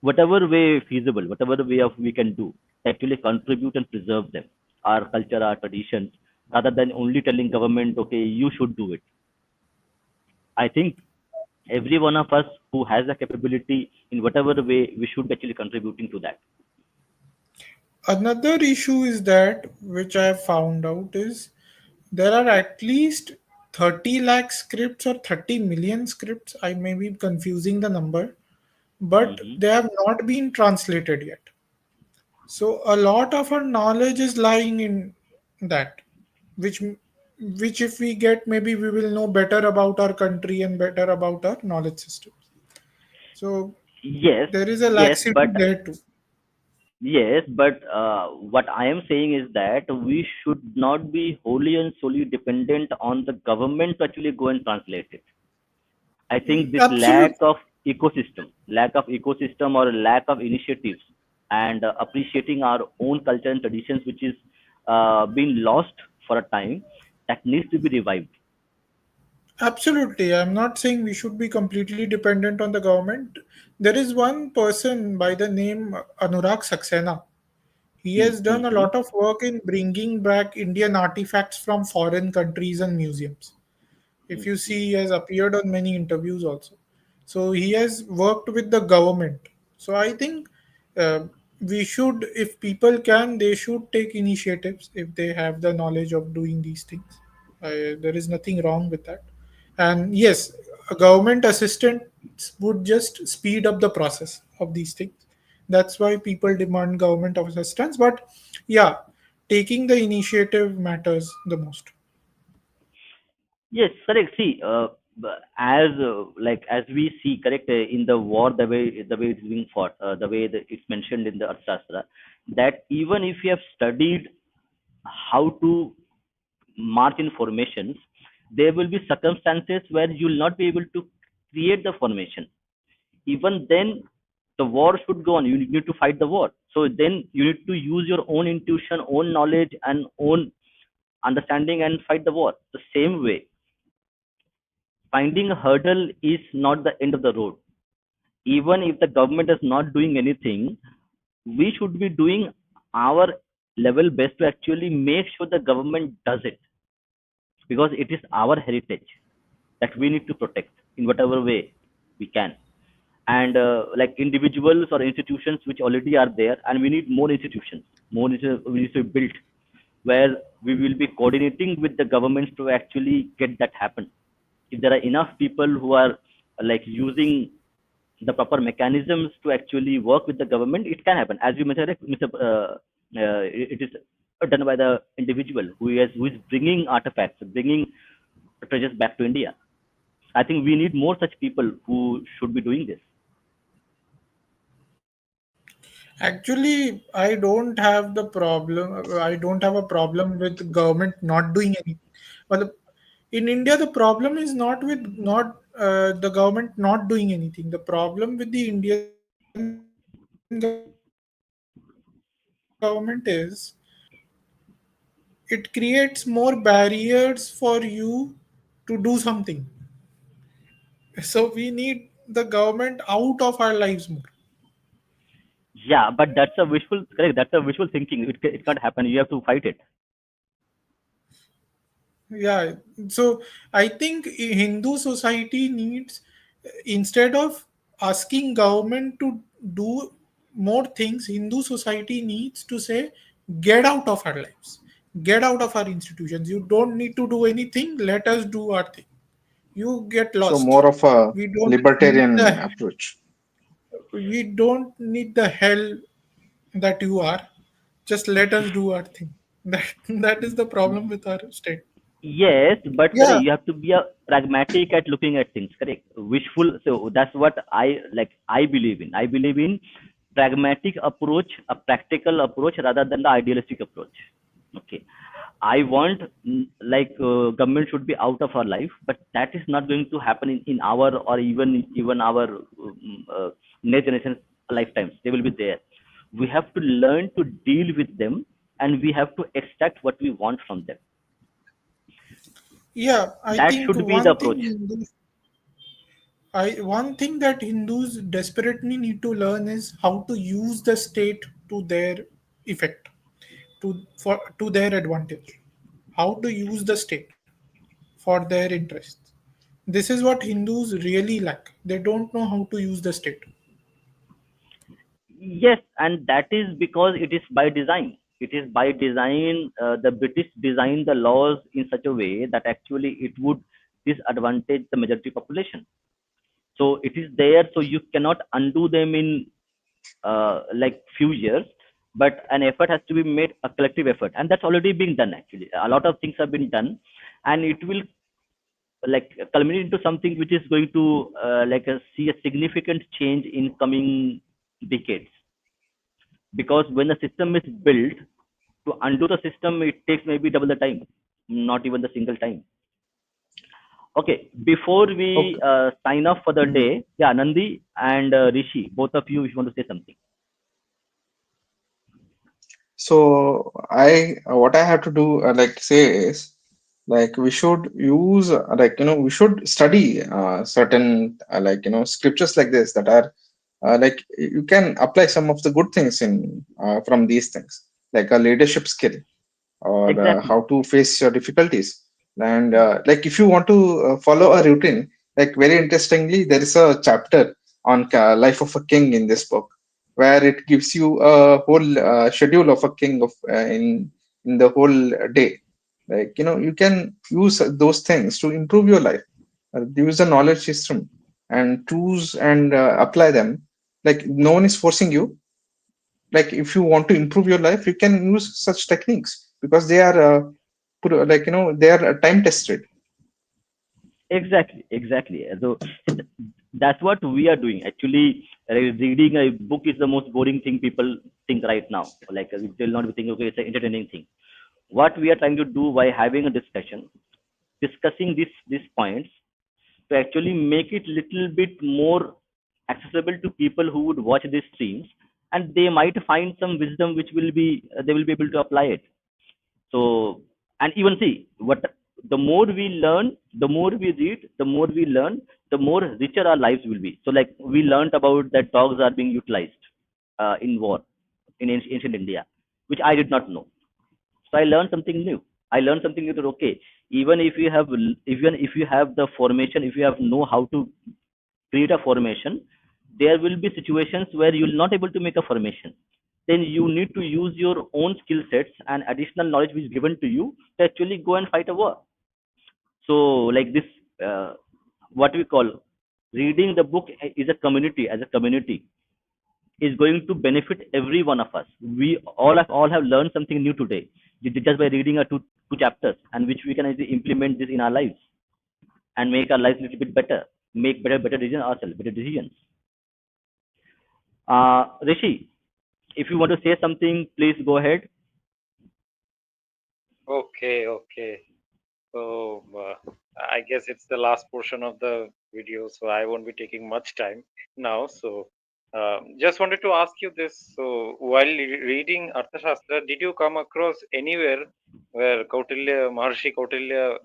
whatever way feasible, whatever way of we can do, actually contribute and preserve them, our culture, our traditions, rather than only telling government, okay, you should do it. I think every one of us who has the capability in whatever way, we should actually contributing to that. Another issue is that, which I have found out, is there are at least 30 lakh scripts or 30 million scripts. I may be confusing the number, but Hmm. they have not been translated yet. So a lot of our knowledge is lying in that, which which if we get, maybe we will know better about our country and better about our knowledge systems. So Yes, there is a yes, laxity but there too. yes, but what I am saying is that we should not be wholly and solely dependent on the government to actually go and translate it. I think this Absolutely. lack of ecosystem or lack of initiatives and appreciating our own culture and traditions, which is being lost for a time, that needs to be revived. Absolutely. I'm not saying we should be completely dependent on the government. There is one person by the name Anurag Saxena. He Hmm, has hmm, done a hmm, lot of work in bringing back Indian artifacts from foreign countries and museums. hmm, If you hmm. see, he has appeared on many interviews also. So he has worked with the government. So I think uh, we should, if people can, they should take initiatives if they have the knowledge of doing these things. There is nothing wrong with that. And yes, a government assistance would just speed up the process of these things. That's why people demand government assistance. But yeah, taking the initiative matters the most. Yes, correct. See, as like as we see, correct, in the war, the way it's being fought, the way that it's mentioned in the Arthashastra, that even if you have studied how to march in formations, there will be circumstances where you will not be able to create the formation. Even then, the war should go on. You need to fight the war. So then you need to use your own intuition, own knowledge, and own understanding and fight the war. The same way, finding a hurdle is not the end of the road. Even if the government is not doing anything, we should be doing our level best to actually make sure the government does it, because it is our heritage that we need to protect in whatever way we can. And like individuals or institutions which already are there, and we need more institutions, we need to build, where we will be coordinating with the governments to actually get that happen. If there are enough people who are like using the proper mechanisms to actually work with the government, it can happen. As you mentioned, like, Mr. It is done by the individual who is bringing artifacts, bringing treasures back to India. I think we need more such people who should be doing this. Actually, I don't have the problem. I don't have a problem with government not doing anything. But in India, the problem is not with not the government not doing anything. The problem with the Indian government is it creates more barriers for you to do something. So we need the government out of our lives more. Yeah, but that's a wishful correct. That's a wishful thinking. It can't happen. You have to fight it. Yeah, so I think Hindu society needs, instead of asking government to do more things, Hindu society needs to say, get out of our lives, get out of our institutions. You don't need to do anything. Let us do our thing. You get So lost. more of a We don't need libertarian the approach. we don't need the hell that you are. Just let us do our thing. That is the problem with our state. Yes, but correct. Yeah. You have to be a pragmatic at looking at things. Correct. Wishful. So that's what I like. I believe in. I believe in pragmatic approach, a practical approach rather than the idealistic approach. Okay. I want government should be out of our life, but that is not going to happen in our or even our next generation lifetimes. They will be there. We have to learn to deal with them, and we have to extract what we want from them. Yeah, I That think should be the approach. one thing that Hindus desperately need to learn is how to use the state to their effect to their advantage. How to use the state for their interests. This is what Hindus really lack. They don't know how to use the state. Yes, and that is because it is by design. It is by design. The British designed the laws in such a way that actually it would disadvantage the majority population. So it is there, so you cannot undo them in like few years, but an effort has to be made, a collective effort, and that's already being done. Actually, a lot of things have been done, and it will like culminate into something which is going to see a significant change in coming decades, because when the system is built, to undo the system it takes maybe double the time, not even the single time. Okay, before we Okay. sign off for the Mhm. day, yeah, Nandi and Rishi, both of you, if you want to say something. So I what I have to do like say is like we should use we should study certain scriptures like this that are like you can apply some of the good things in from these things like a leadership skill or Exactly. how to face your difficulties. And like if you want to follow a routine, like very interestingly, there is a chapter on life of a king in this book, where it gives you a whole schedule of a king of in the whole day. Like you can use those things to improve your life. Use a knowledge system and choose and apply them. Like no one is forcing you, like if you want to improve your life you can use such techniques because they are they are time tested. Exactly. So that's what we are doing. Actually, reading a book is the most boring thing people think right now. Like they'll not be thinking, okay, it's an entertaining thing. What we are trying to do by having a discussion, discussing these points, to actually make it little bit more accessible to people who would watch these streams, and they might find some wisdom which will be they will be able to apply it. So, and even see what, the more we learn, the more we read, the more we learn, the more richer our lives will be. So like we learned about that dogs are being utilized in war in ancient India, which I did not know. So I learned something new. I learned something new that okay, even if you have, even if you have the formation, if you have know how to create a formation, there will be situations where you will not able to make a formation. Then you need to use your own skill sets and additional knowledge which is given to you to actually go and fight a war. So like this, uh, what we call reading the book is a community, as a community is going to benefit every one of us. We all have learned something new today just by reading a two chapters, and which we can actually implement this in our lives and make our lives a little bit better, make better decisions ourselves, better decisions. Rishi, if you want to say something, please go ahead. Okay. So I guess it's the last portion of the video, so I won't be taking much time now. So just wanted to ask you this. So while reading Arthashastra, did you come across anywhere where Maharshi Kautilya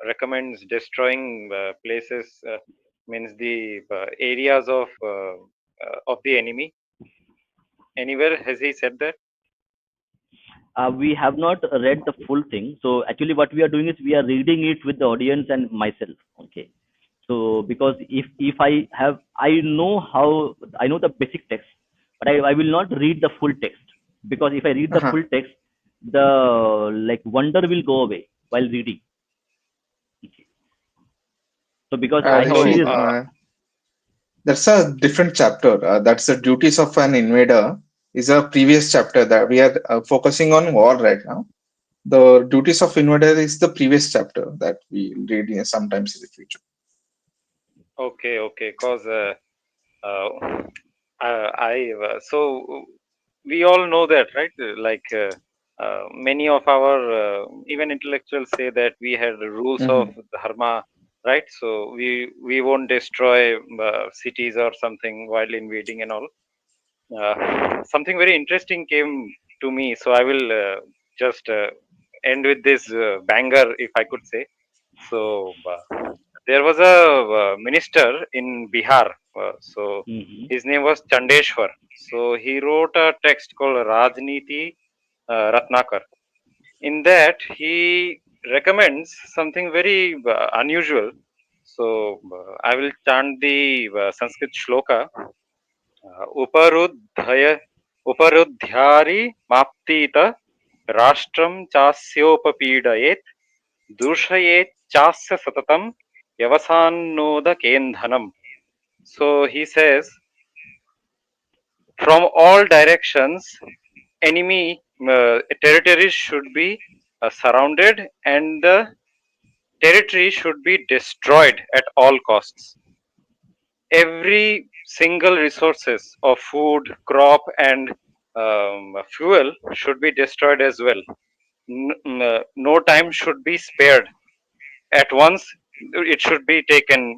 recommends destroying places, means the areas of the enemy? Anywhere has he said that? We have not read the full thing. So actually, what we are doing is we are reading it with the audience and myself. Okay. So because if I have, I know how, I know the basic text, but I will not read the full text, because if I read the Uh-huh. full text, the like wonder will go away while reading. Okay. So because I know it So Rishi, is, that's a different chapter. That's the duties of an invader. Is a previous chapter that we are focusing on war right now. The duties of invader is the previous chapter that we read sometimes in the future. okay, cause uh, I so we all know that, right? Many of our even intellectuals say that we had the rules of Hmm. dharma, right? So we won't destroy cities or something while invading and all. Something very interesting came to me, so I will just end with this banger, if I could say. So there was a minister in Bihar. So Mm-hmm. his name was Chandeshwar. So he wrote a text called Rajniti Ratnakar. In that, he recommends something very unusual. So I will chant the Sanskrit shloka. उपरुद्धय उपरुद्ध्यारि माप्तीत राष्ट्रं चास्योपपीडयेत् दूषयेच्चास्य सततं व्यवसान्नोदकेन्धनम्. So he says, from all directions, enemy territories should be surrounded and the territory should be destroyed at all costs. Every single resources of food, crop, and fuel should be destroyed as well. No time should be spared. At once, it should be taken.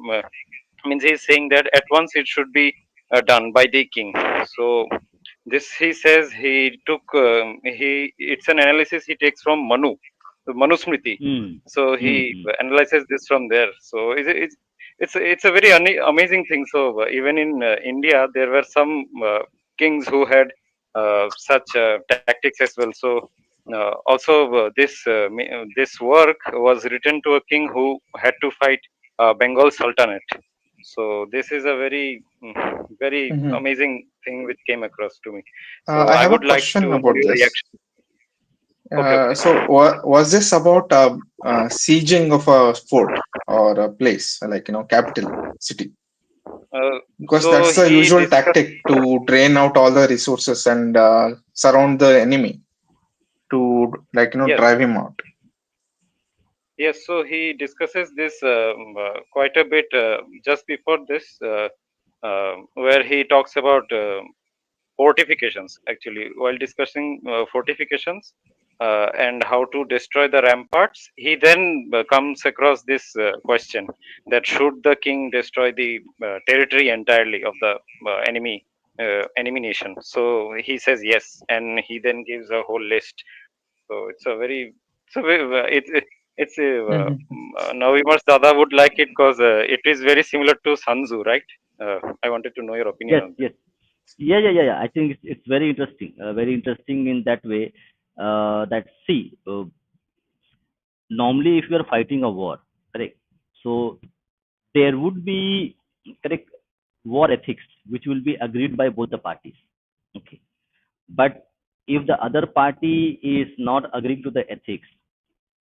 Means he's saying that at once it should be done by the king. So this he says he took he it's an analysis he takes from Manu Smriti. Mm. So he Mm-hmm. analyzes this from there. So it's a very amazing thing. So even in India there were some kings who had such tactics as well. So also this work was written to a king who had to fight Bengal Sultanate. So this is a very Mhm. amazing thing which came across to me. So I I have a would like to question know about your this. reaction. Okay, okay. Was this about sieging of a fort or a place, like capital city? Because So that's the he usual discussed. tactic to drain out all the resources and surround the enemy to, like, Yes, drive him out. yes. So he discusses this quite a bit just before this, where he talks about fortifications. Actually, while discussing fortifications and how to destroy the ramparts, he then comes across this question that should the king destroy the territory entirely of the enemy nation. So he says yes, and he then gives a whole list. So it's Mhm. now Vimar's Dada would like it because it is very similar to Sun Tzu, right? I wanted to know your opinion Yes, on yes. Yeah. I think it's very interesting in that way. That see, normally if you are fighting a war, correct? So there would be correct war ethics which will be agreed by both the parties. Okay, but if the other party is not agreeing to the ethics,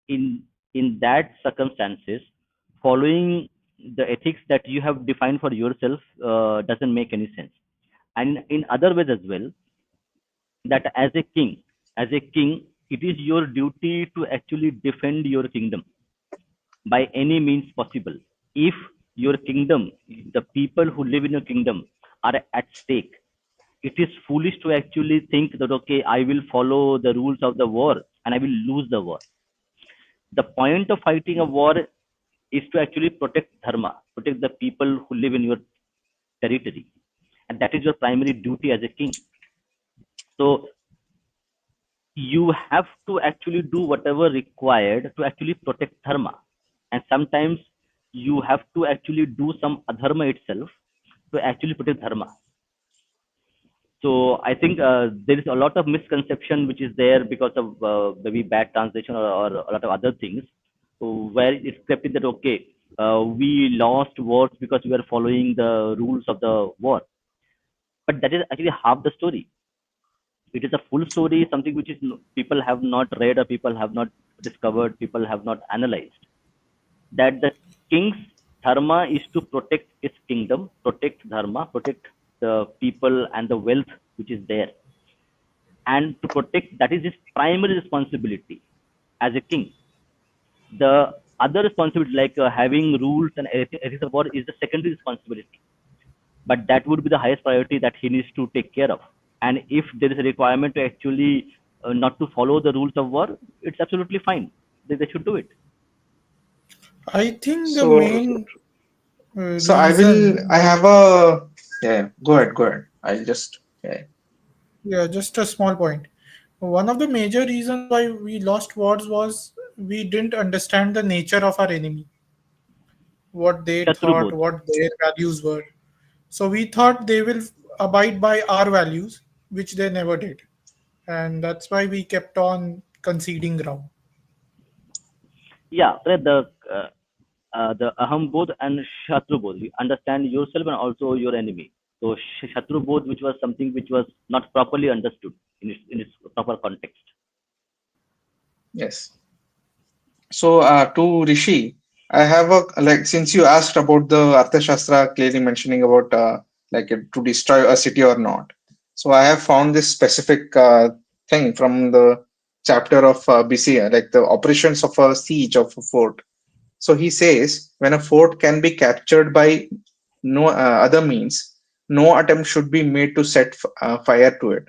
in that circumstances, following the ethics that you have defined for yourself doesn't make any sense. And in other ways as well, that as a king, it is your duty to actually defend your kingdom by any means possible. If your kingdom, the people who live in your kingdom are at stake, it is foolish to actually think that okay, I will follow the rules of the war and I will lose the war. The point of fighting a war is to actually protect dharma, protect the people who live in your territory, and that is your primary duty as a king. So you have to actually do whatever required to actually protect dharma, and sometimes you have to actually do some adharma itself to actually protect dharma. So I think there is a lot of misconception which is there because of maybe bad translation, or a lot of other things, where it's kept in that okay, we lost wars because we were following the rules of the war, but that is actually half the story. It is a full story, something which is people have not read, or people have not discovered, people have not analyzed, that the king's dharma is to protect his kingdom, protect dharma, protect the people and the wealth which is there, and to protect, that is his primary responsibility as a king. The other responsibility, like having rules and ethics of war, is the secondary responsibility, but that would be the highest priority that he needs to take care of. And if there is a requirement to actually not to follow the rules of war, it's absolutely fine. They should do it. I think the So So, so main so reason I why, have a, yeah, go ahead. I'll just, yeah. yeah, just a small point. One of the major reasons why we lost wars was we didn't understand the nature of our enemy, what they Yeah, true thought, both. what their values were. So we thought they will abide by our values, which they never did. And that's why we kept on conceding ground. Yeah, correct. The aham bodh and shatru bodh. You understand yourself and also your enemy. So shatru bodh, which was something which was not properly understood in its proper context. Yes. So, to Rishi, I have a like since you asked about the Arthashastra clearly mentioning about to destroy a city or not. So, I have found this specific thing from the chapter of BC, like the operations of a siege of a fort. So, he says when a fort can be captured by no other means, no attempt should be made to set fire to it,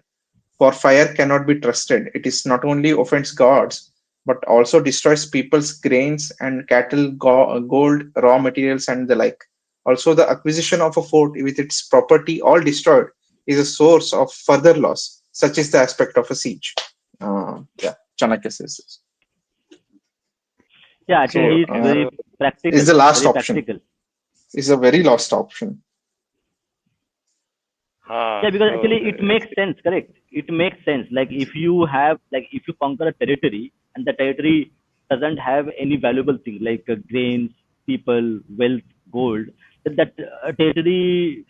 for fire cannot be trusted. It is not only offends gods, but also destroys people's grains and cattle, gold, raw materials, and the like. Also, the acquisition of a fort with its property all destroyed is a source of further loss. Such is the aspect of a siege. Yeah, Chanakya says this. Yeah, actually, So, he is very is practical, the last very option. practical. Is a very last option. Yeah, because So actually it makes sense, correct? It makes sense. Like if you conquer a territory and the territory doesn't have any valuable thing like grains, people, wealth, gold, then that territory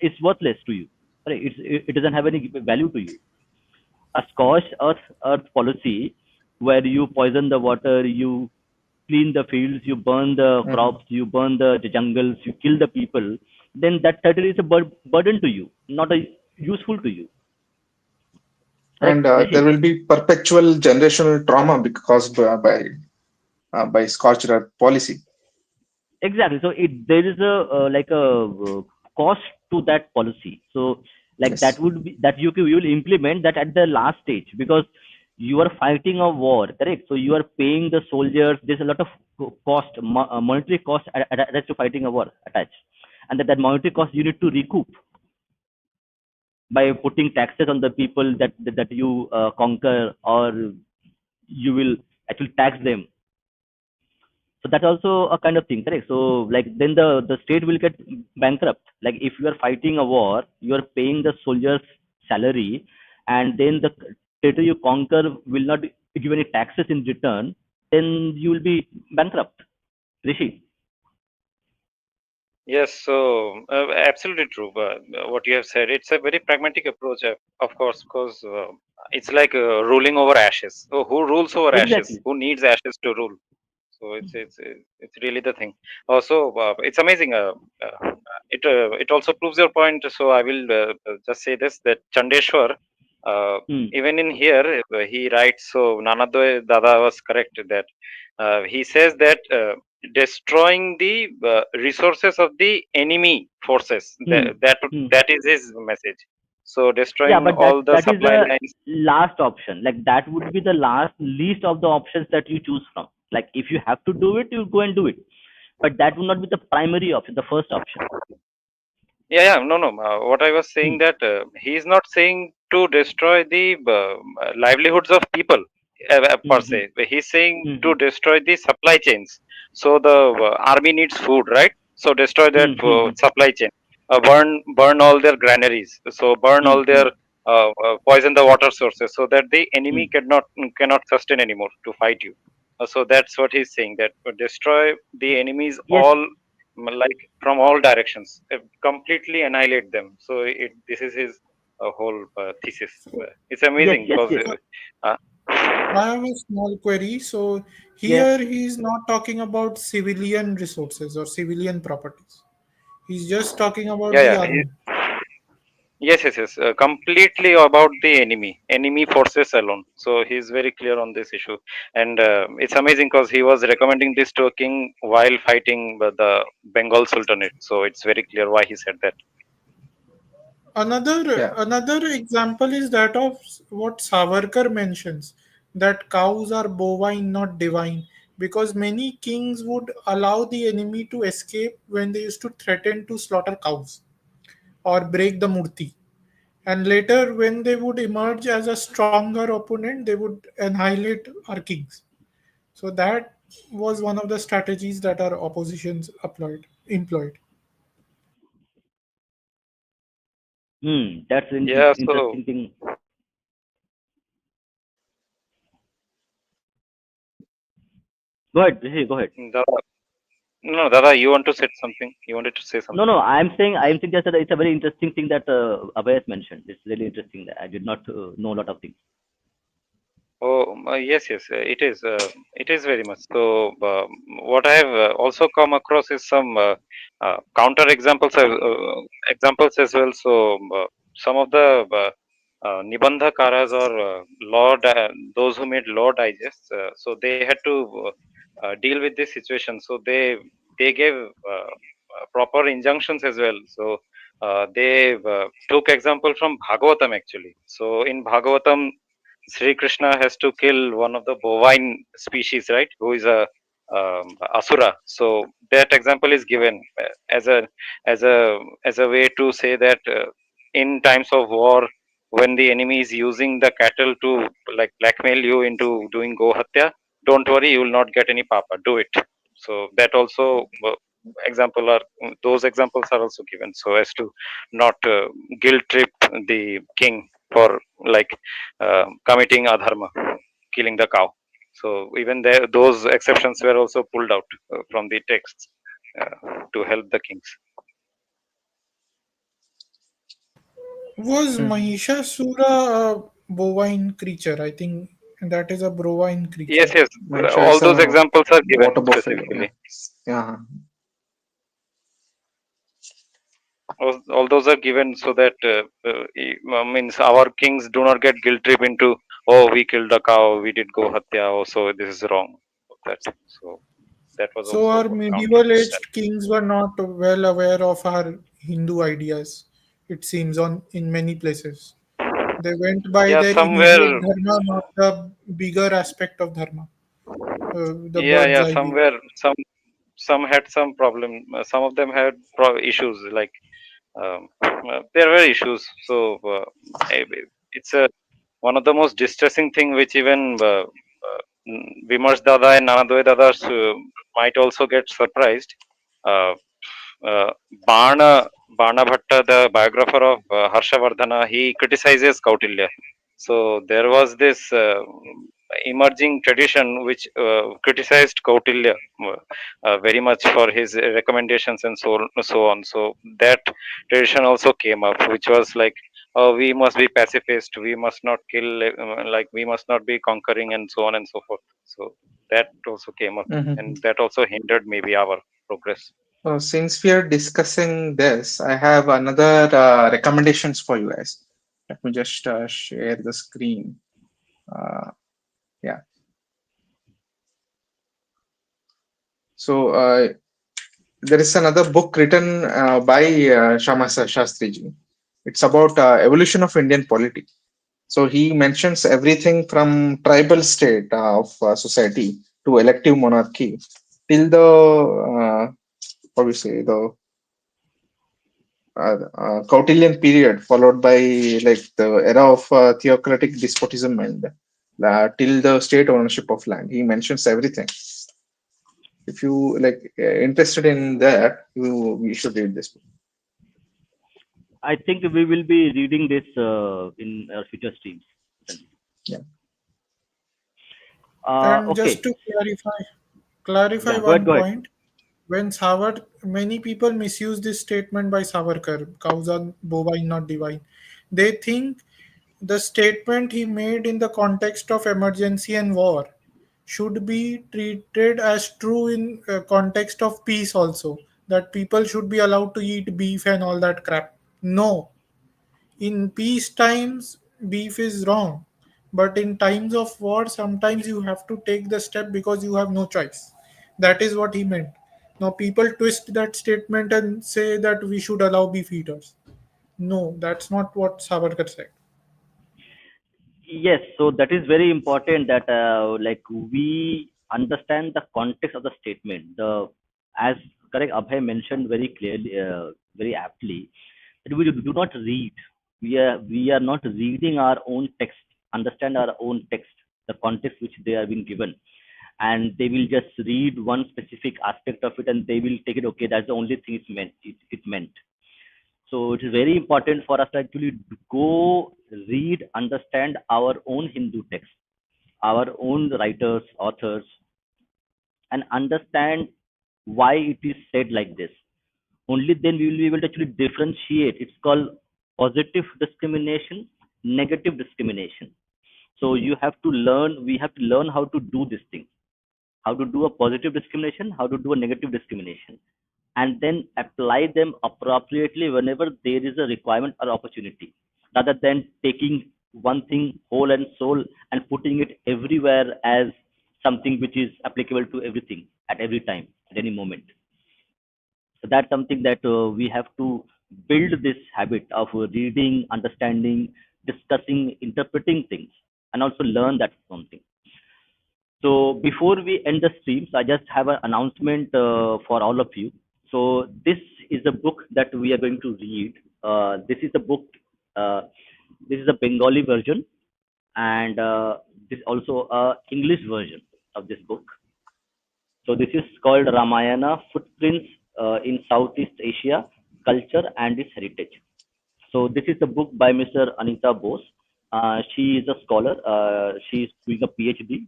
is worthless to you. Right? It doesn't have any value to you. A scorched earth policy where you poison the water, you clean the fields, you burn the Mhm. crops, you burn the jungles, you kill the people, then that territory is a burden to you, not a useful to you. And Correct, there Rishi? will be perpetual generational trauma caused by scorched earth policy. Exactly. So there is a cost to that policy. So like that Yes. would be that you will implement that at the last stage because you are fighting a war, correct? So you are paying the soldiers. There's a lot of cost, monetary cost attached to fighting a war attached, and that monetary cost you need to recoup by putting taxes on the people that you conquer, or you will actually tax them. So that's also a kind of thing, correct? So like then the state will get bankrupt. Like if you are fighting a war, you are paying the soldiers salary, and then the territory you conquer will not give any taxes in return, then you will be bankrupt, Rishi. yes, so absolutely true. What you have said, it's a very pragmatic approach, of course, because it's like ruling over ashes. So who rules over ashes? Exactly. Who needs ashes to rule? So it's really the thing. Also, it's amazing. It also proves your point. So I will just say this, that Chandeshwar, uh, Hmm. even in here, he writes. So Nanadoy Dada was correct that he says that destroying the resources of the enemy forces. Hmm. Hmm. That is his message. So Yeah, destroying but that all the that is supply the lines. last option. Like that would be the last least of the options that you choose from. Like if you have to do it, you go and do it. But that would not be the primary option, the first option. Yeah, no, no. What I was saying Hmm. that he is not saying to destroy the livelihoods of people per Hmm. Hmm. se. He's saying Hmm. to destroy the supply chains. So the army needs food, right? So destroy that Hmm. Hmm. supply chain. Burn all their granaries. So burn Hmm. all Hmm. their poison the water sources, so that the Hmm. enemy cannot sustain anymore to fight you. So that's what he's saying. That destroy the enemies Yes. all, like from all directions, completely annihilate them. So this is his whole thesis. So, It's Yes. amazing Yes. because Yes. I have a small query. So Yeah. here he is not talking about civilian resources or civilian properties. He's just talking about yeah, the yeah. army. Yes. Completely about the enemy forces alone. So he's very clear on this issue, and it's amazing because he was recommending this to a king while fighting the Bengal Sultanate. So it's very clear why he said that. Another Yeah. another example is that of what Savarkar mentions, that cows are bovine, not divine, because many kings would allow the enemy to escape when they used to threaten to slaughter cows or break the murti. And later, when they would emerge as a stronger opponent, they would annihilate our kings. So that was one of the strategies that our oppositions employed. That's an Yeah, so interesting thing. Go ahead, Rishi, go ahead. Dada, no, Dada, you want to say something? You wanted to say No, something? no, I'm saying just that it's a very interesting thing that Abhay has mentioned. It's really interesting. I did not know a lot of things. Oh, yes, yes, it is. It is very much. So, what I have also come across is some counter examples as well. So, some of the Nibandha Karas or those who made law digests, so they had to deal with this situation. So they gave proper injunctions as well. So they took example from Bhagavatam actually. So in Bhagavatam, Sri Krishna has to kill one of the bovine species, right? Who is a asura. So that example is given as a as a way to say that in times of war, when the enemy is using the cattle to like blackmail you into doing go hatya, don't worry, you will not get any papa. Do it. So that also example are those examples are also given so as to not guilt trip the king for like committing adharma, killing the cow. So even there, those exceptions were also pulled out from the texts to help the kings. Was Mhm. Mahishasura a bovine creature? I think that is a bovine Yes, creature. yes, Make sure all it's those a examples are given water buffalo. Yeah. specifically. Yeah. All those are given so that means our kings do not get guilt trip into, oh, we killed a cow, we did go hatya, oh, so this is wrong. That so that was So also our counted medieval with that. aged kings were not well aware of our Hindu ideas. It seems on in many places. They went by Yeah, their somewhere. immediate dharma, not the bigger aspect of dharma, the Yeah, bird's yeah, eye view. somewhere some had some problem. Some of them had issues like there were issues. So it's a one of the most distressing thing which even Vimarsh Dada and Nanadoy Dada might also get surprised. Uh, uh, Bana Bana Bhatta, the biographer of Harshavardhana, he criticizes Kautilya. So there was this emerging tradition which criticized Kautilya very much for his recommendations and so on. So that tradition also came up, which was like, oh, we must be pacifist, we must not kill, like we must not be conquering, and so on and so forth. So that also came up, Mhm. and that also hindered maybe our progress. Since we are discussing this, I have another recommendations for you guys. Let me just share the screen. Uh, yeah. So there is another book written by Shamasastry ji. It's about evolution of Indian polity. So he mentions everything from tribal state of society to elective monarchy till the what we say the Kautilyan period, followed by like the era of theocratic despotism and till the state ownership of land. He mentions everything. If you like interested in that, you should read this book. I think we will be reading this in our future streams. Yeah. And just Okay. to clarify Yeah, go ahead, one go ahead. point, when many people misuse this statement by Savarkar, cows are bovine, not divine. They think the statement he made in the context of emergency and war should be treated as true in context of peace also. That people should be allowed to eat beef and all that crap. No, in peace times beef is wrong, but in times of war sometimes you have to take the step because you have no choice. That is what he meant. Now people twist that statement and say that we should allow beef eaters. No, that's not what Savarkar said. Yes, so that is very important that like we understand the context of the statement. The as correct Abhay mentioned very clearly, very aptly, that we do not read. We are not reading our own text, understand our own text, the context which they have been given, and they will just read one specific aspect of it and they will take it. Okay, that's the only thing it meant. It meant. So it is very important for us to actually go read, understand our own Hindu texts, our own writers, authors, and understand why it is said like this. Only then we will be able to actually differentiate. It's called positive discrimination, negative discrimination. So you have to learn, we have to learn how to do this thing, how to do a positive discrimination, how to do a negative discrimination, and then apply them appropriately whenever there is a requirement or opportunity, rather than taking one thing whole and soul and putting it everywhere as something which is applicable to everything at every time, at any moment. So that's something that we have to build this habit of reading, understanding, discussing, interpreting things, and also learn that something. So before we end the streams, I just have an announcement for all of you. So this is a book that we are going to read. This is a book. Uh, this is a Bengali version, and this is also a English version of this book. So this is called Ramayana: Footprints in Southeast Asia, Culture and its Heritage. So this is a book by Mr. Anita Bose. She is a scholar. She is doing a PhD.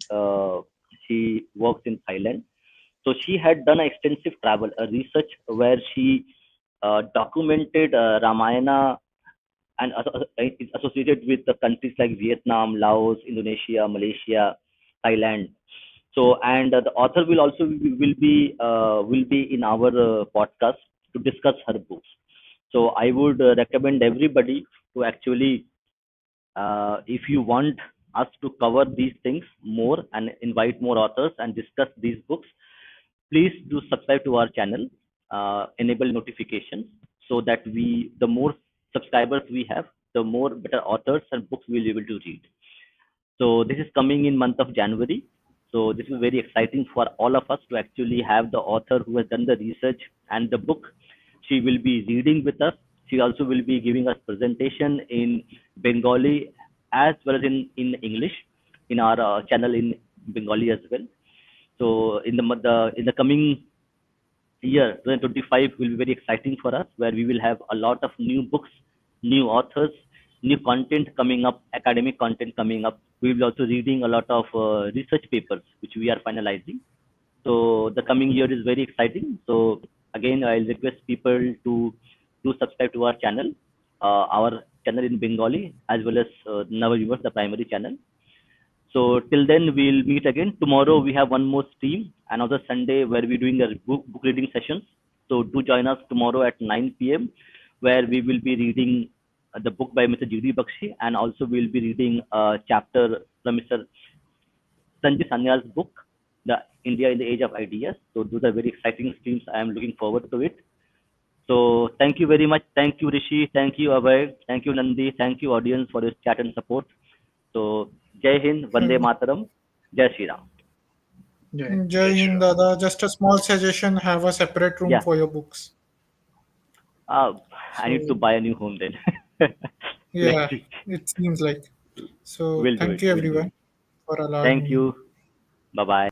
She works in Thailand. So she had done extensive travel, a research where she documented Ramayana and is associated with the countries like Vietnam, Laos, Indonesia, Malaysia, Thailand. So, and the author will also will be in our podcast to discuss her books. So, I would recommend everybody to actually, if you want us to cover these things more and invite more authors and discuss these books, please do subscribe to our channel, enable notifications so that the more subscribers we have, the more better authors and books we'll be able to read. So this is coming in month of January. So this is very exciting for all of us to actually have the author who has done the research and the book. She will be reading with us. She also will be giving us presentation in Bengali as well as in English in our channel in Bengali as well. So in the coming year 2025 will be very exciting for us, where we will have a lot of new books, new authors, new content coming up, academic content coming up. We will be also reading a lot of research papers which we are finalizing. So the coming year is very exciting. So again, I'll request people to subscribe to our channel in Bengali as well as Navaviewers, the primary channel. So till then, we'll meet again. Tomorrow we have one more stream, another Sunday where we're doing a book reading sessions. So do join us tomorrow at 9 p.m. where we will be reading the book by Mr. Judy Bakshi, and also we'll be reading a chapter from Mr. Sanjay Sanyal's book, The India in the Age of Ideas. So those are very exciting streams. I am looking forward to it. So thank you very much. Thank you, Rishi. Thank you, Abhay. Thank you, Nandi. Thank you, audience, for your chat and support. So Jai Hind, Vande Hmm. Mataram, Jai Shri Ram. Jai. Jai Hind, Dada. Just a small suggestion: have a separate room Yeah, for your books. uh, I need to So buy a new home then. Let's yeah, see. it seems like. So We'll do thank it. you We'll do it. everyone for allowing Thank me. you. Bye bye.